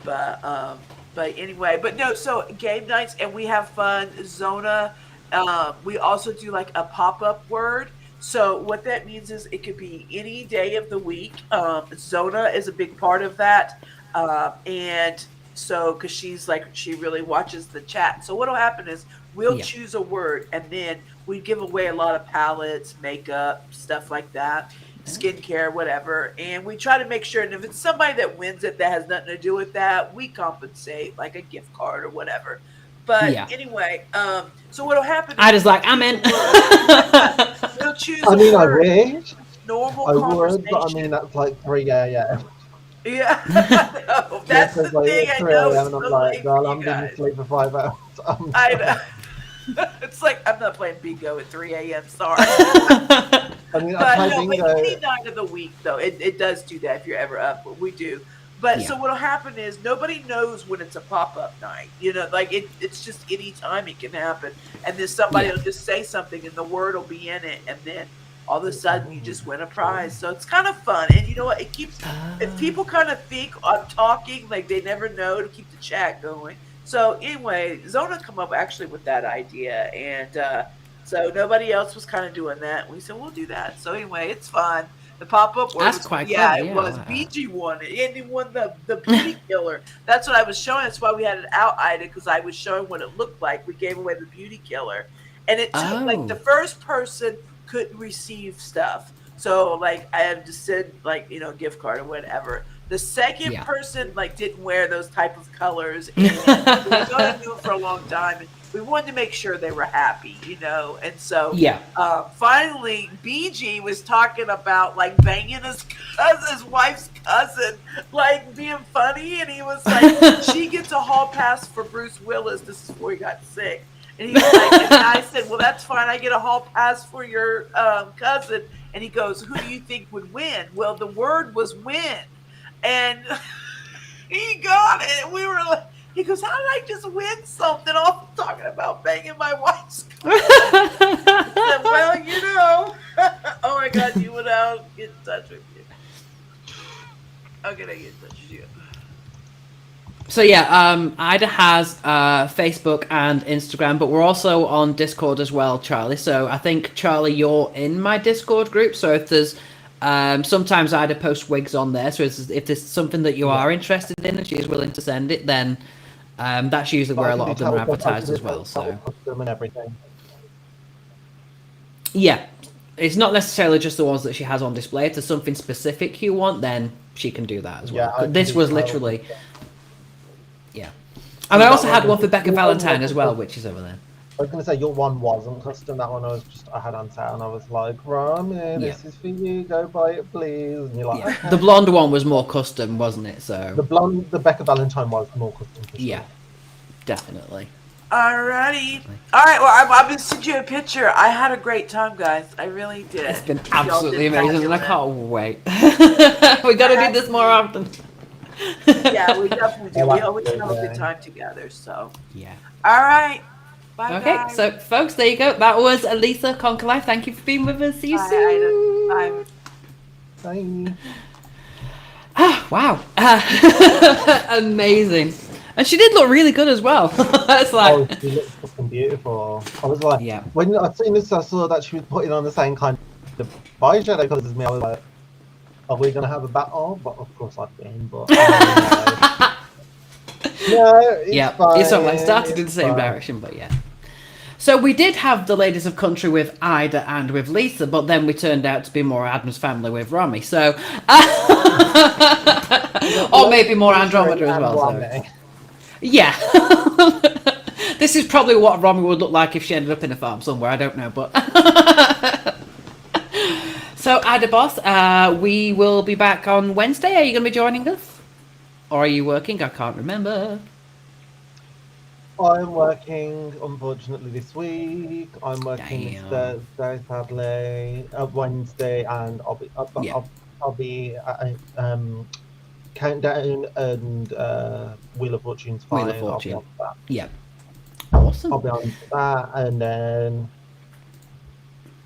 Speaker 5: But anyway, but no. So game nights, and we have fun. Zona. We also do like a pop-up word. So what that means is it could be any day of the week. Zona is a big part of that, and so because she really watches the chat. So what'll happen is we'll choose a word, and then we give away a lot of palettes, makeup, stuff like that, skincare, whatever. And we try to make sure, and if it's somebody that wins it that has nothing to do with that, we compensate, like a gift card or whatever. But anyway, so what'll happen?
Speaker 3: I just like, I'm in.
Speaker 5: We'll choose.
Speaker 4: I mean, I wish.
Speaker 5: Normal
Speaker 4: I
Speaker 5: conversation.
Speaker 4: would, but I mean, that's like 3 a.m.
Speaker 5: Yeah, no, that's the thing. I
Speaker 4: 3
Speaker 5: know.
Speaker 4: a.m.
Speaker 5: It's
Speaker 4: and I'm
Speaker 5: so
Speaker 4: like,
Speaker 5: late
Speaker 4: girl,
Speaker 5: for
Speaker 4: I'm
Speaker 5: you
Speaker 4: going to
Speaker 5: guys.
Speaker 4: sleep for 5 hours.
Speaker 5: I know. It's like I'm not playing bingo at 3 a.m. Sorry.
Speaker 4: I mean, I
Speaker 5: But
Speaker 4: play
Speaker 5: no, but
Speaker 4: bingo.
Speaker 5: any night of the week, though, it does do that if you're ever up. But we do. But so what'll happen is nobody knows when it's a pop-up night. You know, like it's just any time it can happen. And then somebody will just say something and the word will be in it. And then all of a sudden you just win a prize. So it's kind of fun. And you know what? It keeps, if people kind of think I'm talking, like they never know, to keep the chat going. So anyway, Zona come up actually with that idea. And so nobody else was kind of doing that. We said, we'll do that. So anyway, it's fun. The pop-up word,
Speaker 3: That's quite clever,
Speaker 5: it was. BG won it, and he won the beauty killer. That's what I was showing. That's why we had it out, Ida, because I was showing what it looked like. We gave away the beauty killer, and it took like the first person couldn't receive stuff. So like I had to send like gift card or whatever. The second person like didn't wear those type of colors, and we were going to do it for a long time. And we wanted to make sure they were happy, and so finally BG was talking about like banging his wife's cousin, like being funny, and he was like, she gets a hall pass for Bruce Willis. This is before he got sick, and he was like, and I said, well, that's fine. I get a hall pass for your cousin, and he goes, who do you think would win? Well, the word was win, and he got it. We were like. He goes, how did I just win something off talking about banging my wife's cousin? I said, well, oh my God, you would get in touch with you. How can I get in touch with you?
Speaker 3: So Ida has Facebook and Instagram, but we're also on Discord as well, Charlie. So I think, Charlie, you're in my Discord group. So if there's sometimes Ida posts wigs on there. So if there's something that you are interested in and she's willing to send it, then that's usually where a lot of them are advertised as well. So
Speaker 4: and everything.
Speaker 3: Yeah, it's not necessarily just the ones that she has on display. If there's something specific you want, then she can do that as well.
Speaker 4: Yeah,
Speaker 3: this was literally, and I also had one for Becca Valentine as well, which is over there.
Speaker 4: I was going to say your one wasn't custom. That one I had on sale, and I was like, Rami, this is for you. Go buy it, please. And you're like, okay.
Speaker 3: The blonde one was more custom, wasn't it? So
Speaker 4: the Becca Valentine was more custom. For sure.
Speaker 3: Yeah, definitely.
Speaker 5: Alrighty. Alright, well, I'm going to send you a picture. I had a great time, guys. I really did.
Speaker 3: It's been
Speaker 5: Y'all
Speaker 3: absolutely
Speaker 5: did
Speaker 3: amazing, and I
Speaker 5: fabulous.
Speaker 3: can't wait. We got to do this more often.
Speaker 5: Yeah, we definitely do.
Speaker 4: Oh,
Speaker 5: We always have a
Speaker 4: absolutely.
Speaker 5: good time together, so.
Speaker 3: Yeah.
Speaker 5: Alright. Bye,
Speaker 3: Okay,
Speaker 5: guys.
Speaker 3: so folks, there you go. That was Lisa Conquer Life. Thank you for being with us. See you
Speaker 5: Bye,
Speaker 3: soon.
Speaker 5: Ida. Bye.
Speaker 4: Bye.
Speaker 3: Ah, wow. Amazing. And she did look really good as well. It's like,
Speaker 4: Oh, she looks fucking beautiful. I was like,
Speaker 3: Yeah.
Speaker 4: when I seen this, I saw that she was putting on the same kind of eyeshadow colours as me. I was like, are we gonna have a battle? But of course I'd win. But no, it's
Speaker 3: yeah,
Speaker 4: fine.
Speaker 3: it's not like started in the
Speaker 4: it's
Speaker 3: same
Speaker 4: fine.
Speaker 3: direction, but yeah. So we did have the Ladies of Country with Ida and with Lisa, but then we turned out to be more Adam's Family with Romy. So, or maybe more Andromeda as well. So. Yeah. This is probably what Romy would look like if she ended up in a farm somewhere. I don't know, but. So, Ida Boss, we will be back on Wednesday. Are you going to be joining us? Or are you working? I can't remember.
Speaker 4: I'm working, unfortunately, this week. I'm working
Speaker 3: Damn.
Speaker 4: Thursday, sadly, Wednesday, and
Speaker 3: Yeah.
Speaker 4: I'll be at Countdown and Wheel of Fortune's
Speaker 3: Wheel
Speaker 4: fine.
Speaker 3: of
Speaker 4: I'll be
Speaker 3: Fortune.
Speaker 4: on that.
Speaker 3: Yeah. Awesome.
Speaker 4: I'll be on that, and then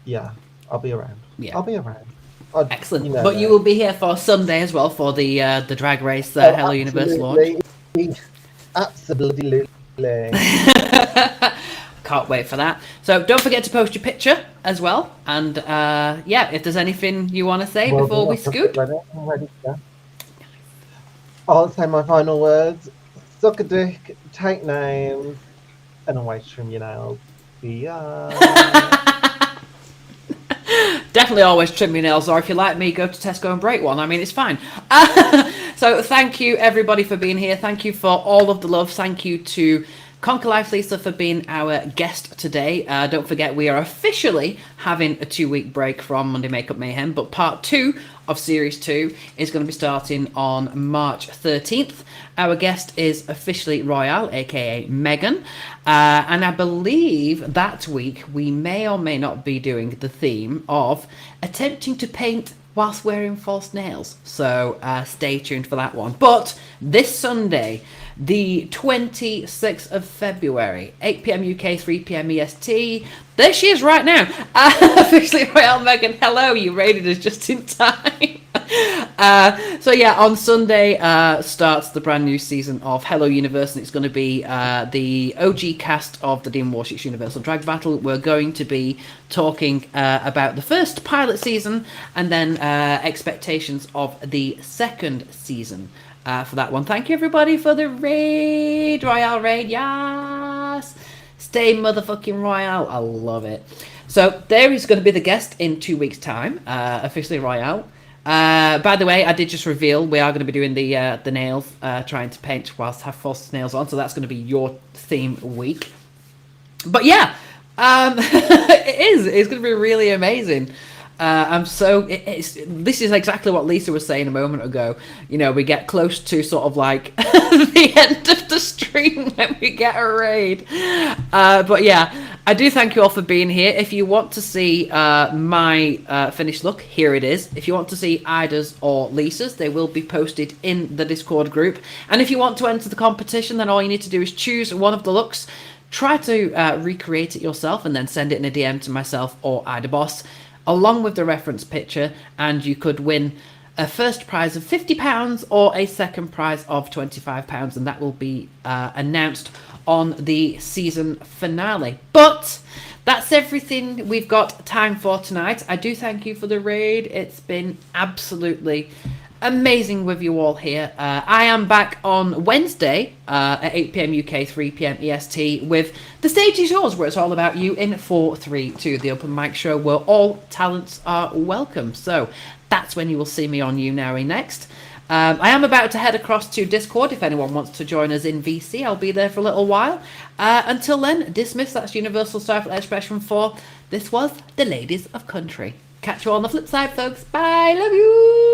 Speaker 4: yeah, I'll be around.
Speaker 3: Yeah.
Speaker 4: I'll be around.
Speaker 3: Excellent.
Speaker 4: You know
Speaker 3: But you
Speaker 4: that.
Speaker 3: will be here for Sunday as well for the drag race Hello Universe launch.
Speaker 4: Absolutely.
Speaker 3: Can't wait for that. So don't forget to post your picture as well. And yeah, if there's anything you want to say
Speaker 4: Well,
Speaker 3: before we
Speaker 4: I'll put it
Speaker 3: scoot.
Speaker 4: ready. I'm ready to go. I'll say my final words. Suck a dick, take names, and always trim your nails. See ya.
Speaker 3: Definitely always trim your nails, or if you're like me, go to Tesco and break one. I mean, it's fine. So thank you, everybody, for being here. Thank you for all of the love. Thank you to Conquer Life Lisa for being our guest today. Don't forget, we are officially having a 2-week break from Monday Makeup Mayhem, but part 2 of Series 2 is going to be starting on March 13th. Our guest is officially Royale, aka Megan, and I believe that week we may or may not be doing the theme of attempting to paint whilst wearing false nails. So stay tuned for that one. But this Sunday, the 26th of February, 8 p.m. UK, 3 p.m. EST. There she is right now. Officially Royale Megan. Hello, you raided us just in time. So yeah, on Sunday starts the brand new season of Hello Universe, and it's going to be the OG cast of the Demon Warships Universal Drag Battle. We're going to be talking about the first pilot season and then expectations of the second season for that one. Thank you everybody for the raid, Royale raid, yes! Stay motherfucking Royale, I love it. So there is going to be the guest in 2 weeks' time, officially Royale. By the way, I did just reveal we are going to be doing the nails, trying to paint whilst have false nails on, so that's going to be your theme week. But yeah, it's going to be really amazing. I'm so this is exactly what Lisa was saying a moment ago. You know, we get close to sort of like the end of the stream when we get a raid. But yeah, I do thank you all for being here. If you want to see my finished look, here it is. If you want to see Ida's or Lisa's, they will be posted in the Discord group. And if you want to enter the competition, then all you need to do is choose one of the looks, try to recreate it yourself, and then send it in a DM to myself or Ida Boss, along with the reference picture, and you could win a first prize of £50 or a second prize of £25, and that will be announced on the season finale. But that's everything we've got time for tonight. I do thank you for the raid. It's been absolutely amazing with you all here. I am back on Wednesday at 8 p.m. UK, 3 p.m. EST with The Stage Is Yours, where it's all about you in 432, the open mic show where all talents are welcome. So that's when you will see me on YouNow next. I am about to head across to Discord. If anyone wants to join us in VC, I'll be there for a little while. Until then, dismiss. That's Universal Stifle Expression 4. This was the Ladies of Country. Catch you on the flip side, folks. Bye. Love you.